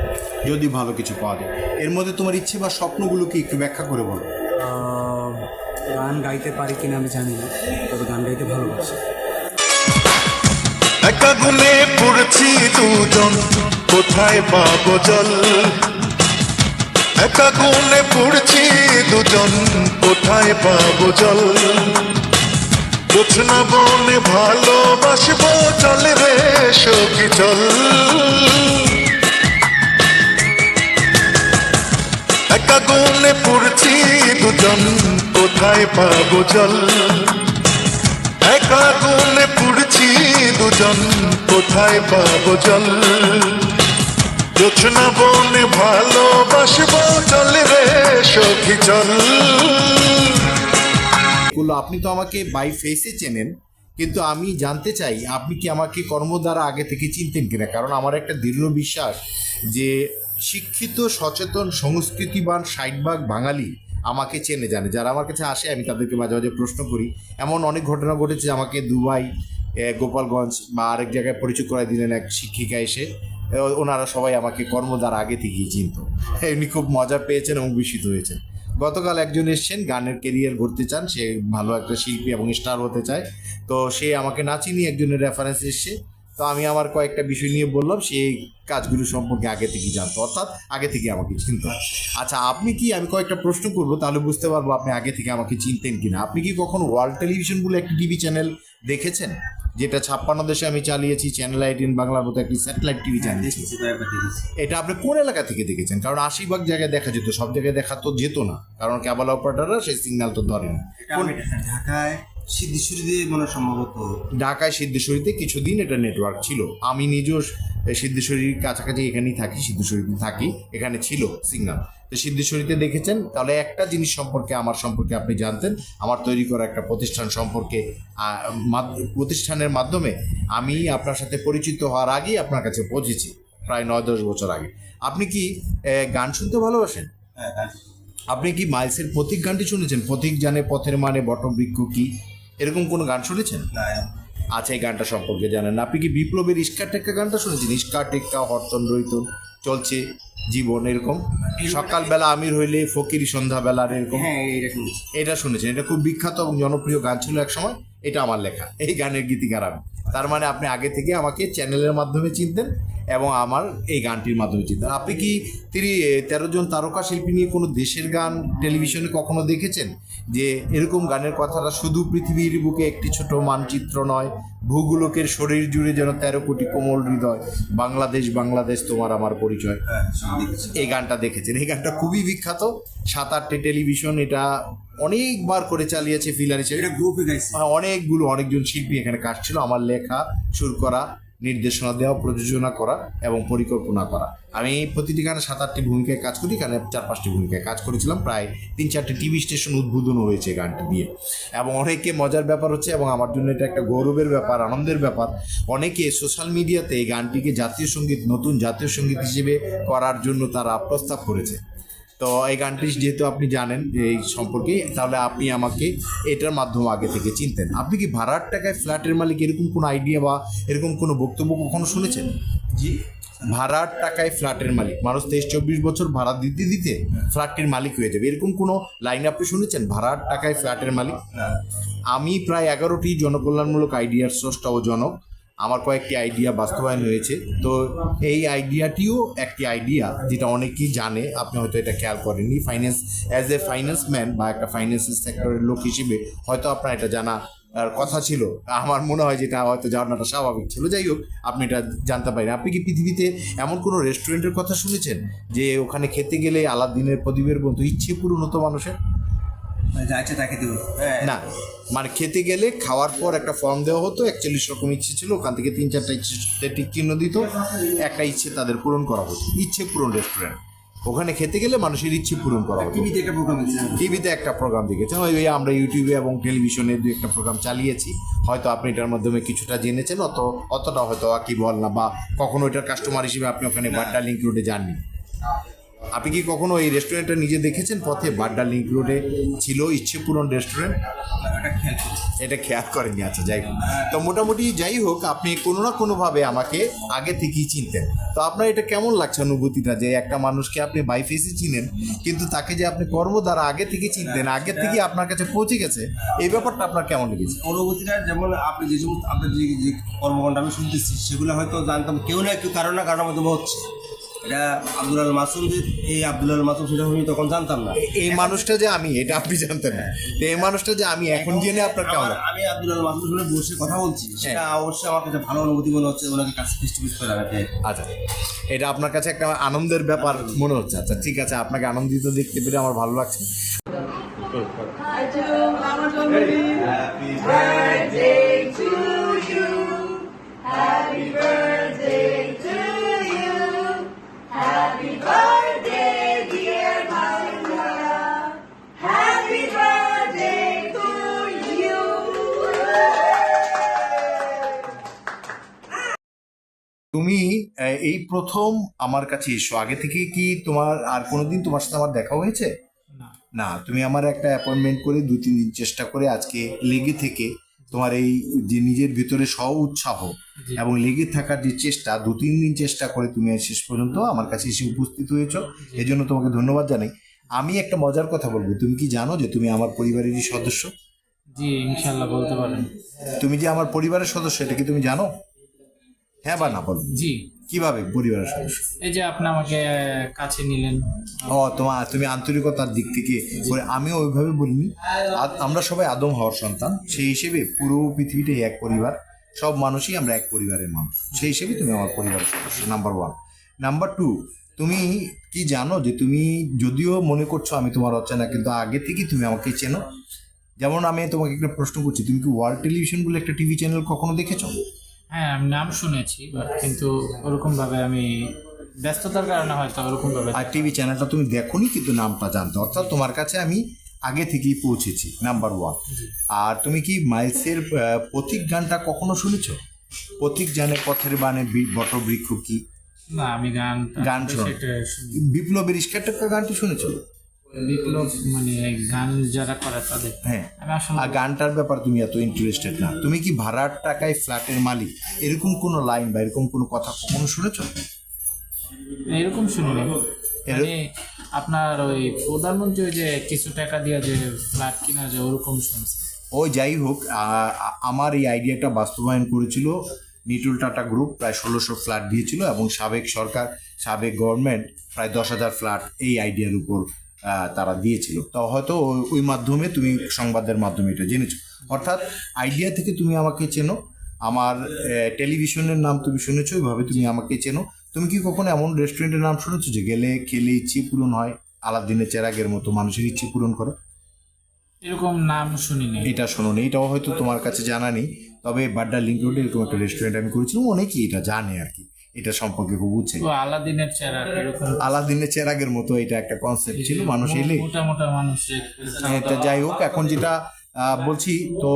যদি ভালো কিছু পাওয়া যায়। এর মধ্যে তোমার ইচ্ছে বা স্বপ্নগুলোকে একটু ব্যাখ্যা করে বলো। গান গাইতে পারি কিনা আমি জানি না, তবে গান গাইতে ভালোবাসি। একা গুনে পড়ছি দুজন, কোথায় পাবো জল? একা গুনে পড়ছি দুজন, কোথায় পাবো জল? বুঝনা বনে ভালোবাসবো, চল রে সখী চল। একা গুনে পড়ছি দুজন, কোথায় পাবো জল? একা গুনে পড়ছি দুজন, কোথায় পাবো জল? জোছনা বনে ভালোবাসবো, চল রে সখী চল। আপনি তো আমাকে বাই ফেসে চেনেন, কিন্তু আমি জানতে চাই আপনি কি আমাকে কর্মদ্বারা আগে থেকে চিনতেন কিনা। কারণ আমার একটা দৃঢ় বিশ্বাস যে শিক্ষিত, সচেতন, সংস্কৃতিবান 60% বাঙালি আমাকে চেনে জানে। যারা আমার কাছে আসে আমি তাদেরকে মাঝে মাঝে প্রশ্ন করি। এমন অনেক ঘটনা ঘটেছে, আমাকে দুবাই, গোপালগঞ্জ বা আরেক জায়গায় পরিচয় করে দিলেন এক শিক্ষিকা এসে। ওনারা সবাই আমাকে কর্মদ্বারা আগে থেকেই চিনত। উনি খুব মজা পেয়েছেন এবং বিস্মিত হয়েছেন। গতকাল একজন এসছেন, গানের কেরিয়ার গড়তে চান, সে ভালো একটা শিল্পী এবং স্টার হতে চায়। তো সে আমাকে না চিনিয়ে একজনের রেফারেন্স এসছে। তো আমি আমার কয়েকটা বিষয় নিয়ে বললাম, সেই কাজগুলো সম্পর্কে আগে থেকেই জানতো, অর্থাৎ আগে থেকে আমাকে চিনতো। আচ্ছা, আপনি কি, আমি কয়েকটা প্রশ্ন করবো তাহলে বুঝতে পারবো আপনি আগে থেকে আমাকে চিনতেন কিনা। আপনি কি কখনো ওয়ার্ল্ড টেলিভিশন বলে একটি টিভি চ্যানেল দেখেছেন, যেটা 56 দেশে আমি চালিয়েছি? চ্যানেল 18 বাংলার মতো একটি স্যাটেলাইট টিভি চ্যানেল। এটা আপনি কোন এলাকা থেকে দেখেছেন? কারণ 80% জায়গায় দেখা যেত, সব জায়গায় দেখা তো যেত না, কারণ কেবল অপারেটররা সেই সিগন্যাল তো ধরেন। ঢাকায় সিদ্ধেশ্বরীতে মনে সম্ভবত, ঢাকায় সিদ্ধেশ্বরীতে কিছুদিন এটা নেটওয়ার্ক ছিল। আমি নিজেও সিদ্ধেশ্বরীর কাছাকাছি এখানেই থাকি, সিদ্ধেশ্বরীতে থাকি, এখানে ছিল সিগন্যাল। তো সিদ্ধেশ্বরীতে দেখেছেন, তাহলে একটা জিনিস সম্পর্কে, আমার সম্পর্কে আপনি জানতেন, আমার তৈরি করা একটা প্রতিষ্ঠান সম্পর্কে। প্রতিষ্ঠানের মাধ্যমে আমি আপনার সাথে পরিচিত হওয়ার আগেই আপনার কাছে পৌঁছেছি, প্রায় 9-10 বছর আগে। আপনি কি গান শুনতে ভালোবাসেন? আপনি কি মাইলসের পথিক গানটি শুনেছেন? পথিক জানে পথের মানে বটবৃক্ষ কি, এরকম কোনো গান শুনেছেন? আচ্ছা, এই গানটা সম্পর্কে জানেন না। আপনি কি বিপ্লবের ইস্কা টেক্কা গানটা শুনেছেন? ইস্কা টেক্কা হরতন রইতন চলছে জীবন, এরকম সকালবেলা আমির হইলে ফকির সন্ধ্যাবেলার, এরকম এটা শুনেছেন? এটা খুব বিখ্যাত এবং জনপ্রিয় গান ছিল এক সময়। এটা আমার লেখা, এই গানের গীতিকার আমি। তার মানে আপনি আগে থেকে আমাকে চ্যানেলের মাধ্যমে চিনতেন এবং আমার এই গানটির মাধ্যমে চিনতেন। আপনি কি 13 জন তারকা শিল্পী নিয়ে কোনো দেশের গান টেলিভিশনে কখনো দেখেছেন, যে এরকম গানের কথাটা শুধু পৃথিবীর বুকে একটি ছোট মানচিত্র নয়, ভূগোলকের শরীর জুড়ে যেন 13 কোটি কোমল হৃদয়, বাংলাদেশ বাংলাদেশ তোমার আমার পরিচয়? এই গানটা দেখেছেন? এই গানটা খুবই বিখ্যাত, 7-8টে টেলিভিশন এটা অনেকবার করে চালিয়েছে ফিলার হিসেবে। অনেকজন শিল্পী এখানে কাজ ছিল, আমার লেখা, সুর করা, নির্দেশনা দেওয়া, প্রযোজনা করা এবং পরিকল্পনা করা। আমি প্রতিটি গানে 7-8টি ভূমিকায় কাজ করি, এখানে 4-5টি ভূমিকায় কাজ করেছিলাম। প্রায় 3-4টে টিভি স্টেশন উদ্বোধন হয়েছে গানটি দিয়ে। এবং অনেকে মজার ব্যাপার হচ্ছে, এবং আমার জন্য এটা একটা গৌরবের ব্যাপার, আনন্দের ব্যাপার, অনেকে সোশ্যাল মিডিয়াতে এই গানটিকে জাতীয় সঙ্গীত, নতুন জাতীয় সঙ্গীত হিসেবে করার জন্য তারা প্রস্তাব করেছে। তো এই গানটি যেহেতু আপনি জানেন এই সম্পর্কে, তাহলে আপনি আমাকে এটার মাধ্যমে আগে থেকে চিনতেন। আপনি কি ভাড়ার টাকায় ফ্ল্যাটের মালিক, এরকম কোনো আইডিয়া বা এরকম কোনো বক্তব্য কখনো শুনেছেন? জি, ভাড়ার টাকায় ফ্ল্যাটের মালিক, মানুষ 23-24 বছর ভাড়া দিতে দিতে ফ্ল্যাটটির মালিক হয়ে যাবে, এরকম কোনো লাইন আপনি শুনেছেন? ভাড়ার টাকায় ফ্ল্যাটের মালিক। আমি প্রায় 11টি জনকল্যাণমূলক আইডিয়ার স্রষ্টা ও জনক। আমার কয়েকটি আইডিয়া বাস্তবায়ন হয়েছে। তো এই আইডিয়াটিও একটি আইডিয়া যেটা অনেকেই জানে, আপনি হয়তো এটা খেয়াল করেননি। ফাইন্যান্স, অ্যাজ এ ফাইন্যান্সম্যান বা একটা ফাইন্যান্সিয়াল সেক্টরের লোক হিসেবে হয়তো আপনার এটা জানা কথা ছিল। আমার মনে হয় যেটা হয়তো জানাটা স্বাভাবিক ছিল। যাই হোক, আপনি এটা জানতে পারেন। আপনি কি পৃথিবীতে এমন কোনো রেস্টুরেন্টের কথা শুনেছেন যে ওখানে খেতে গেলে আলাদিনের প্রদীপের মতো ইচ্ছে পূরণ হতো মানুষের? না, মানে খেতে গেলে খাওয়ার পর একটা ফর্ম দেওয়া হতো, 41 রকম ইচ্ছে ছিল, ওখান থেকে 3-4টা ইচ্ছে টিক চিহ্ন দিত, একটা ইচ্ছে তাদের পূরণ করা হতো। ইচ্ছে পূরণ রেস্টুরেন্ট, ওখানে খেতে গেলে মানুষের ইচ্ছে পূরণ করা হতো। টিভিতে একটা প্রোগ্রাম দেখেছেন, ওই আমরা ইউটিউবে এবং টেলিভিশনে 2-1টা প্রোগ্রাম চালিয়েছি। হয়তো আপনি এটার মাধ্যমে কিছুটা জেনেছেন, অতটা হয়তো কি বল না, বা কখনো এটার কাস্টমার হিসেবে আপনি ওখানে বাড্ডা লিঙ্ক রোডে যাননি। আপনি কি কখনো এই রেস্টুরেন্টটা নিজে দেখেছেন? পথে বাড্ডা লিঙ্ক রোডে ছিল ইচ্ছে পূরণ রেস্টুরেন্ট, এটা খেয়াল করেননি? আচ্ছা, যাই হোক। তো মোটামুটি যাই হোক, আপনি কোনো না কোনোভাবে আমাকে আগে থেকেই চিনতেন। তো আপনার এটা কেমন লাগছে অনুভূতিটা, যে একটা মানুষকে আপনি বাই ফেসে চিনেন, কিন্তু তাকে যে আপনি কর্ম দ্বারা আগে থেকে চিনতেন, আগে থেকে আপনার কাছে পৌঁছে গেছে, এই ব্যাপারটা আপনার কেমন লেগেছে? অনুভূতিটা যেমন আপনি যে সমস্ত আপনার যে কর্মকাণ্ড আমি শুনতেছি, সেগুলো হয়তো জানতাম, কেউ না কেউ কারণ না কারণের মাধ্যমে হচ্ছে। এটা আব্দুল আল মাসুম, যে এই আব্দুল আল মাসুম সেটা আমি তখন জানতাম না। এই মানুষটা যে আমি, এটা আপনি জানতেন না, তো এই মানুষটা যে আমি এখন জেনে আপনার কেমন লাগে? আমি আব্দুল আল মাসুম সাথে বসে কথা বলছি, সেটা অবশ্যই আমার কাছে ভালো অনুভূতি মনে হচ্ছে, ওনাকে কাছে ফিস টু ফিস করে লাগাতে। আচ্ছা, এটা আপনার কাছে একটা আনন্দের ব্যাপার মনে হচ্ছে। আচ্ছা ঠিক আছে, আপনাকে আনন্দিত দেখতে পেরে আমার ভালো লাগছে। তুমি এই প্রথম আমার কাছে এসো, আগে থেকে কি তোমার আর কোনোদিন তোমার সাথে আমার দেখা হয়েছে? না, তুমি আমার একটা অ্যাপয়েন্টমেন্ট করে 2-3 দিন চেষ্টা করে আজকে লেগে থেকে তোমার এই যে নিজের ভিতরে স্ব উৎসাহ এবং লেগে থাকার যে চেষ্টা, 2-3 দিন চেষ্টা করে তুমি শেষ পর্যন্ত আমার কাছে এসে উপস্থিত হয়েছো, এই জন্য তোমাকে ধন্যবাদ জানাই। আমি একটা মজার কথা বলবো, তুমি কি জানো যে তুমি আমার পরিবারেরই সদস্য? জি ইনশাল্লাহ বলতে পারেন। তুমি যে আমার পরিবারের সদস্য, এটা কি তুমি জানো? হ্যাঁ বা না বলো। জি। কিভাবে পরিবারের সদস্য? এই যে আপনি আমাকে কাছে নিলেন। তুমি আন্তরিকতার দিক থেকে করে, আমিও ওইভাবে বলিনি। আমরা সবাই আদম হওয়ার সন্তান, সেই হিসেবে পুরো পৃথিবীটাই এক পরিবার, সব মানুষই আমরা এক পরিবারের মানুষ, সেই হিসেবে তুমি আমার পরিবারের সদস্য, নাম্বার 1। নাম্বার 2, তুমি কি জানো যে তুমি যদিও মনে করছো আমি তোমার অচেনা, কিন্তু আগে থেকেই তুমি আমাকে চেনো। যেমন আমি তোমাকে একটা প্রশ্ন করছি, তুমি কি ওয়ার্ল্ড টেলিভিশন বলে একটা টিভি চ্যানেল কখনো দেখেছো? হ্যাঁ আমি নাম শুনেছি, কিন্তু ওরকম ভাবে আমি ব্যস্ততার কারণে হয়তো ওরকম ভাবে। আর টিভি চ্যানেলটা তুমি দেখোনি কিন্তু নামটা জানতো, অর্থাৎ তোমার কাছে আমি আগে থেকেই পৌঁছেছি, নাম্বার 1। আর তুমি কি মাইলসের পথিক গানটা কখনো শুনেছ? পথিক জানে পথের বানে বটবৃক্ষ কি? না, আমি গান শোনো। বিপ্লবের ইস্কারটেক্কা গানটি শুনেছো? বিপ্লব মানে গান যারা করে তাদের। হ্যাঁ, আর গানটার ব্যাপার তুমি এত ইন্টারেস্টেড না। তুমি কি ভাড়ার টাকায় ফ্ল্যাটের মালিক, এরকম কোনো লাইন বা এরকম কোনো কথা কখনো শুনেছো? এরকম শুনিনি। মানে আপনার ওই প্রধানমন্ত্রী ওই যে কিছু টাকা দিয়ে যে ফ্ল্যাট কিনা যায় ওরকম শুনছি। ওই যাই হোক, আমার এই আইডিয়াটা বাস্তবায়ন করেছিল নিটুল টাটা গ্রুপ, প্রায় 1600 ফ্ল্যাট দিয়েছিল, এবং সাবেক সরকার, সাবেক গভর্নমেন্ট প্রায় 10,000 ফ্ল্যাট এই আইডিয়ার উপর তারা দিয়েছিল। তো হয়তো ওই মাধ্যমে তুমি সংবাদের মাধ্যমে এটা জেনেছো, অর্থাৎ আইডিয়া থেকে তুমি আমাকে চেনো, আমার টেলিভিশনের নাম তুমি শুনেছো, ওইভাবে তুমি আমাকে চেনো। তুমি কি কখনো এমন রেস্টুরেন্টের নাম শুনেছো যে গেলে খেলে ইচ্ছে পূরণ হয়, আলাদিনের চেরাগের মতো মানুষের ইচ্ছে পূরণ করে? এরকম নাম শুনিনি। এটা শোনোনি, এটাও হয়তো তোমার কাছে জানা নেই, তবে বাড্ডা লিঙ্ক রোডে এরকম একটা রেস্টুরেন্ট আমি করেছিলাম, অনেকেই এটা জানে আর কি, এটা সম্পর্কে খুব বুঝছে। আলাদিনের চেরাগ, আলাদিনের চেরাগের মতো এটা একটা কনসেপ্ট ছিল, মানুষ এলে মোটা মানুষ। এটা যাই হোক, এখন যেটা বলছি, তো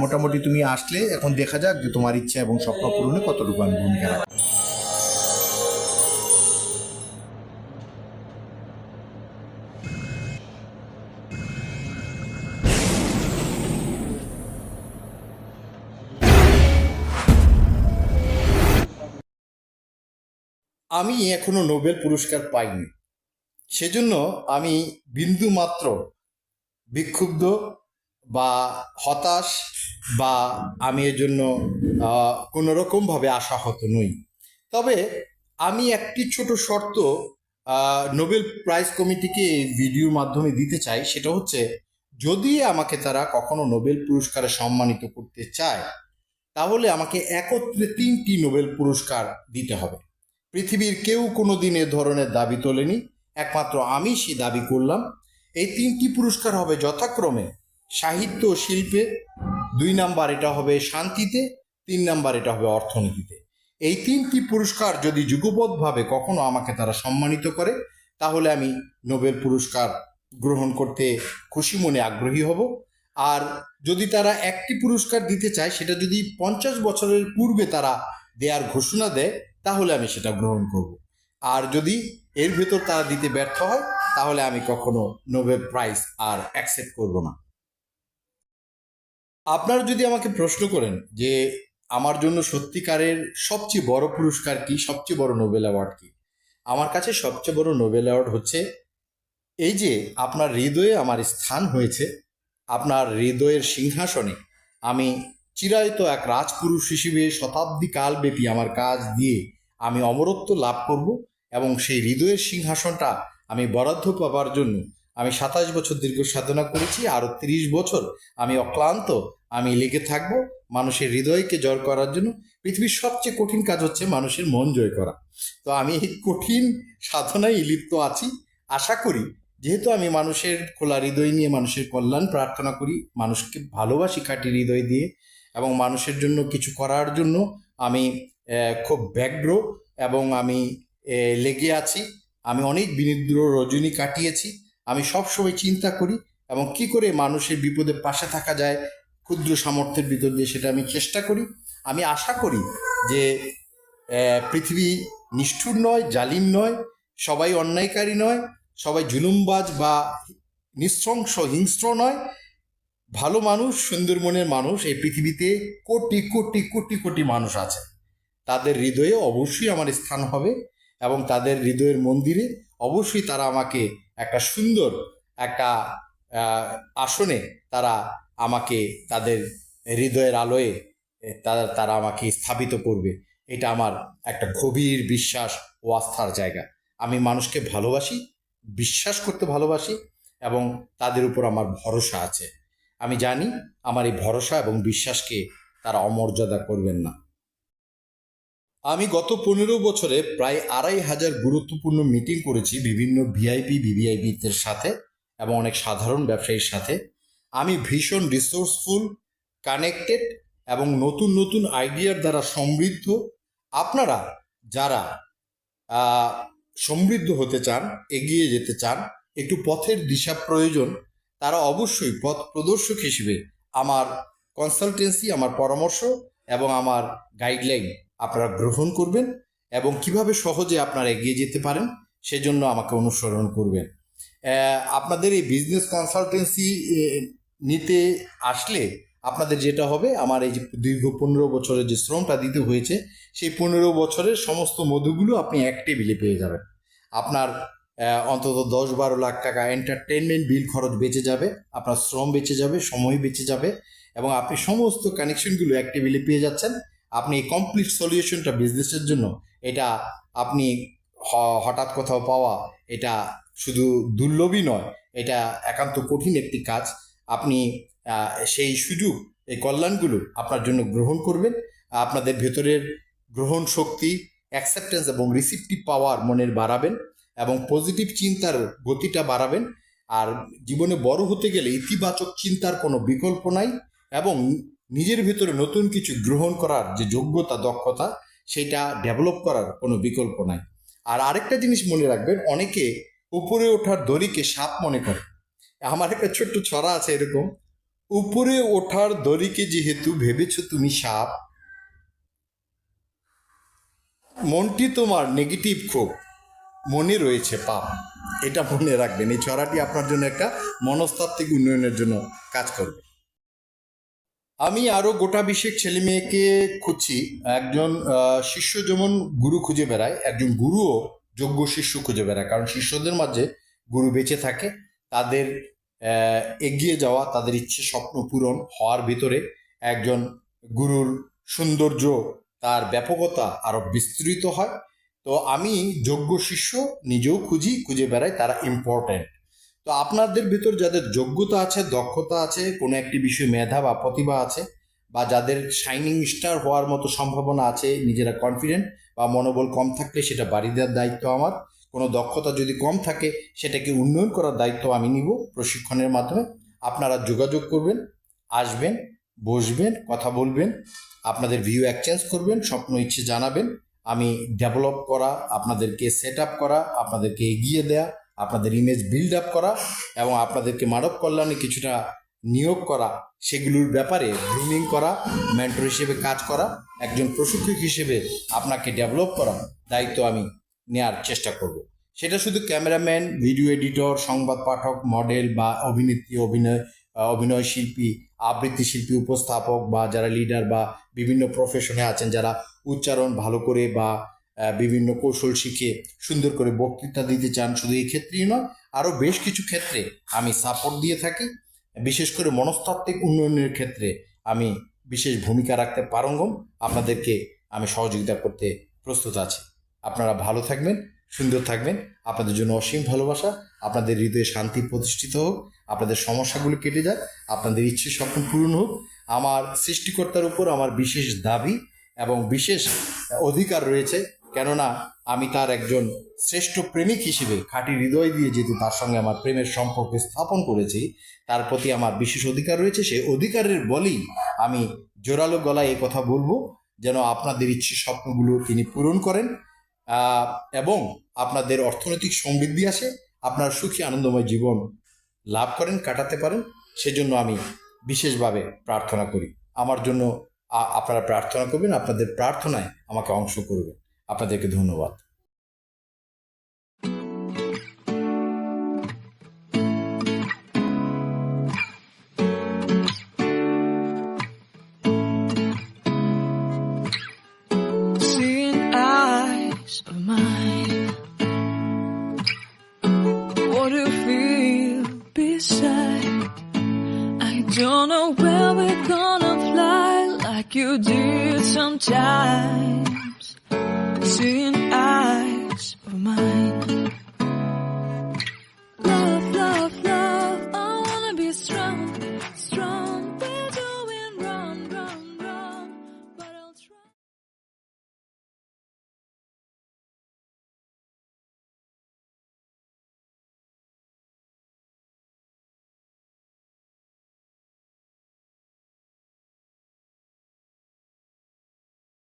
মোটামুটি তুমি আসলে এখন দেখা যাক যে তোমার ইচ্ছা এবং স্বপ্ন পূরণে কতটুকু আমি ভূমিকা রাখি। আমি এখনো নোবেল পুরস্কার পাইনি, সেজন্য আমি বিন্দু মাত্র বিক্ষুব্ধ বা হতাশ বা আমি এর জন্য কোনো রকমভাবে আশাহত নই। তবে আমি একটি ছোট শর্ত নোবেল প্রাইজ কমিটিকে এই ভিডিওর মাধ্যমে দিতে চাই, সেটা হচ্ছে যদি আমাকে তারা কখনো নোবেল পুরস্কারে সম্মানিত করতে চায়, তাহলে আমাকে একত্রে 3টি নোবেল পুরস্কার দিতে হবে। পৃথিবীর কেউ কোনো দিন এ ধরনের দাবি তোলেনি, একমাত্র আমি সেই দাবি করলাম। এই 3টি পুরস্কার হবে যথাক্রমে সাহিত্য ও শিল্পে, 2 নাম্বার এটা হবে শান্তিতে, 3 নাম্বার এটা হবে অর্থনীতিতে। এই 3টি পুরস্কার যদি যুগপৎভাবে কখনো আমাকে তারা সম্মানিত করে, তাহলে আমি নোবেল পুরস্কার গ্রহণ করতে খুশি মনে আগ্রহী হব। আর যদি তারা একটি পুরস্কার দিতে চায়, সেটা যদি 50 বছরের পূর্বে তারা দেওয়ার ঘোষণা দেয়, তাহলে আমি সেটা গ্রহণ করব। আর যদি এর ভেতর তারা দিতে ব্যর্থ হয়, তাহলে আমি কখনো নোবেল প্রাইজ আর অ্যাকসেপ্ট করব না। আপনারা যদি আমাকে প্রশ্ন করেন যে আমার জন্য সত্যিকারের সবচেয়ে বড় পুরস্কার কি, সবচেয়ে বড় নোবেল অ্যাওয়ার্ড কি, আমার কাছে সবচেয়ে বড় নোবেল অ্যাওয়ার্ড হচ্ছে এই যে আপনার হৃদয়ে আমার স্থান হয়েছে, আপনার হৃদয়ের সিংহাসনে আমি চিরায়ত এক রাজপুরুষ হিসেবে শতাব্দী কালব্যাপী আমার কাজ দিয়ে আমি অমরত্ব লাভ করব, এবং সেই হৃদয়ের সিংহাসনটা আমি বরাদ্দ পাবার জন্য আমি 27 বছর দীর্ঘ সাধনা করেছি। আরও 30 বছর আমি অক্লান্ত আমি লেগে থাকবো মানুষের হৃদয়কে জয় করার জন্য। পৃথিবীর সবচেয়ে কঠিন কাজ হচ্ছে মানুষের মন জয় করা। তো আমি এই কঠিন সাধনায় লিপ্ত আছি। আশা করি যেহেতু আমি মানুষের খোলা হৃদয় নিয়ে মানুষের কল্যাণ প্রার্থনা করি, মানুষকে ভালোবাসি খাঁটি হৃদয় দিয়ে, এবং মানুষের জন্য কিছু করার জন্য আমি খুব ব্যগ্র এবং আমি লেগে আছি। আমি অনেক বিনিদ্র রজনী কাটিয়েছি। আমি সবসময় চিন্তা করি এবং কি করে মানুষের বিপদে পাশে থাকা যায় ক্ষুদ্র সামর্থ্যের ভিতর দিয়ে, সেটা আমি চেষ্টা করি। আমি আশা করি যে পৃথিবী নিষ্ঠুর নয়, জালিম নয়, সবাই অন্যায়কারী নয়, সবাই জুলুমবাজ বা নৃশংস হিংস্র নয়। ভালো মানুষ, সুন্দর মনের মানুষ এই পৃথিবীতে কোটি কোটি কোটি কোটি মানুষ আছে। তাদের হৃদয়ে অবশ্যই আমার স্থান হবে এবং তাদের হৃদয়ের মন্দিরে অবশ্যই তারা আমাকে একটা সুন্দর একটা আসনে তারা আমাকে তাদের হৃদয়ের আলোয় তারা আমাকে স্থাপিত করবে। এটা আমার একটা গভীর বিশ্বাস ও আস্থার জায়গা। আমি মানুষকে ভালোবাসি, বিশ্বাস করতে ভালোবাসি এবং তাদের উপর আমার ভরসা আছে। আমি জানি আমার এই ভরসা এবং বিশ্বাসকে তারা অমর্যাদা করবেন না। আমি গত 15 বছরে প্রায় 2500 গুরুত্বপূর্ণ মিটিং করেছি বিভিন্ন ভিভিআইপিদের সাথে এবং অনেক সাধারণ ব্যবসায়ীর সাথে। আমি ভীষণ রিসোর্সফুল, কানেক্টেড এবং নতুন নতুন আইডিয়ার দ্বারা সমৃদ্ধ। আপনারা যারা সমৃদ্ধ হতে চান, এগিয়ে যেতে চান, একটু পথের দিশা প্রয়োজন, তারা অবশ্যই পথ প্রদর্শক হিসেবে আমার কনসালটেন্সি, আমার পরামর্শ এবং আমার গাইডলাইন আপনারা গ্রহণ করবেন এবং কিভাবে সহজে আপনারা এগিয়ে যেতে পারেন সেজন্য আমাকে অনুসরণ করবেন। আপনাদের এই বিজনেস কনসালটেন্সি নিতে আসলে আপনাদের যেটা হবে, আমার এই যে দীর্ঘ 15 বছরের যে শ্রমটা দিতে হয়েছে, সেই 15 বছরের সমস্ত মধুগুলো আপনি এক টেবিলে পেয়ে যাবেন। আপনার অন্তত 10-12 লাখ টাকা এন্টারটেনমেন্ট বিল খরচ বেঁচে যাবে, আপনার শ্রম বেঁচে যাবে, সময় বেঁচে যাবে এবং আপনি সমস্ত কানেকশনগুলো এক টেবিলে পেয়ে যাচ্ছেন। আপনি এই কমপ্লিট সলিউশনটা বিজনেসের জন্য, এটা আপনি হঠাৎ কোথাও পাওয়া এটা শুধু দুর্লভই নয়, এটা একান্ত কঠিন একটি কাজ। আপনি সেই সুযোগ, এই কল্যাণগুলো আপনার জন্য গ্রহণ করবেন। আপনাদের ভেতরের গ্রহণ শক্তি, অ্যাকসেপ্টেন্স এবং রিসিপটিভ পাওয়ার মনের বাড়াবেন এবং পজিটিভ চিন্তার গতিটা বাড়াবেন। আর জীবনে বড় হতে গেলে ইতিবাচক চিন্তার কোনো বিকল্প নাই এবং নিজের ভিতরে নতুন কিছু গ্রহণ করার যে যোগ্যতা, দক্ষতা, সেটা ডেভেলপ করার কোনো বিকল্প নাই। আর আরেকটা জিনিস মনে রাখবেন, অনেকে উপরে ওঠার দড়িকে সাপ মনে করে। আমার একটা ছোট্ট ছড়া আছে এরকম: উপরে ওঠার দড়িকে যেহেতু ভেবেছ তুমি সাপ, মনটি তোমার নেগেটিভ, খুব মনে রয়েছে পাপ। এটা মনে রাখবেন। এই ছড়াটি আপনার জন্য একটা মনস্তাত্ত্বিক উন্নয়নের জন্য কাজ করবে। আমি আরও গোটা বিশেক ছেলে মেয়েকে খুঁজছি। একজন শিষ্য যেমন গুরু খুঁজে বেড়ায়, একজন গুরুও যোগ্য শিষ্য খুঁজে বেড়ায়। কারণ শিষ্যদের মাঝে গুরু বেঁচে থাকে। তাদের এগিয়ে যাওয়া, তাদের ইচ্ছে স্বপ্ন পূরণ হওয়ার ভিতরে একজন গুরুর সৌন্দর্য, তার ব্যাপকতা আরও বিস্তৃত হয়। তো আমি যোগ্য শিষ্য নিজেও খুঁজে বেড়াই, তারা ইম্পর্ট্যান্ট। তো আপনাদের ভিতর যাদের যোগ্যতা আছে, দক্ষতা আছে, কোনো একটি বিষয়ে মেধা বা প্রতিভা আছে, বা যাদের শাইনিং স্টার হওয়ার মতো সম্ভাবনা আছে, নিজেরা কনফিডেন্ট বা মনোবল কম থাকলে সেটা বাড়িয়ে দেওয়ার দায়িত্ব আমার। কোনো দক্ষতা যদি কম থাকে সেটাকে উন্নয়ন করার দায়িত্ব আমি নিব প্রশিক্ষণের মাধ্যমে। আপনারা যোগাযোগ করবেন, আসবেন, বসবেন, কথা বলবেন, আপনাদের ভিউ এক্সচেঞ্জ করবেন, স্বপ্ন ইচ্ছে জানাবেন। আমি ডেভেলপ করা, আপনাদেরকে সেট আপ করা, আপনাদেরকে এগিয়ে দেয়া, আপনাদের ইমেজ বিল্ড আপ করা এবং আপনাদেরকে মানব কল্যাণে কিছুটা নিয়োগ করা, সেগুলোর ব্যাপারে গ্রুমিং করা, মেন্টর হিসেবে কাজ করা, একজন প্রশিক্ষক হিসেবে আপনাকে ডেভেলপ করা দায়িত্ব আমি নেওয়ার চেষ্টা করব। সেটা শুধু ক্যামেরাম্যান, ভিডিও এডিটর, সংবাদ পাঠক, মডেল বা অভিনেত্রী, অভিনয় শিল্পী, আবৃত্তি শিল্পী, উপস্থাপক বা যারা লিডার বা বিভিন্ন প্রফেশনে আছেন, যারা উচ্চারণ ভালো করে বা বিভিন্ন কৌশল শিখে সুন্দর করে বক্তৃতা দিতে চান, শুধু এই ক্ষেত্রেই নয়, আরও বেশ কিছু ক্ষেত্রে আমি সাপোর্ট দিয়ে থাকি। বিশেষ করে মনস্তাত্ত্বিক উন্নয়নের ক্ষেত্রে আমি বিশেষ ভূমিকা রাখতে পারঙ্গম। আপনাদেরকে আমি সহযোগিতা করতে প্রস্তুত আছি। আপনারা ভালো থাকবেন, সুন্দর থাকবেন। আপনাদের জন্য অসীম ভালোবাসা, আপনাদের হৃদয়ে শান্তি প্রতিষ্ঠিত হোক, আপনাদের সমস্যাগুলো কেটে যাক, আপনাদের ইচ্ছে স্বপ্ন পূরণ হোক। আমার সৃষ্টিকর্তার উপর আমার বিশেষ দাবি এবং বিশেষ অধিকার রয়েছে, কেননা আমি তার একজন শ্রেষ্ঠ প্রেমিক হিসেবে খাঁটি হৃদয় দিয়ে যেহেতু তার সঙ্গে আমার প্রেমের সম্পর্ক স্থাপন করেছি, তার প্রতি আমার বিশেষ অধিকার রয়েছে। সেই অধিকারের বলেই আমি জোরালো গলায় এই কথা বলবো, যেন আপনাদের ইচ্ছে স্বপ্নগুলো তিনি পূরণ করেন এবং আপনাদের অর্থনৈতিক সমৃদ্ধি আসে, আপনার সুখী আনন্দময় জীবন লাভ করেন, কাটাতে পারেন। সেজন্য আমি বিশেষভাবে প্রার্থনা করি। আমার জন্য আপনারা প্রার্থনা করবেন, আপনাদের প্রার্থনায় আমাকে অংশ করবেন। আপনাদেরকে ধন্যবাদ। Seeing eyes of mine, what do you feel beside? I don't know where we're gonna fly like you did sometimes. Seeing eyes of mine.